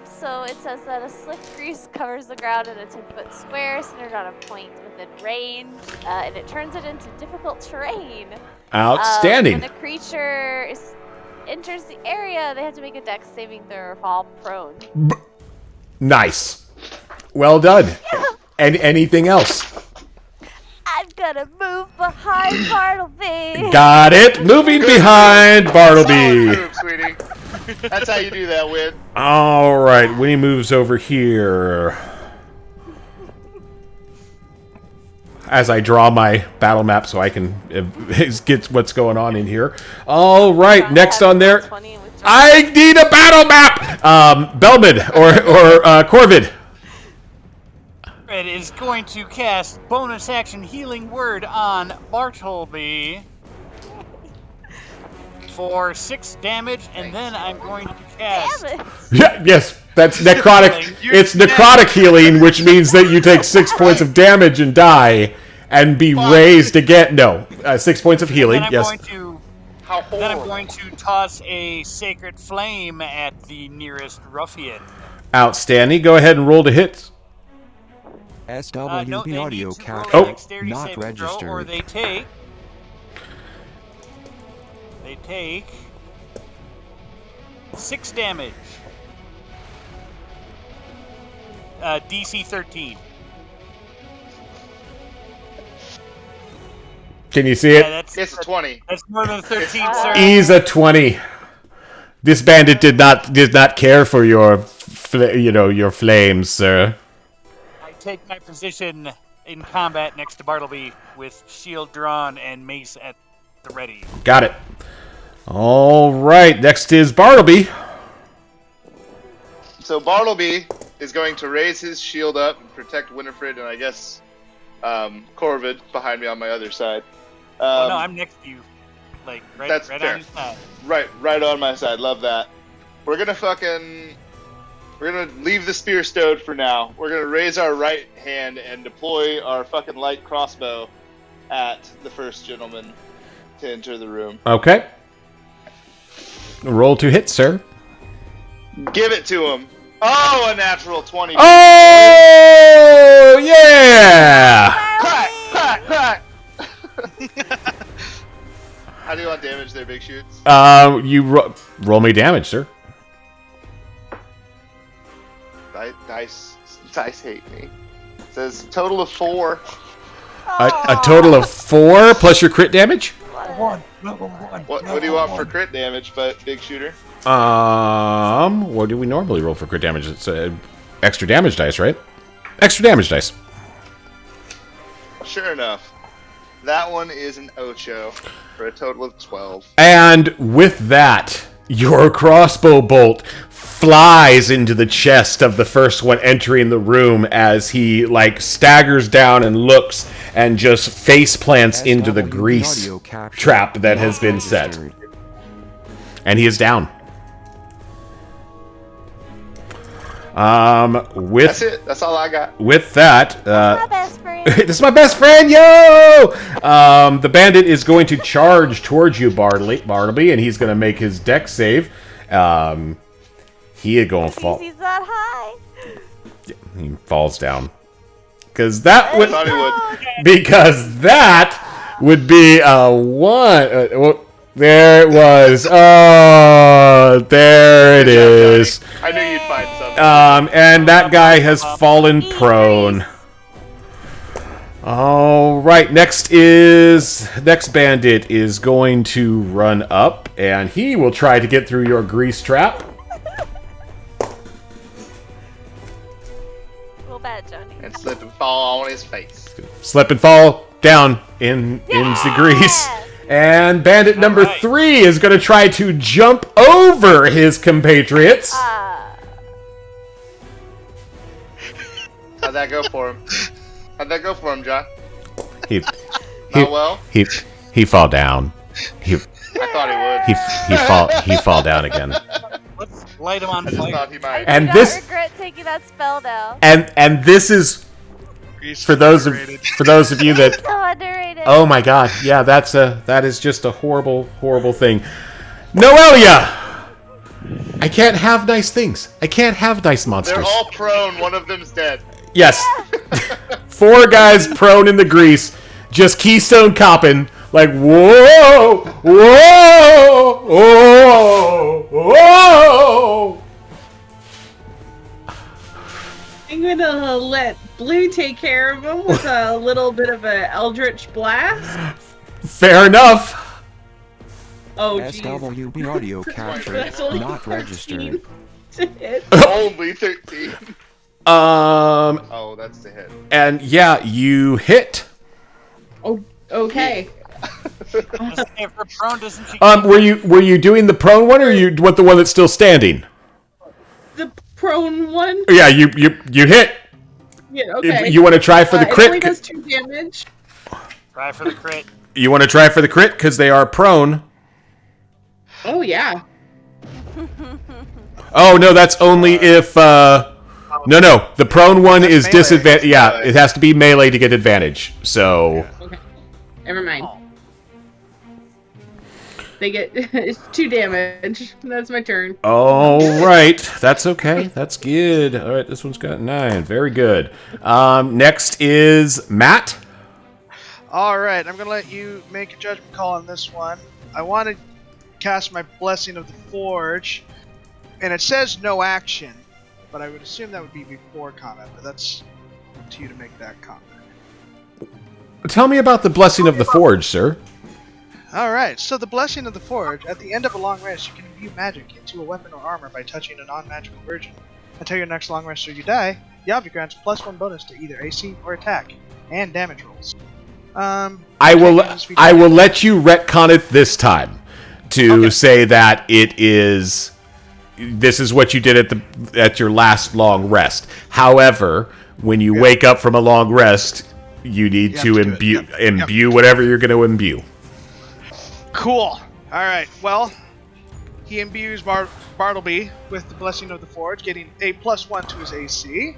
So it says that a slick grease covers the ground in a 10-foot square centered on a point within range, and it turns it into difficult terrain.
Outstanding.
When a creature enters the area, they have to make a dex saving throw or fall prone.
Nice. Well done. And anything else?
I'm gonna move behind Bartleby.
Got it. Moving behind Bartleby.
Solid move, sweetie. That's how you do that, Win.
All right. Winnie moves over here. As I draw my battle map so I can get what's going on in here. All right. Next on there. I need a battle map. Belmond or Corvid.
Winifred is going to cast bonus action healing word on Bartleby for 6 damage, and then I'm going to cast.
Damn it!
Yeah, yes, that's necrotic. It's necrotic healing, which means that you take 6 points of damage and die, and be raised again. No, 6 points of healing.
Then I'm
Yes.
going to. Then I'm going to toss a sacred flame at the nearest ruffian.
Outstanding. Go ahead and roll to hit.
SWB
No, they
audio
need to roll
capture
a dexterity
not
saving throw,
registered.
or they take 6 damage. DC 13.
Can you see
Yeah,
it?
that's
It's a 20.
That's more than 13, sir.
He's a 20. This bandit did not care for your flames, sir.
I take my position in combat next to Bartleby with shield drawn and mace at the ready.
Got it. All right. Next is Bartleby.
So Bartleby is going to raise his shield up and protect Winifred and I guess Corvid behind me on my other side.
Oh no, I'm next to you. Like right
fair.
on your side.
Right on my side. Love that. We're gonna leave the spear stowed for now. We're gonna raise our right hand and deploy our fucking light crossbow at the first gentleman to enter the room.
Okay. Roll to hit, sir.
Give it to him. Oh, a natural 20.
Oh, yeah!
Crack! How do you want damage there, Big Shoots?
You roll me damage, sir.
Dice hate me. It says total of 4.
A total of 4 plus your crit damage?
What do you want for crit damage, but Big Shooter?
What do we normally roll for crit damage? It's extra damage dice, right? Extra damage dice.
Sure enough. That one is an Ocho for a total of 12.
And with that, your crossbow bolt flies into the chest of the first one entering the room as he, staggers down and looks and just face plants into the grease trap that has been set. And he is down.
That's it. That's all I got.
With that,
My best friend.
this is my best friend, yo! The bandit is going to charge towards you, Bartleby, and he's going to make his dex save. He is going to fall.
He's that high.
He falls down. Because that would be a 1. There it was. Oh, there it is.
I knew you'd find something.
And that guy has fallen prone. All right, next bandit is going to run up, and he will try to get through your grease trap.
Real bad, Johnny.
And slip and fall on his face.
Slip and fall down in the grease. And bandit number 3 is going to try to jump over his compatriots.
How'd that go for him? John?
He fall down.
I thought
He fall down again.
Let's light him on
he would. I
fire.
thought he might.
And
I
this
regret taking that spell now.
and this is for those of you that
So underrated.
oh my god, yeah, that is just a horrible thing. Noelia, I can't have nice things. I can't have nice monsters.
They're all prone. One of them's dead.
Yes. 4 guys prone in the grease, just keystone copping, like whoa, whoa, whoa, whoa.
I'm gonna let Blue take care of him with a little bit of an Eldritch Blast.
Fair enough.
Oh, jeez.
SWB audio capture
That's only
not registered.
13 to hit.
Only 13. Oh, that's the hit.
And yeah, you hit.
Oh, okay.
If her prone doesn't she
Were you doing the prone one, or you want the one that's still standing?
The prone one?
Yeah, you hit.
Yeah, okay.
You want to try for the
It
crit?
only does 2 damage.
Try for the crit.
You want to try for the crit because they are prone.
Oh, yeah.
Oh, no, that's only if... No, the prone one
That's
is
melee.
disadvantage. Yeah, it has to be melee to get advantage. So...
Okay. Never mind. They get it's 2 damage. That's my turn.
All right, that's okay. That's good. All right, this one's got 9. Very good. Next is Matt.
All right, I'm gonna let you make a judgment call on this one. I want to cast my Blessing of the Forge, and it says no action, but I would assume that would be before combat. But that's up to you to make that comment.
Tell me about the Blessing of the Forge, sir.
All right, so the Blessing of the Forge. At the end of a long rest, you can imbue magic into a weapon or armor by touching a non-magical virgin. Until your next long rest or you die, the object grants +1 bonus to either AC or attack and damage rolls.
I will let you retcon it this time to say that it is. This is what you did at your last long rest. However, when you wake up from a long rest, you need to imbue whatever you're going to imbue.
Cool. All right. Well, he imbues Bartleby with the Blessing of the Forge, getting a +1 to his AC.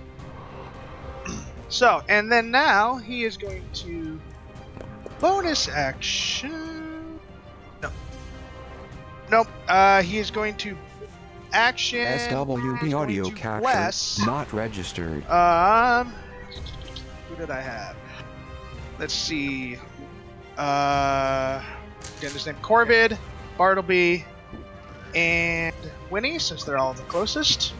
So, and then now he is going to bonus action. Nope. He is going to action.
SWB audio
going to
capture
bless.
not registered.
Who did I have? Let's see. Again, his name Corvid, Bartleby, and Winnie, since they're all the closest.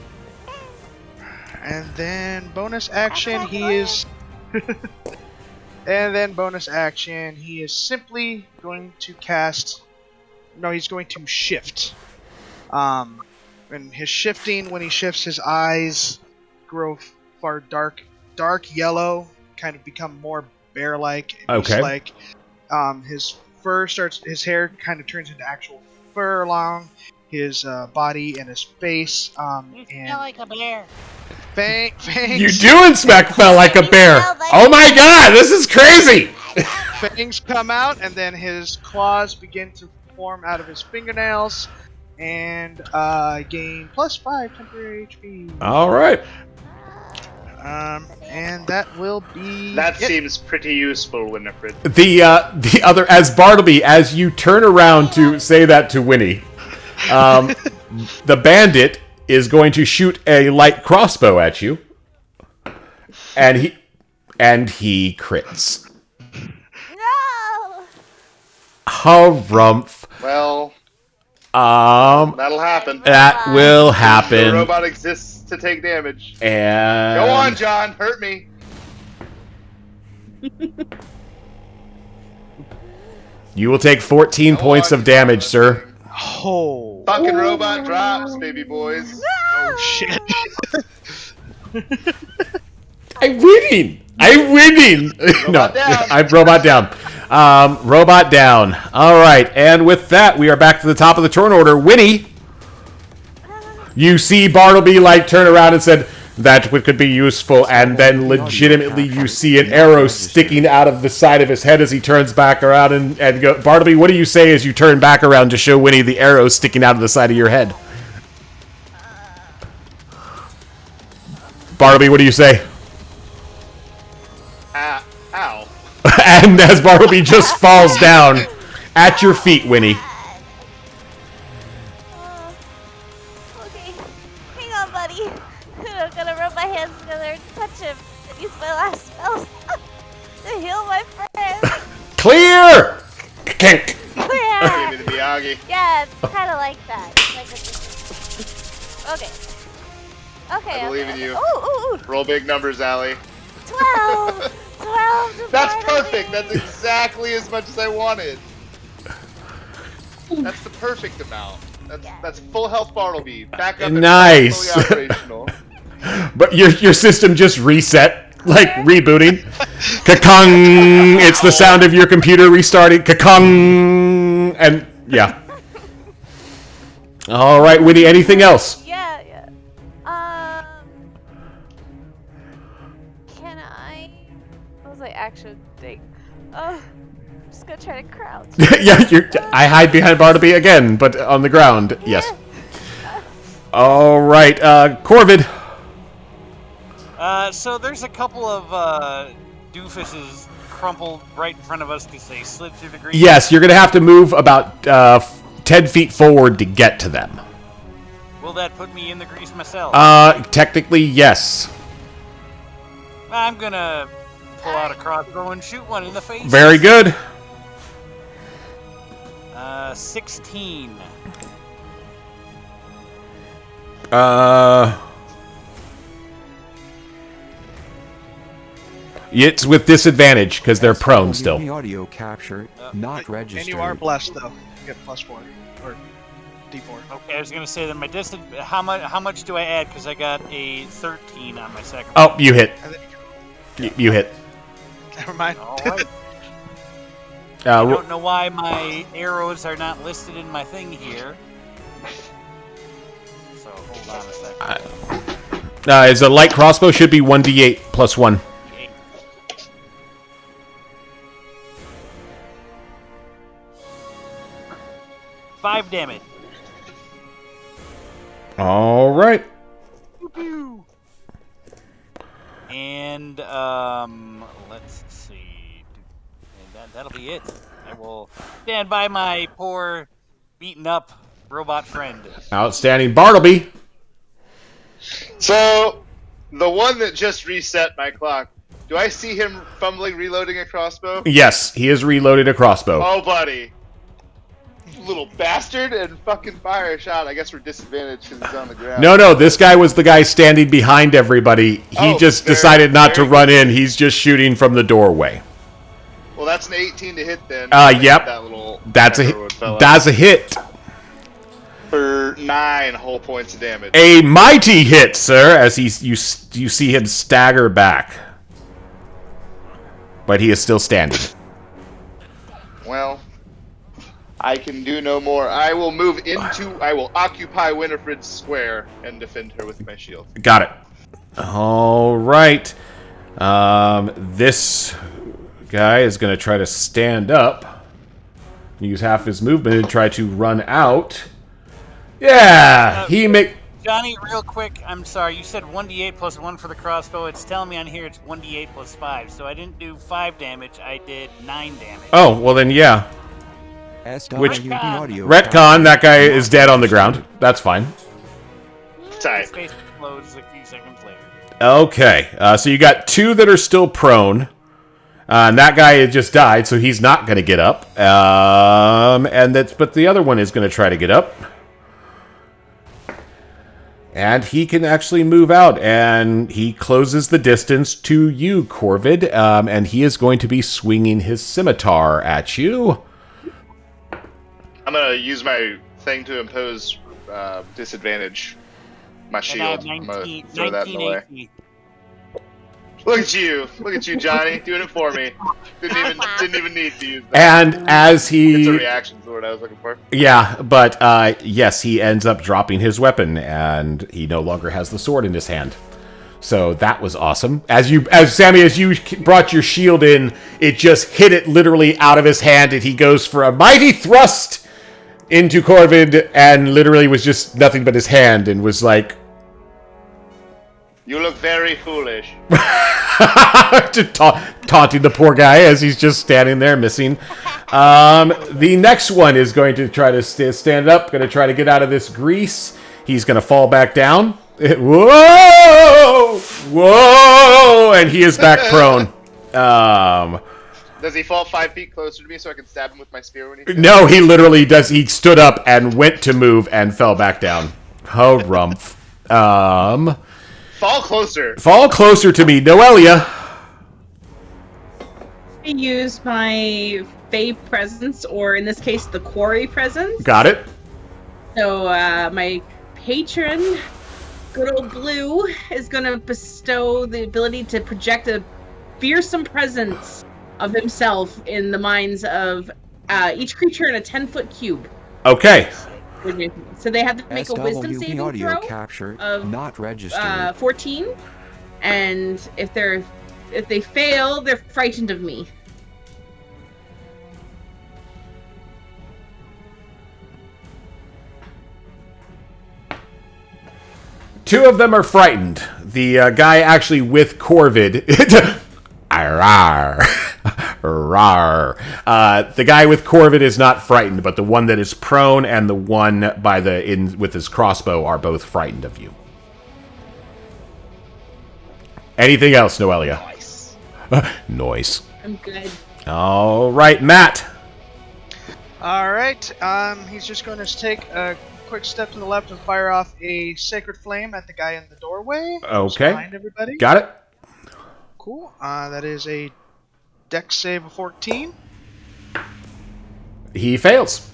And then bonus action, he is. And then bonus action, he is simply going to cast. No, he's going to shift. And his shifting, when he shifts, his eyes grow far dark yellow, kind of become more bear-like.
Okay.
Like, his fur starts. His hair kind of turns into actual fur along his body and his face.
You smell like a bear.
Fangs.
You do inspect felt like a bear. Oh my god, this is crazy.
Fangs come out, and then his claws begin to form out of his fingernails, and gain +5 temporary HP.
All right.
And that will be.
That seems pretty useful, Winifred.
The other, as Bartleby, as you turn around to say that to Winnie, the bandit is going to shoot a light crossbow at you, and he crits.
No!
Harumph.
Well, that'll happen.
That will
The
happen.
robot exists to take damage.
And
Go on, John. Hurt me.
you will take 14 points of damage, sir.
Oh.
Fucking robot drops, baby boys.
Oh shit.
I'm winning. No,
down.
I'm robot down. Robot down. All right, and with that, we are back to the top of the turn order. Winnie, you see Bartleby turn around and said that could be useful, and then legitimately you see an arrow sticking out of the side of his head as he turns back around and go. Bartleby, what do you say as you turn back around to show Winnie the arrow sticking out of the side of your head? Bartleby, what do you say?
Ow.
And as Bartleby just falls down at your feet, Winnie.
Okay. Hang on, buddy. I'm gonna rub my hands together and touch him and use my last spell to heal my friend.
Clear! Kink.
Give
Yeah,
me the Miyagi.
yeah, it's kind of like that. Okay. Okay.
I believe in you.
Ooh.
Roll big numbers, Allie.
12. 12 to
That's
Bartleby.
perfect. That's exactly as much as I wanted. That's the perfect amount. That's full health Bartleby. Back up.
Nice.
And fully operational.
But your system just reset, rebooting. Ka-kung! It's the sound of your computer restarting. Ka-kung! And, yeah. All right, Winnie, anything else?
Yeah. Can try to crouch.
Yeah, I hide behind Bartleby again, but on the ground. Yes. All right, Corvid.
So there's a couple of doofuses crumpled right in front of us because they slid through the green.
Yes, you're going to have to move about 10 feet forward to get to them.
Will that put me in the grease myself?
Technically, yes.
I'm going to pull out a crossbow and shoot one in the face.
Very good.
16.
It's with disadvantage because they're prone still.
Audio capture not registered.
And you are blessed though. You get +4 or D4.
Okay, I was gonna say that my how much do I add? Because I got a 13 on my second.
Oh, you hit. You hit.
Never mind.
All right. I don't know why my arrows are not listed in my thing here. So hold on a second.
Is a light crossbow should be 1d8 plus 1.
5 damage.
All right.
And let's see. That'll be it. I will stand by my poor, beaten up robot friend.
Outstanding, Bartleby.
So, the one that just reset my clock. Do I see him fumbling, reloading a crossbow?
Yes, he has reloaded a crossbow.
Oh, buddy. Little bastard, and fucking fire a shot. I guess we're disadvantaged because he's on the ground.
No, this guy was the guy standing behind everybody. He just decided not to run in. He's just shooting from the doorway.
Well, that's an 18 to hit then.
Yep. That's a hit.
For 9 whole points of damage.
A mighty hit, sir, as you see him stagger back. But he is still standing.
Well, I can do no more. I will occupy Winifred's square and defend her with my shield.
Got it. All right. This guy is going to try to stand up. Use half his movement and try to run out. Yeah,
Johnny, real quick, I'm sorry. You said 1d8 plus 1 for the crossbow. It's telling me on here it's 1d8 plus 5. So I didn't do 5 damage. I did 9 damage.
Oh, well then, yeah. Which retcon, that guy is dead on the ground. That's fine.
Tight.
Space explodes a few seconds later.
Okay, so you got 2 that are still prone. And that guy just died, so he's not going to get up. But the other one is going to try to get up. And he can actually move out, and he closes the distance to you, Corvid. And he is going to be swinging his scimitar at you.
I'm going to use my thing to impose disadvantage. My shield. I'm going to throw that in the way.
18.
Look at you, Johnny, doing it for me. Didn't even need to use that.
And as he,
it's a reaction is what I was looking for.
Yeah, but yes, he ends up dropping his weapon, and he no longer has the sword in his hand. So that was awesome. As Sammy, as you brought your shield in, it just hit it literally out of his hand, and he goes for a mighty thrust into Corvid, and literally was just nothing but his hand, and was like,
"You look very foolish."
Taunting the poor guy as he's just standing there missing. The next one is going to try to stand up, going to try to get out of this grease. He's going to fall back down. Whoa! Whoa! And he is back prone.
Does he fall 5 feet closer to me so I can stab him with my spear when he...
No, he literally does. He stood up and went to move and fell back down. Oh, rumph.
Fall closer.
Fall closer to me, Noelia.
I use my Fae presence, or in this case, the Quarry presence.
Got it.
So my patron, good old Blue, is going to bestow the ability to project a fearsome presence of himself in the minds of each creature in a 10-foot cube.
Okay.
So they have to make a wisdom
SWP
saving
audio
throw
capture
of
not registered.
14, and if they fail, they're frightened of me.
Two of them are frightened. The guy actually with Corvid. Arr. Rawr. The guy with Corvid is not frightened, but the one that is prone and the one with his crossbow are both frightened of you. Anything else, Noelia? Nice.
I'm good.
All right, Matt.
All right. He's just going to take a quick step to the left and fire off a sacred flame at the guy in the doorway.
Okay.
Behind everybody.
Got it.
Cool. That is a dex save of 14.
He fails.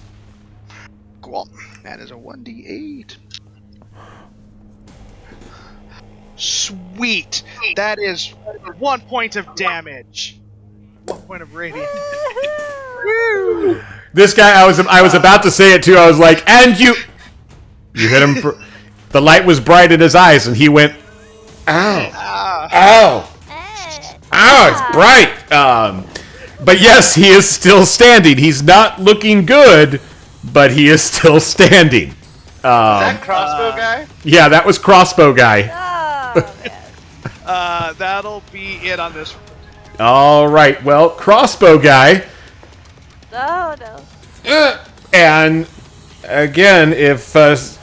Cool. That is a 1d8. Sweet. That is 1 point of damage. 1 point of radiant. Woo!
This guy, I was about to say it too. I was like, and you hit him. The light was bright in his eyes, and he went, ow, ow, ow, it's bright. But yes, he is still standing. He's not looking good, but he is still standing.
Is that crossbow guy?
Yeah, that was crossbow guy.
Oh, man.
That'll be it on this one.
All right, well, crossbow guy.
Oh, no.
And again, if that's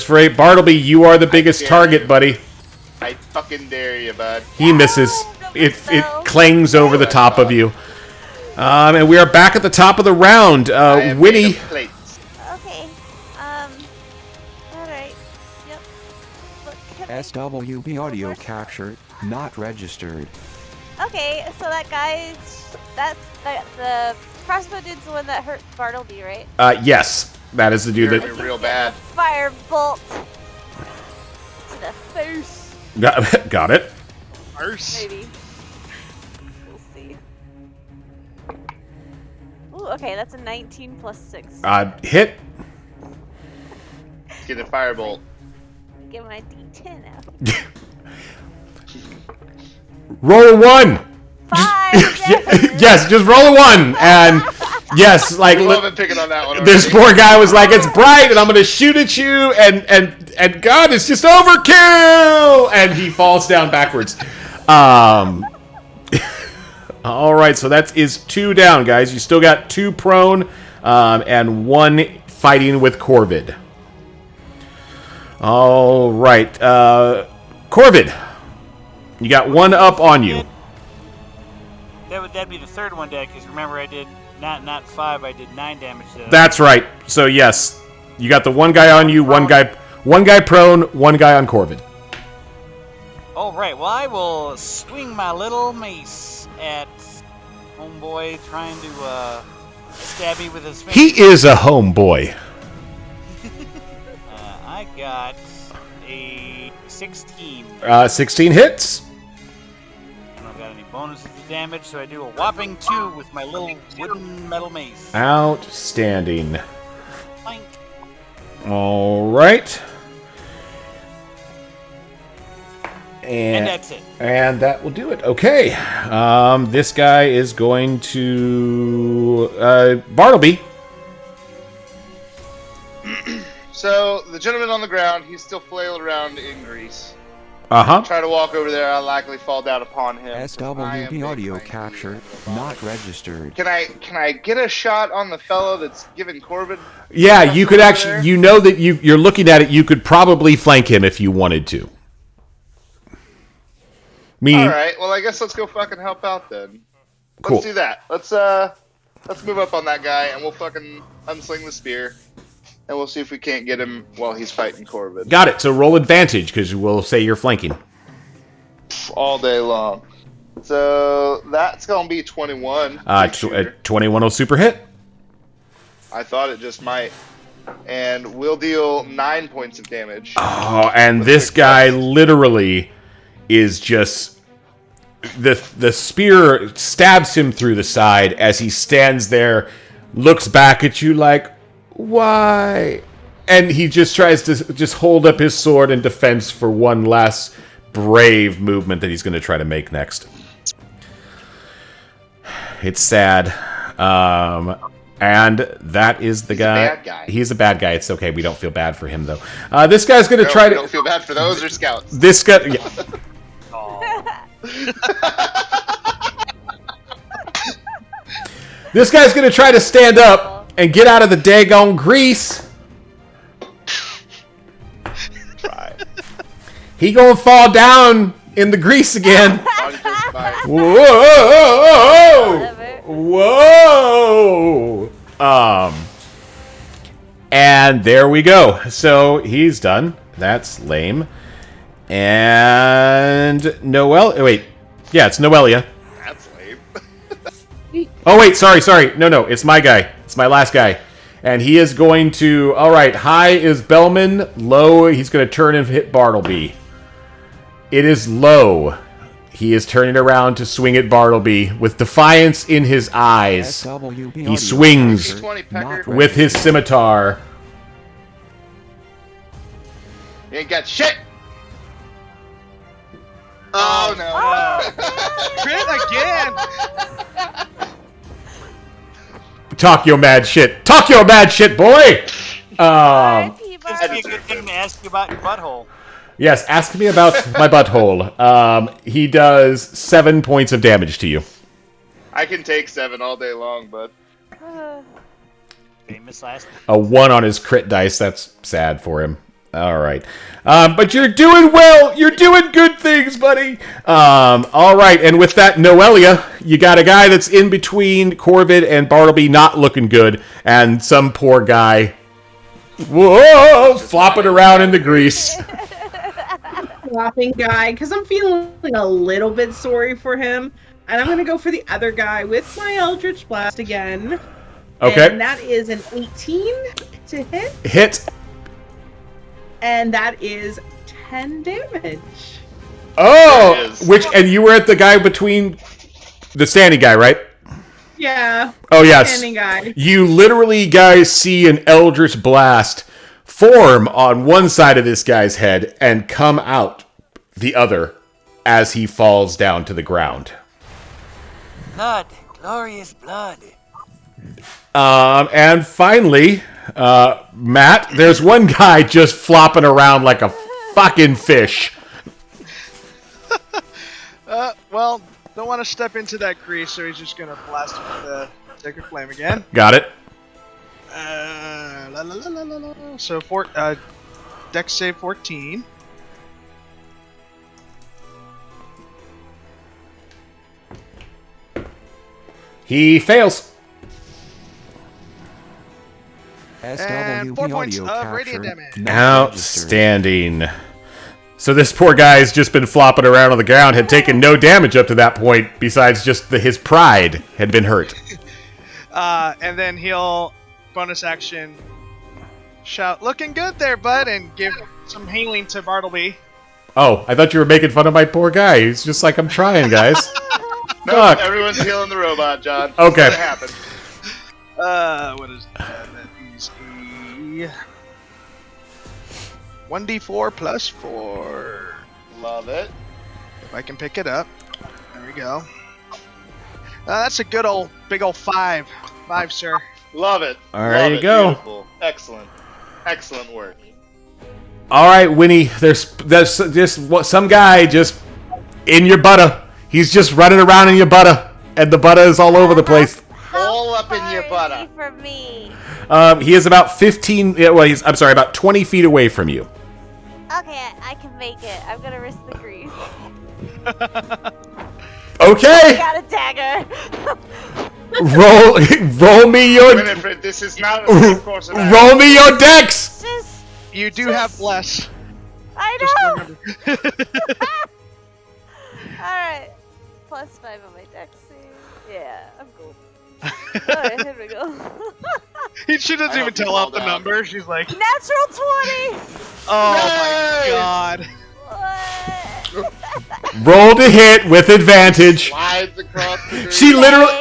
right, Bartleby, you are the biggest target, buddy.
I fucking dare you, bud.
He misses. It clangs over the top of you. And we are back at the top of the round. Winnie.
Okay. Alright. Yep. Look,
SWB audio capture, not registered.
Okay, so that guy, the crossbow dude's the one that hurt Bartleby, right?
Yes, that is the dude
You're
that
real bad.
Fire bolt to the face.
got it.
Maybe. We'll see. Ooh, okay, that's a 19 plus 6.
Hit.
Get a firebolt.
Get my D10 out.
Roll a 1.
5!
Yes, just roll a 1. And yes, like
We love it picking on that one.
this poor guy was like, it's bright, and I'm gonna shoot at you, and God, it's just overkill, and he falls down backwards. All right, so that is 2 down, guys. You still got 2 prone, and 1 fighting with Corvid. All right, Corvid, you got 1 up on you.
That'd be the third one, Dad, because remember I did not 5, I did 9 damage to that.
That's right. So yes, you got the 1 guy on you, one guy prone, 1 guy on Corvid.
Oh, right. Well, I will swing my little mace at homeboy trying to stab me with his finger.
He is a homeboy.
I got a 16.
16 hits.
I don't got any bonuses to damage, so I do a whopping 2 with my little wooden metal mace.
Outstanding.
Clank.
All right.
And that's it.
And that will do it. Okay. This guy is going to Bartleby.
So, the gentleman on the ground, he's still flailing around in grease.
Uh-huh.
Try to walk over there, I'll likely fall down upon him.
SWB audio capture, not registered.
Can I get a shot on the fellow that's giving Corbin?
Yeah, you could actually, you know that you're looking at it, you could probably flank him if you wanted to.
Alright, well I guess let's go fucking help out then.
Cool.
Let's do that. Let's move up on that guy and we'll fucking unsling the spear. And we'll see if we can't get him while he's fighting Corbin.
Got it. So roll advantage, because we'll say you're flanking.
All day long. So that's going to be 21.
21 will super hit.
I thought it just might. And we'll deal 9 points of damage.
Oh, and this guy literally is just... The spear stabs him through the side as he stands there, looks back at you like, why? And he just tries to just hold up his sword in defense for one last brave movement that he's going to try to make next. It's sad. And that is the guy.
He's a bad guy.
He's a bad guy. It's okay. We don't feel bad for him, though. This guy's going to
No,
try
we
to...
don't feel bad for those or scouts.
This guy... Yeah. This guy's going to try to stand up and get out of the daggone grease.
Try.
He going to fall down in the grease again. Whoa! Whoa! And there we go. So he's done. That's lame. And Noel. Wait. Yeah, it's Noelia.
That's lame.
Oh, wait. Sorry. No. It's my guy. It's my last guy. And he is going to... All right. High is Bellman. Low, he's going to turn and hit Bartleby. It is low. He is turning around to swing at Bartleby with defiance in his eyes. He swings with his scimitar.
You ain't got shit! Oh, no.
Crit again!
Talk your mad shit. Talk your mad shit, boy!
R.I.P.
This would be a
Bartleby.
good thing to ask you about your butthole.
Yes, ask me about my butthole. He does 7 points of damage to you.
I can take 7 all day long, bud.
Famous last.
A 1 on his crit dice. That's sad for him. All right. But you're doing well. You're doing good things, buddy. All right. And with that, Noelia, you got a guy that's in between Corvid and Bartleby not looking good, and some poor guy, whoa, flopping around in the grease.
Flopping guy, because I'm feeling a little bit sorry for him. And I'm going to go for the other guy with my Eldritch Blast again.
Okay.
And that is an 18 to hit.
Hit.
And that is 10 damage.
Oh,
There it is.
and you were at the guy between the standing guy, right?
Yeah.
Oh, yes.
Standing guy.
You literally, guys, see an Eldritch Blast form on one side of this guy's head and come out the other as he falls down to the ground.
Blood, glorious blood.
And finally, Matt, there's one guy just flopping around like a fucking fish.
Well, don't want to step into that grease, so he's just gonna blast him with the Sacred Flame again.
Got it?
So, Dex save 14.
He fails.
And 4 points of radiant damage.
Outstanding. So this poor guy's just been flopping around on the ground, had taken no damage up to that point, besides just his pride had been hurt.
And then he'll bonus action shout, "Looking good there, bud," and give some healing to Bartleby.
Oh, I thought you were making fun of my poor guy. He's just like, I'm trying, guys.
No,
Fuck.
everyone's healing the robot, John.
Okay.
What happened?
What is that? That is a 1d4 plus 4.
Love it.
If I can pick it up. There we go. That's a good old, big old 5. 5, sir.
Love it.
There
Love
you
it.
go.
Beautiful. Excellent. Excellent work.
All right, Winnie, there's just some guy just in your butter. He's just running around in your butter, and the butter is all over the place.
All up in your
Far is
butter.
he from me?
He is about 15, well, about 20 feet away from you.
Okay, I can make it. I'm gonna risk the grease.
Okay,
Got a dagger.
roll me your,
Winifred, this is not a safe course of action.
roll me your dex.
Just,
You do have bless.
I
Just
know.
remember.
All right, +5 on my dex save. Yeah, I'm cool. All right, here we go.
She doesn't
I
even
hope you
tell out
called
the
out.
number. She's like,
Natural 20.
oh
Yay!
my god.
What?
Roll to hit with advantage.
Slides across the green.
She literally,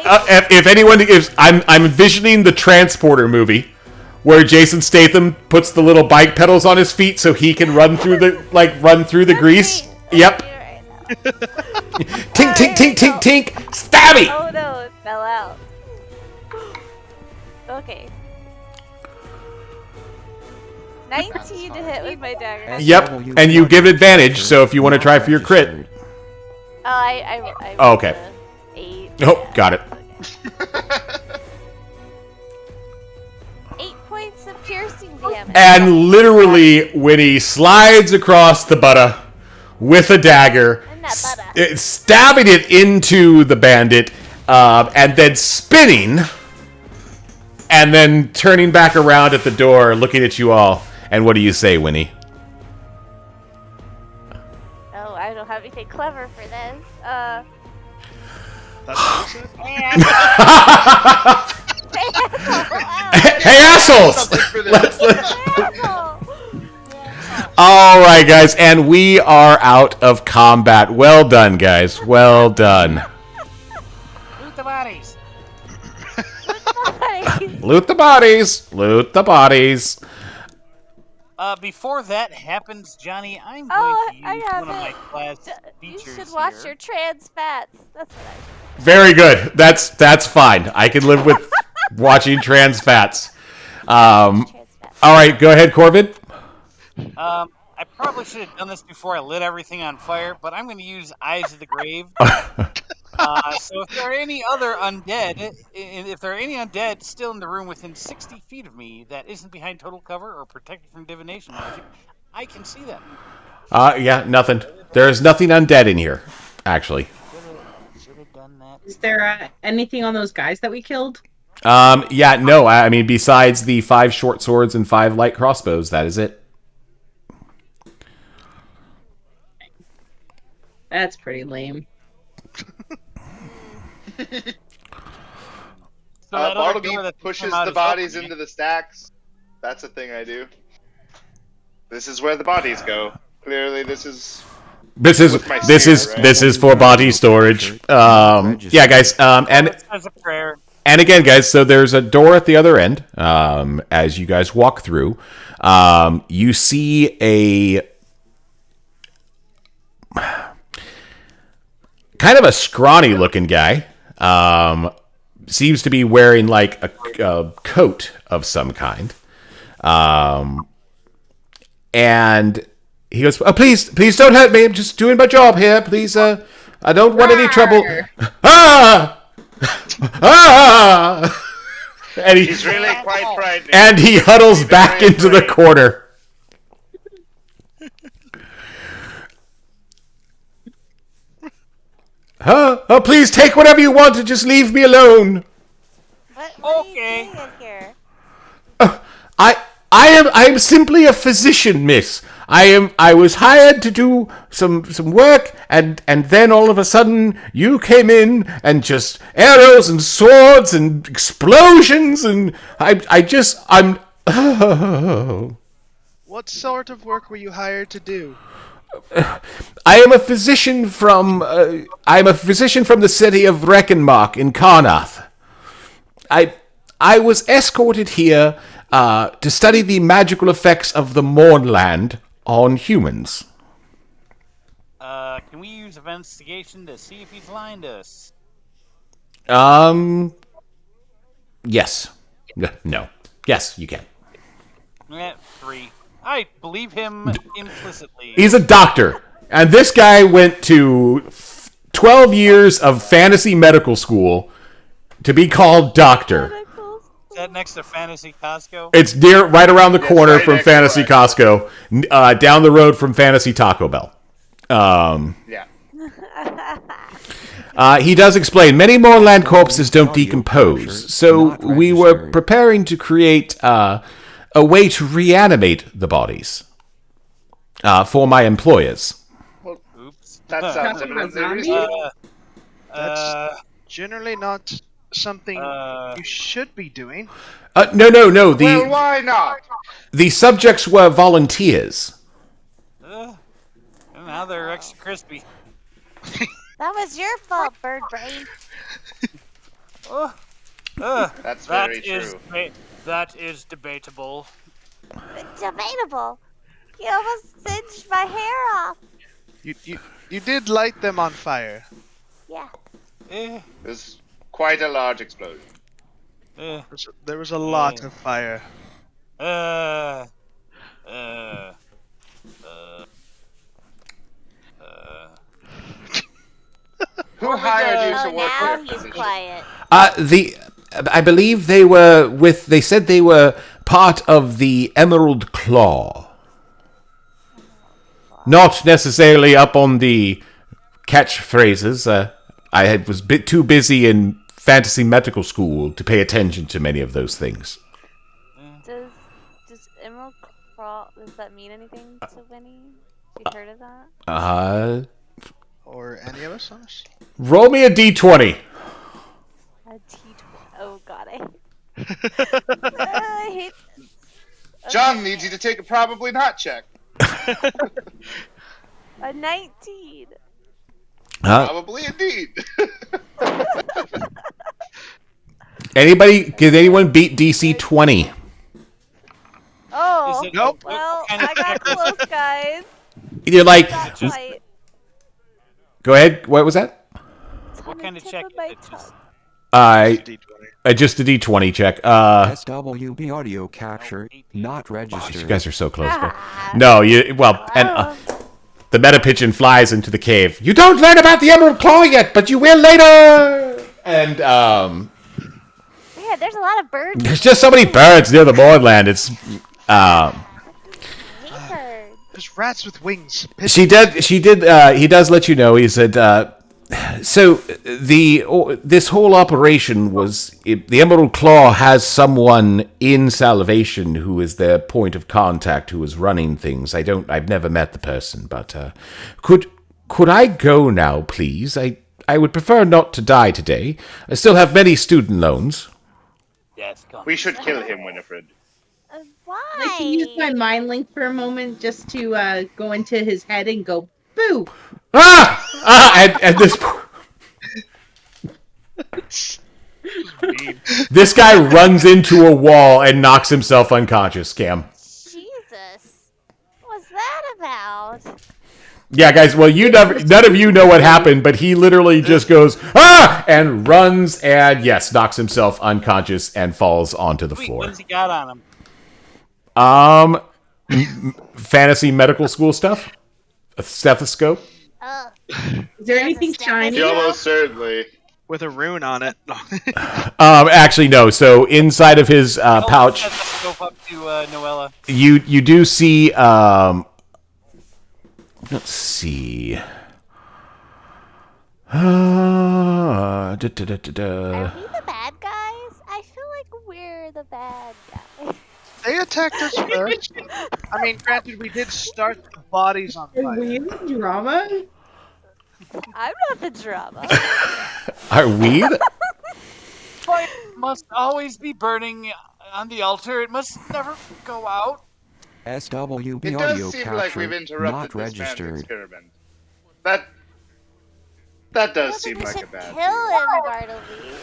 if anyone is, I'm envisioning the Transporter movie, where Jason Statham puts the little bike pedals on his feet so he can run through the grease. Yep.
Right now.
Tink, tink, tink, tink, tink. Stabby.
Oh no, it fell out. Okay. 19 to hit with my dagger.
Yep, and you give advantage, so if you want to try for your crit.
Oh, I
Oh, okay.
8.
Oh, got it.
Okay. 8 points of piercing damage.
And literally, when he slides across the butter with a dagger, stabbing it into the bandit, and then spinning, and then turning back around at the door, looking at you all. And what do you say, Winnie?
Oh, I don't have anything clever for this.
That's what you said?
Hey, assholes! All right, guys, and we are out of combat. Well done, guys. Well done.
Loot the bodies.
Loot the bodies. Loot the bodies.
Before that happens, Johnny, I'm going to use one of my class features.
You should watch
here.
your trans fats. That's what I.
Very good. That's fine. I can live with watching trans fats. All right, go ahead, Corbin.
I probably should have done this before I lit everything on fire, but I'm going to use Eyes of the Grave. So if there are any other undead, still in the room within 60 feet of me that isn't behind total cover or protected from divination magic, I can see them.
Yeah, nothing. There's nothing undead in here, actually.
Should have done that.
Is there anything on those guys that we killed?
Yeah, no. I mean, besides the 5 short swords and 5 light crossbows, that is it.
That's pretty lame.
Bartleby pushes the bodies into the stacks. That's a thing I do. This is where the bodies go. Clearly, this is for body storage.
Yeah, guys. And again, guys. So there's a door at the other end. As you guys walk through, you see a kind of a scrawny looking guy. Seems to be wearing like a coat of some kind. And he goes, "Oh, please don't hurt me. I'm just doing my job here. Please, I don't want any trouble." And
he's really quite frightening.
And he huddles back into the corner. Oh, please take whatever you want and just leave me alone.
What
Okay.
are you doing here?
I am simply a physician, miss. I was hired to do some work, and then all of a sudden you came in and just arrows and swords and explosions, and I'm.
What sort of work were you hired to do?
I am a physician from the city of Breckenmark in Karnath. I was escorted here to study the magical effects of the Mournland on humans.
Can we use investigation to see if he's lying to us?
Yes. No. Yes, you can.
3. I believe him implicitly.
He's a doctor, and this guy went to 12 years of fantasy medical school to be called doctor.
Is that next to Fantasy Costco?
It's right around the corner from Fantasy Costco, down the road from Fantasy Taco Bell.
Yeah.
He does explain, many Mournland corpses don't decompose, so we were preparing to create a way to reanimate the bodies for my employers.
Oops.
That sounds
That's generally not something you should be doing.
No.
Well, why not?
The subjects were volunteers.
Now they're extra crispy.
That was your fault, bird brain.
That's very true.
That is debatable.
Debatable. You almost singed my hair off.
You did light them on fire.
Yeah.
It was quite a large explosion.
Uh,
There was a lot of fire.
uh, uh,
Who hired you to
Oh,
work
now
their
he's
position?
quiet.
I believe they were with. They said they were part of the Emerald Claw. Not necessarily up on the catchphrases. I was a bit too busy in fantasy medical school to pay attention to many of those things.
Does Emerald Crawl, does that mean anything to Winnie? Have you heard of that?
Or any of us, honest?
Roll me a d20.
A T20. Oh god, I hate this.
John needs you to take a probably not check.
A 19.
Probably indeed.
Did anyone beat DC 20?
Oh,
Nope.
well, I got close, guys.
You're like,
Not quite.
go ahead. What was that?
what kind of check is it? Just,
Just a d20 check.
SWB audio capture not registered.
You guys are so close. But no, the meta pigeon flies into the cave. You don't learn about the Emerald Claw yet, but you will later. And
Yeah, there's a lot of birds.
there's just so many birds near the moorland. It's
I hate birds.
There's rats with wings.
He does let you know. He said, so this whole operation was the Emerald Claw has someone in Salvation who is their point of contact, who is running things. I've never met the person, but could I go now, please? I would prefer not to die today. I still have many student loans.
yes, come.
We should kill him, Winifred.
Why?
I can use my mind link for a moment just to go into his head and go, boo!
At this point, this guy runs into a wall and knocks himself unconscious. Cam.
Jesus. What's that about?
Yeah, guys. Well, none of you know what happened, but he literally just goes and runs and knocks himself unconscious and falls onto the
Sweet,
floor.
what's he got on him?
Fantasy medical school stuff. A stethoscope.
Is there anything shiny?
You almost certainly.
With a rune on it.
Actually, no. So inside of his pouch,
Let's scope up to Noella.
you do see. Let's see.
Are we the bad guys? I feel like we're the bad guys.
They attacked us first. I mean, granted, we did start the bodies on
Are
fire.
we in the drama?
I'm not the drama.
Are we?
Fire must always be burning on the altar. It must never go out.
SWB
It
audio
does seem like we've
capture
interrupted
not
this man's
registered.
experiment. That does
I
seem
think we
like a
should
bad
kill
deal.
him, Bartleby.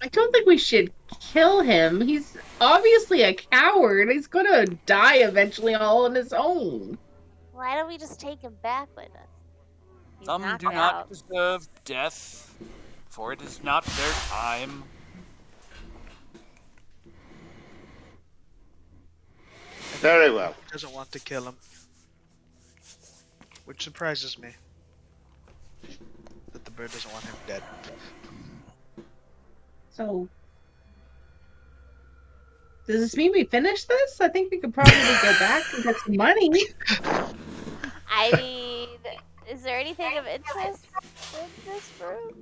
I don't think we should kill him. He's obviously a coward. He's gonna die eventually all on his own.
Why don't we just take him back with us? He's
Some
knocked
do
out.
not deserve death, for it is not their time.
Very well.
Doesn't want to kill him. Which surprises me. That the bird doesn't want him dead.
So, does this mean we finish this? I think we could probably go back and get some money.
I mean, is there anything of interest in this room?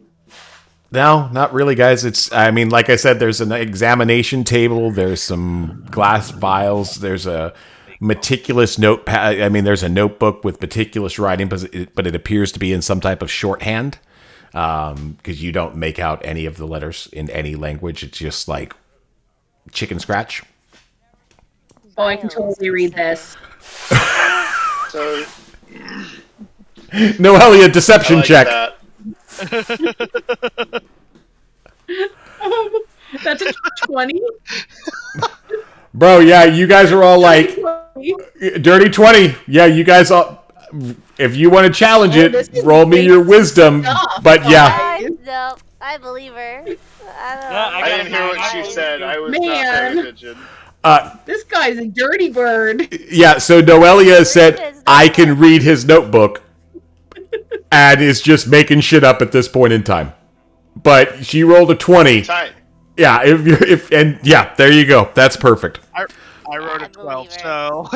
No, not really, guys. Like I said, there's an examination table. There's some glass vials. There's a meticulous notepad. There's a notebook with meticulous writing, but it appears to be in some type of shorthand. Because you don't make out any of the letters in any language. It's just like chicken scratch.
Oh, I can totally read this.
So
Noelia, deception
I like
check.
that.
That's a 20.
Bro, yeah, you guys are all like, dirty 20. Yeah, you guys all, if you want to challenge
this
it,
is
roll me your wisdom.
stuff,
But yeah,
No, I believe her.
Yeah,
I didn't hear what she said. I was not paying
Man.
attention.
This guy's a dirty bird.
Yeah, so Noelia said,
his
I can
notebook.
read his notebook, and is just making shit up at this point in time. But she rolled a 20.
Time.
Yeah, there you go. That's perfect.
I wrote
I
a 12,
believe her.
so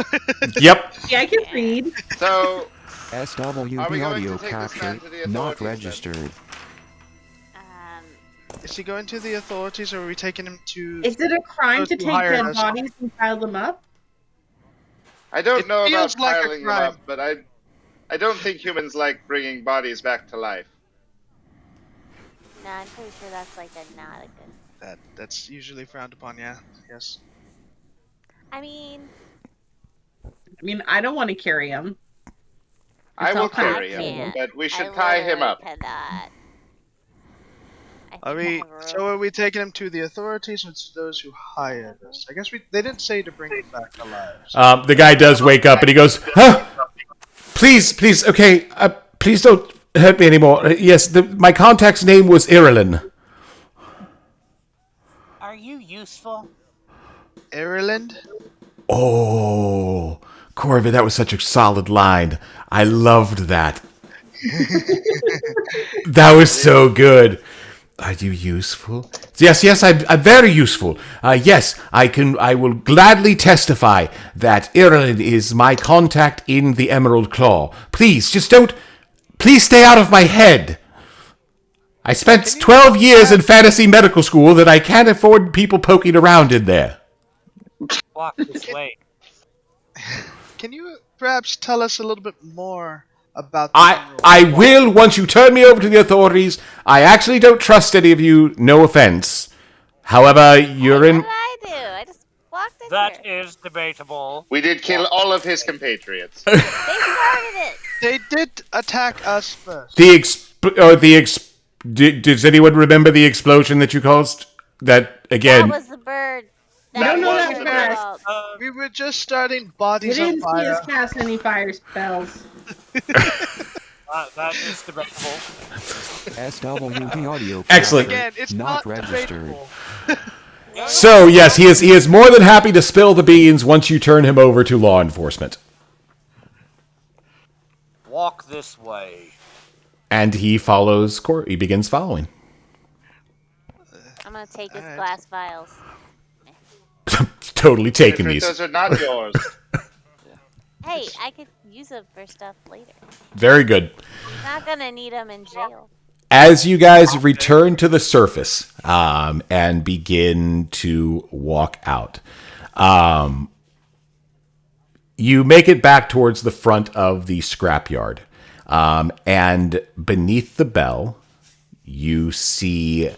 Yep.
Yeah, I can read.
So,
SWB
Are we going
audio
to take this
capture
man to the
not
authorities, then?
registered.
is he going to the authorities, or are we taking him to?
Is it a crime
Those
to
who
take
hired
dead
us.
bodies and pile them up?
I don't
It
know about
feels like a
piling them
crime.
up, but I don't think humans like bringing bodies back to life.
No, I'm pretty sure that's like not a good.
That's usually frowned upon. Yeah. Yes.
I mean,
I don't want to carry him.
I will
all kind of
carry him,
can't.
but we
I
should tie him
literally
up.
cannot.
Are we? So are we taking him to the authorities, or to those who hired us? I guess they didn't say to bring him back alive. So.
The guy does wake up and he goes, huh? Please, okay, please don't hurt me anymore. Yes, my contact's name was Eberron.
Are you useful?
Ireland?
Oh, Corvid, that was such a solid line. I loved that. That was so good. Are you useful? Yes, I'm very useful. Yes, I will gladly testify that Eberron is my contact in the Emerald Claw. Please stay out of my head. I spent 12 years in fantasy medical school that I can't afford people poking around in there.
Walk this way.
Can you perhaps tell us a little bit more about?
I will once you turn me over to the authorities. I actually don't trust any of you. No offense. However, you're in.
What did I do? I just walked in
That
here.
is debatable.
We did kill all of his compatriots.
They started it.
They did attack us first.
Does anyone remember the explosion that you caused? That again.
That was the bird.
I don't know
was
that
the
fast.
fault.
We were just starting
We
bodies on
didn't see us
fire.
cast any fire spells.
That is debatable.
SWB audio
Excellent.
capture
Again, it's
not
not
registered.
debatable.
So yes, he is more than happy to spill the beans once you turn him over to law enforcement.
Walk this way.
And he follows. He begins following.
I'm gonna take his
Alright.
glass vials.
Totally taking
If
these.
those are not yours.
Hey, I could use them for stuff later.
Very good.
Not gonna need them in jail.
As you guys return to the surface and begin to walk out, you make it back towards the front of the scrapyard. And beneath the bell, you see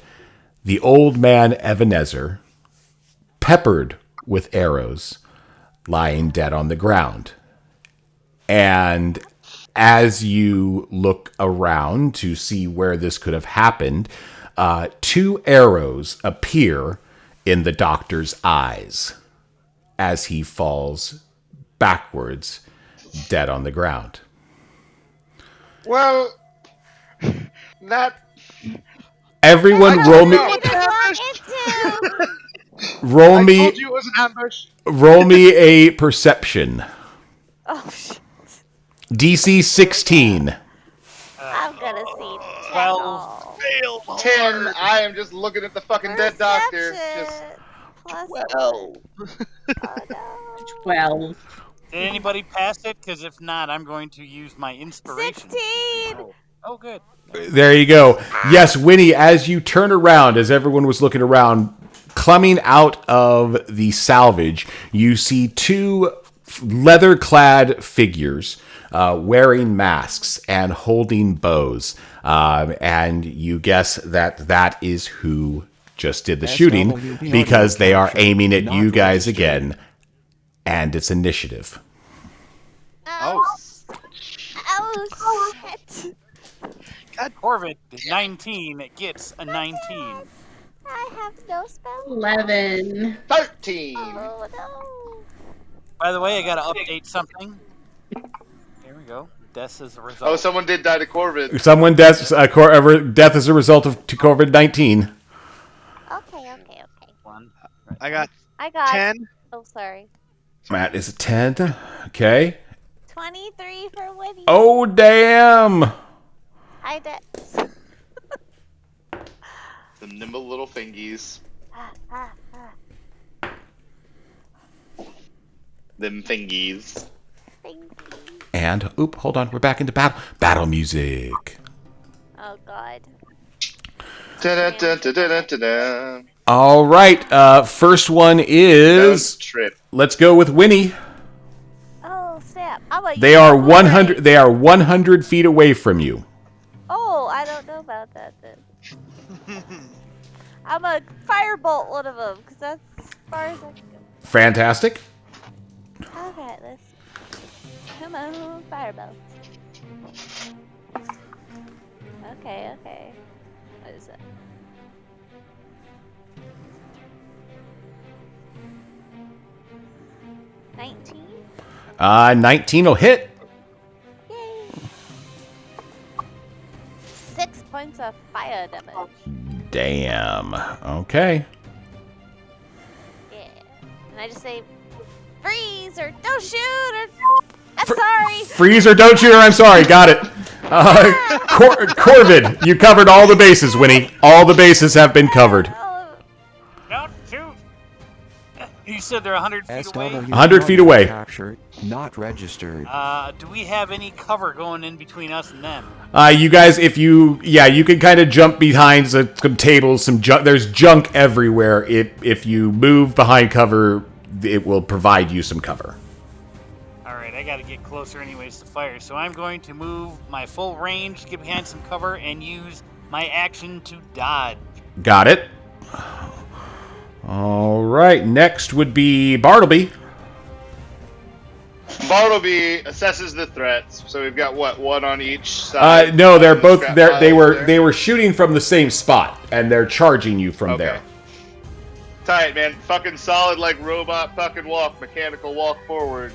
the old man Ebenezer, peppered with arrows, lying dead on the ground. And as you look around to see where this could have happened, 2 arrows appear in the doctor's eyes as he falls backwards, dead on the ground.
Well, that.
Everyone, roll me,
I didn't walk into.
roll
I
me,
told you it was an ambush.
roll me a perception.
Oh shit!
DC 16.
I'm gonna see.
12.
Fail.
10. I am just looking at the fucking dead doctor. Just.
Plus
12.
Oh no.
12.
Did anybody pass it? Because if not, I'm going to use my inspiration.
16.
Oh, good.
There you go. Yes, Winnie, as you turn around, as everyone was looking around, coming out of the salvage, you see 2 leather-clad figures wearing masks and holding bows. And you guess that is who just did the shooting, because they are aiming at you guys again, and it's initiative.
Oh. Oh shit!
Corvid, 19, gets a 19.
I have no spell.
11.
13.
Oh no!
By the way, I gotta update something. Here we go. Death as a result.
Oh, someone did die to Corvid.
Someone death as a result of COVID-19.
I got
I got
10.
Oh, sorry.
Matt is a 10. Okay.
23 for Woody.
Oh, damn.
Hi, Dex.
The nimble little fingies. Them fingies.
Thank you.
And, hold on. We're back into battle. Battle music.
Oh, God.
Da-da-da-da-da-da-da.
All right. First one is...
Don't trip.
Let's go with Winnie.
Oh, snap. How about
They
you?
are
Boomerang?
100. They are 100 feet away from you.
Oh, I don't know about that then. I'm a firebolt one of them, because that's as far as I can go.
Fantastic.
Okay, let's see. Come on, firebolt. Okay. What is it? $19?
19 will hit.
Yay! 6 points of fire damage.
Damn. Okay.
Yeah. And I just say, freeze, or don't shoot, or... I'm sorry!
Freeze or don't shoot, or I'm sorry. Got it. Corvid, you covered all the bases, Winnie. All the bases have been covered.
Don't shoot. You said they're 100 feet away.
100 feet away.
Captured, not registered.
Do we have any cover going in between us and them?
You guys, you can kind of jump behind some tables, some junk. There's junk everywhere. If you move behind cover, it will provide you some cover.
All right, I got to get closer anyways to fire. So I'm going to move my full range, get behind some cover, and use my action to dodge.
Got it. All right. Next would be Bartleby.
Bartleby assesses the threats. So we've got what, one on each side?
No, they're both.
Scrap
They
pile
were
there?
they were shooting from the same spot, and they're charging you from
Okay.
there.
Tight, man. Fucking solid, like robot fucking walk, mechanical walk forward.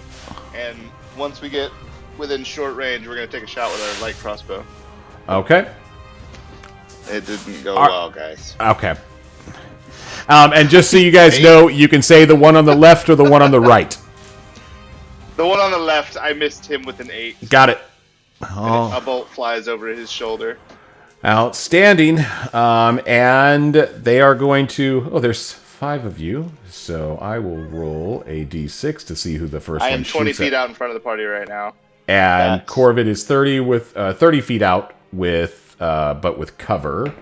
And once we get within short range, we're gonna take a shot with our light crossbow.
Okay.
It didn't go well, guys.
Okay. And just so you guys know, you can say the one on the left or the one on the right.
The one on the left, I missed him with an 8.
Got it.
And a bolt flies over his shoulder.
Outstanding. And they are going to... Oh, there's 5 of you. So I will roll a d6 to see who the first
I
one
am 20
shoots
feet
at.
out in front of the party right now.
And Corvid is 30 feet out but with cover.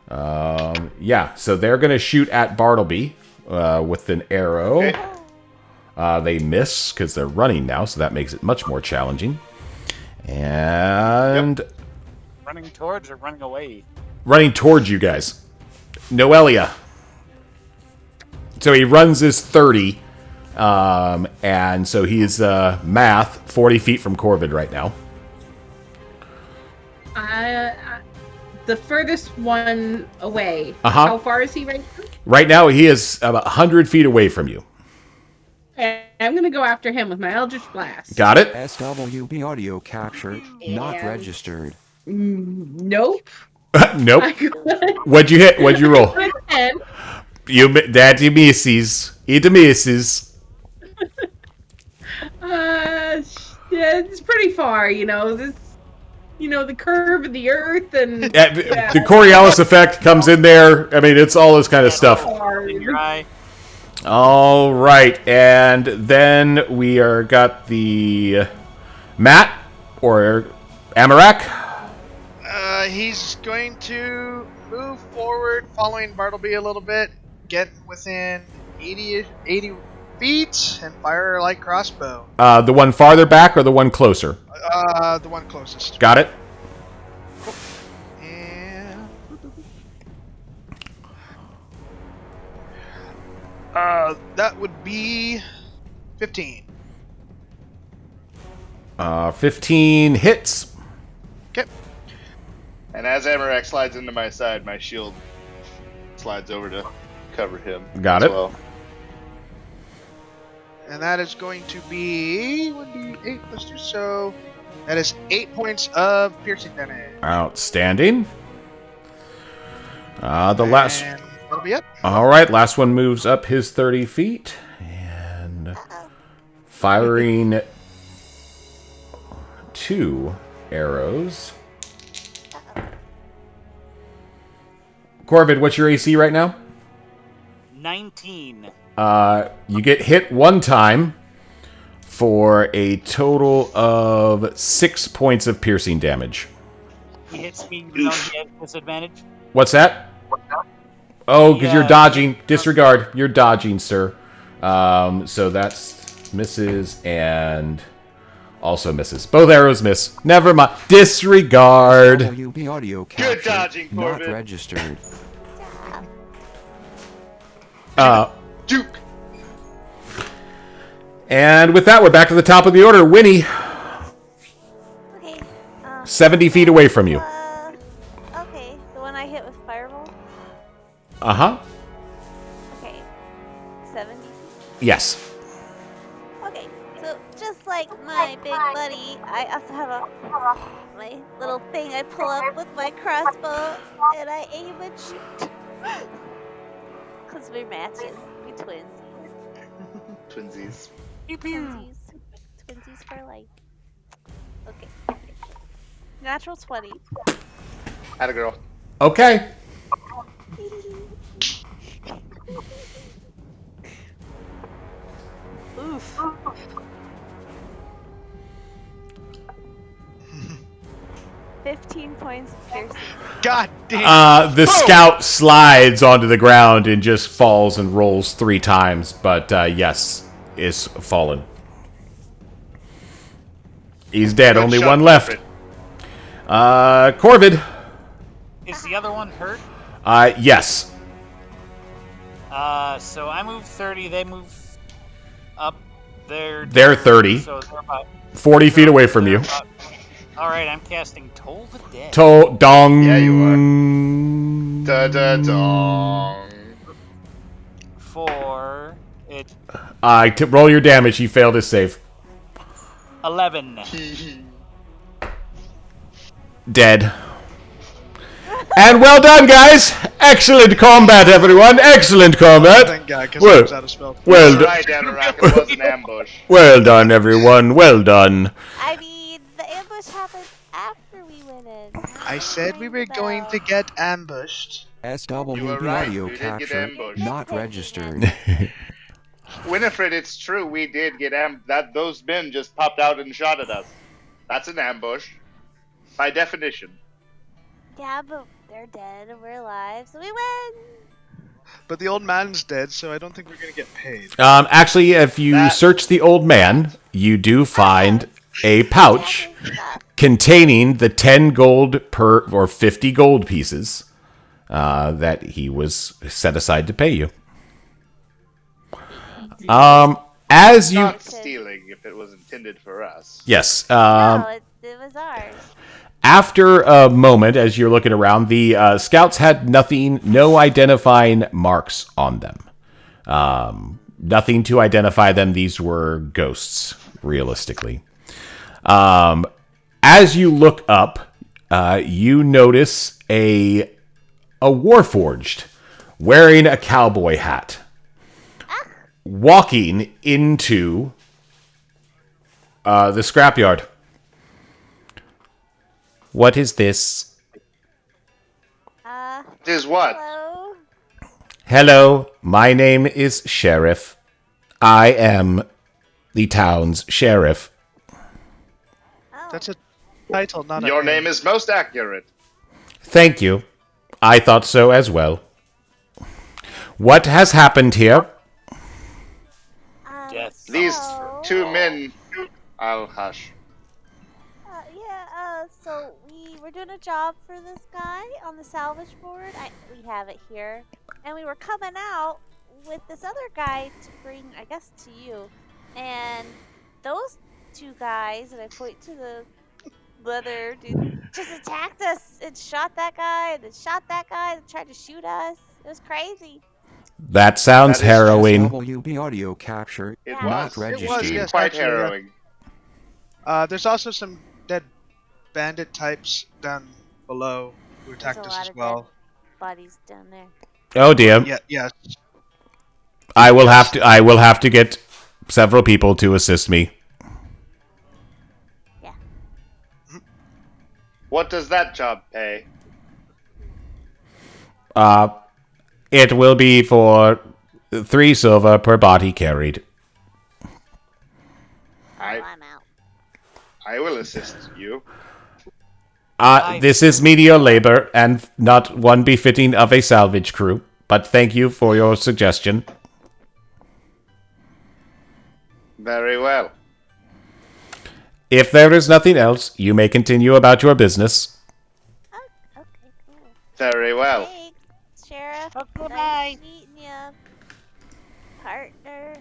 So they're going to shoot at Bartleby with an arrow.
Okay.
They miss because they're running now, so that makes it much more challenging. And
Running towards or running away?
running towards you guys. Noelia. So he runs his 30, and so he's math 40 feet from Corvid right now.
The furthest one away.
Uh-huh.
How far is he right now?
Right now he is about 100 feet away from you.
And I'm going to go after him with my Eldritch Blast.
Got it?
SWB audio captured, not
And-
registered.
Nope.
Nope. What'd you hit? What'd you roll?
And
That misses. It misses.
it's pretty far, the curve of the earth and
The Coriolis effect comes in there. I mean, it's all this kind of stuff.
In your eye.
All right, and then we are got the Matt or Amarak.
He's going to move forward, following Bartleby a little bit, get within 80 feet, and fire a light crossbow.
The one farther back or the one closer?
The one closest.
Got it.
And that would be 15.
15 hits.
Okay.
And as Amarak slides into my side, my shield slides over to cover him.
Got
as
it.
Well.
And that is going to be 1d8 plus 2, so that is 8 points of piercing damage.
Outstanding. The last.
And That'll be it.
All right, last one moves up his 30 feet and firing 2 arrows. Corvid, what's your AC right now?
19.
You get hit 1 time for a total of 6 points of piercing damage.
He hits me even though he has disadvantage.
What's that? Oh, because you're
Yeah.
dodging. Disregard. You're dodging, sir. So that's misses and also misses. Both arrows miss. Never mind. Disregard.
WB audio capture
Good dodging,
not
Corbin.
registered.
Duke.
And with that, we're back to the top of the order. Winnie,
Okay.
70 feet away from you.
Okay. The one I hit with fireball.
Uh-huh.
Okay. 70.
Yes.
Okay. So just like my big buddy, I also have my little thing I pull up with my crossbow, and I aim and shoot. Cause we're matching. We twinsies.
Twinsies.
Pew pew.
Twinsies. Twinsies for life. Okay. Natural 20.
Atta girl.
Okay.
Oof. $15 points of piercing.
God damn.
The scout slides onto the ground and just falls and rolls 3 times, but yes, is fallen. He's dead.
Good
Only
shot,
one left. Corvid.
Is the other one hurt?
Yes.
So I move 30. They move up. They're
30.
So they're about
40 feet away from you.
All right, I'm casting Toll the Dead.
Dong.
Yeah, you are. Da da dong.
For it
Roll your damage. He failed his save.
11.
Dead. And well done, guys. Excellent combat, everyone. Excellent combat.
Thank God, because
Well-
I was out of spell.
Well,
Right, Anorak, it was an ambush.
well done, everyone. Well done.
I mean, the ambush happened after we went in.
I said we were going to get ambushed.
You were
SWB
right,
audio
we did get
capture
ambushed.
not registered.
Winifred, it's true. We did get those men just popped out and shot at us. That's an ambush, by definition.
Yeah, but they're dead and we're alive, so we win.
But the old man's dead, so I don't think we're going to get paid.
Actually, if you search the old man, you do find a pouch containing the 10 gold per or 50 gold pieces that he was set aside to pay you. As you
Not stealing if it was intended for us.
yes,
No, it was ours.
after a moment, as you're looking around, the scouts had no identifying marks on them. Nothing to identify them. These were ghosts, realistically. As you look up, you notice a warforged wearing a cowboy hat, walking into the scrapyard. What is this?
Is what?
Hello?
Hello, my name is Sheriff. I am the town's sheriff.
Oh.
That's a title, not
Your
a
name is most accurate.
Thank you. I thought so as well. What has happened here?
Death.
These
So-
two men. I'll hush.
So we were doing a job for this guy on the salvage board. We have it here. And we were coming out with this other guy to bring, I guess, to you. And those 2 guys, and I point to the leather dude, just attacked us and shot that guy, and then shot that guy and tried to shoot us. It was crazy.
That sounds
That is
harrowing.
SWB audio capture
It
not
was.
registered.
was, yes.
Quite
Actually, yeah.
harrowing.
There's also some dead bandit types down below who
There's
attacked
a
us
lot
as
of
well.
dead bodies down there.
Oh dear.
Yeah, yes.
I will have to get several people to assist me.
Yeah.
What does that job pay?
It will be for 3 silver per body carried.
I'm out.
I will assist you.
This is menial labor and not one befitting of a salvage crew. But thank you for your suggestion.
Very well.
If there is nothing else, you may continue about your business.
Oh, okay, cool.
Very well.
Thanks, Sheriff.
Okay, bye.
Nice meeting you, partner.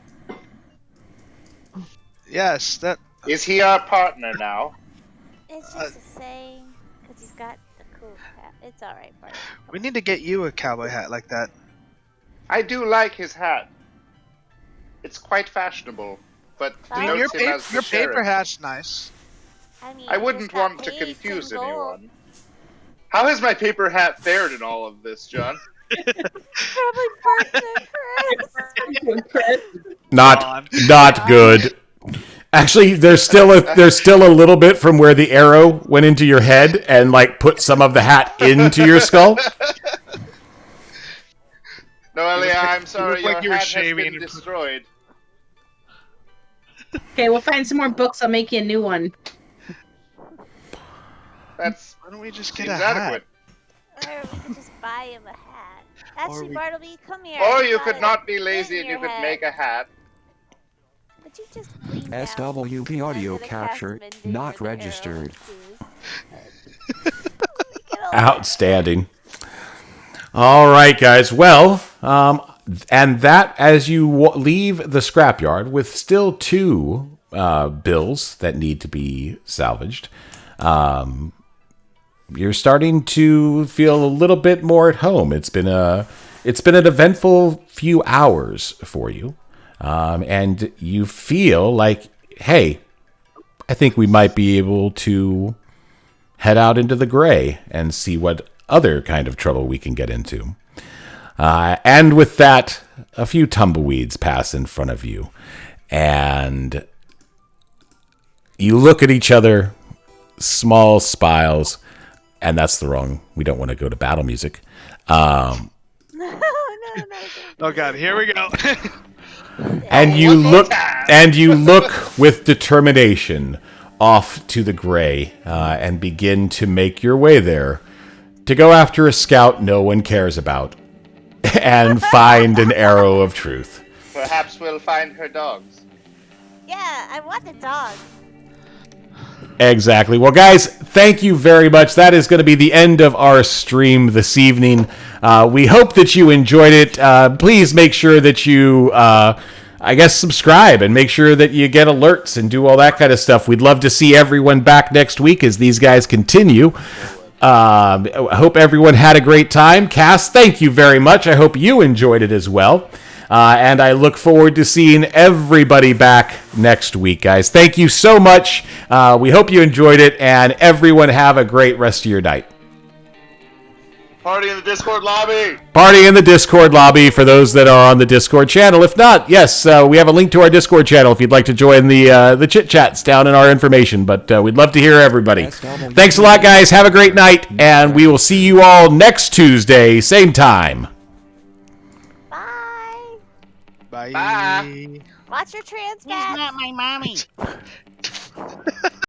Yes, that.
Is he our partner now?
It's just a saying, because he's got the cool hat. It's alright, Bart.
We need to get you a cowboy hat like that.
I do like his hat. It's quite fashionable, but
Oh,
denotes him as the
Your
sheriff.
paper hat's nice.
I mean,
I
he's
wouldn't
got
want to
paste
confuse
and gold.
anyone. How has my paper hat fared in all of this, John?
Probably burnt to Chris.
Not good. Actually, there's still a little bit from where the arrow went into your head and like put some of the hat into your skull.
Noelia, I'm sorry,
like you
your
were
hat has
shaving
been
and-
destroyed.
Okay, we'll find some more books. I'll make you a new one.
That's
Why don't we just get
seems
a hat?
adequate.
Or we could just buy him a hat. Actually,
we-
Bartleby, come here.
Or
I
you
got
could
it.
not be
Put it
lazy
in
and you
your
could
head.
make a hat.
Would you just clean down?
SWP
I'm
audio
gonna cast
capture
Mending
not
for the arrow
registered.
too.
Outstanding. All right, guys. Well, and that as you leave the scrapyard with still 2 bills that need to be salvaged, you're starting to feel a little bit more at home. It's been an eventful few hours for you, and you feel like, hey, I think we might be able to head out into the gray and see what other kind of trouble we can get into. And with that, a few tumbleweeds pass in front of you, and you look at each other, small smiles, and that's the wrong. We don't want to go to battle music.
No.
Oh god, here we go.
And you look with determination off to the gray and begin to make your way there to go after a scout no one cares about and find an arrow of truth.
Perhaps we'll find her dogs.
Yeah, I want the dog.
Exactly. Well, guys, thank you very much. That is going to be the end of our stream this evening. We hope that you enjoyed it. Please make sure that you, subscribe and make sure that you get alerts and do all that kind of stuff. We'd love to see everyone back next week as these guys continue. I hope everyone had a great time. Cass, thank you very much. I hope you enjoyed it as well. And I look forward to seeing everybody back next week, guys. Thank you so much. We hope you enjoyed it, and everyone have a great rest of your night.
Party in the Discord lobby!
Party in the Discord lobby for those that are on the Discord channel. If not, yes, we have a link to our Discord channel if you'd like to join the chit-chats down in our information. But we'd love to hear everybody. Thanks a lot, guys. Have a great night, and we will see you all next Tuesday, same time.
Bye.
Bye.
Bye.
Watch your trans
She's not my mommy.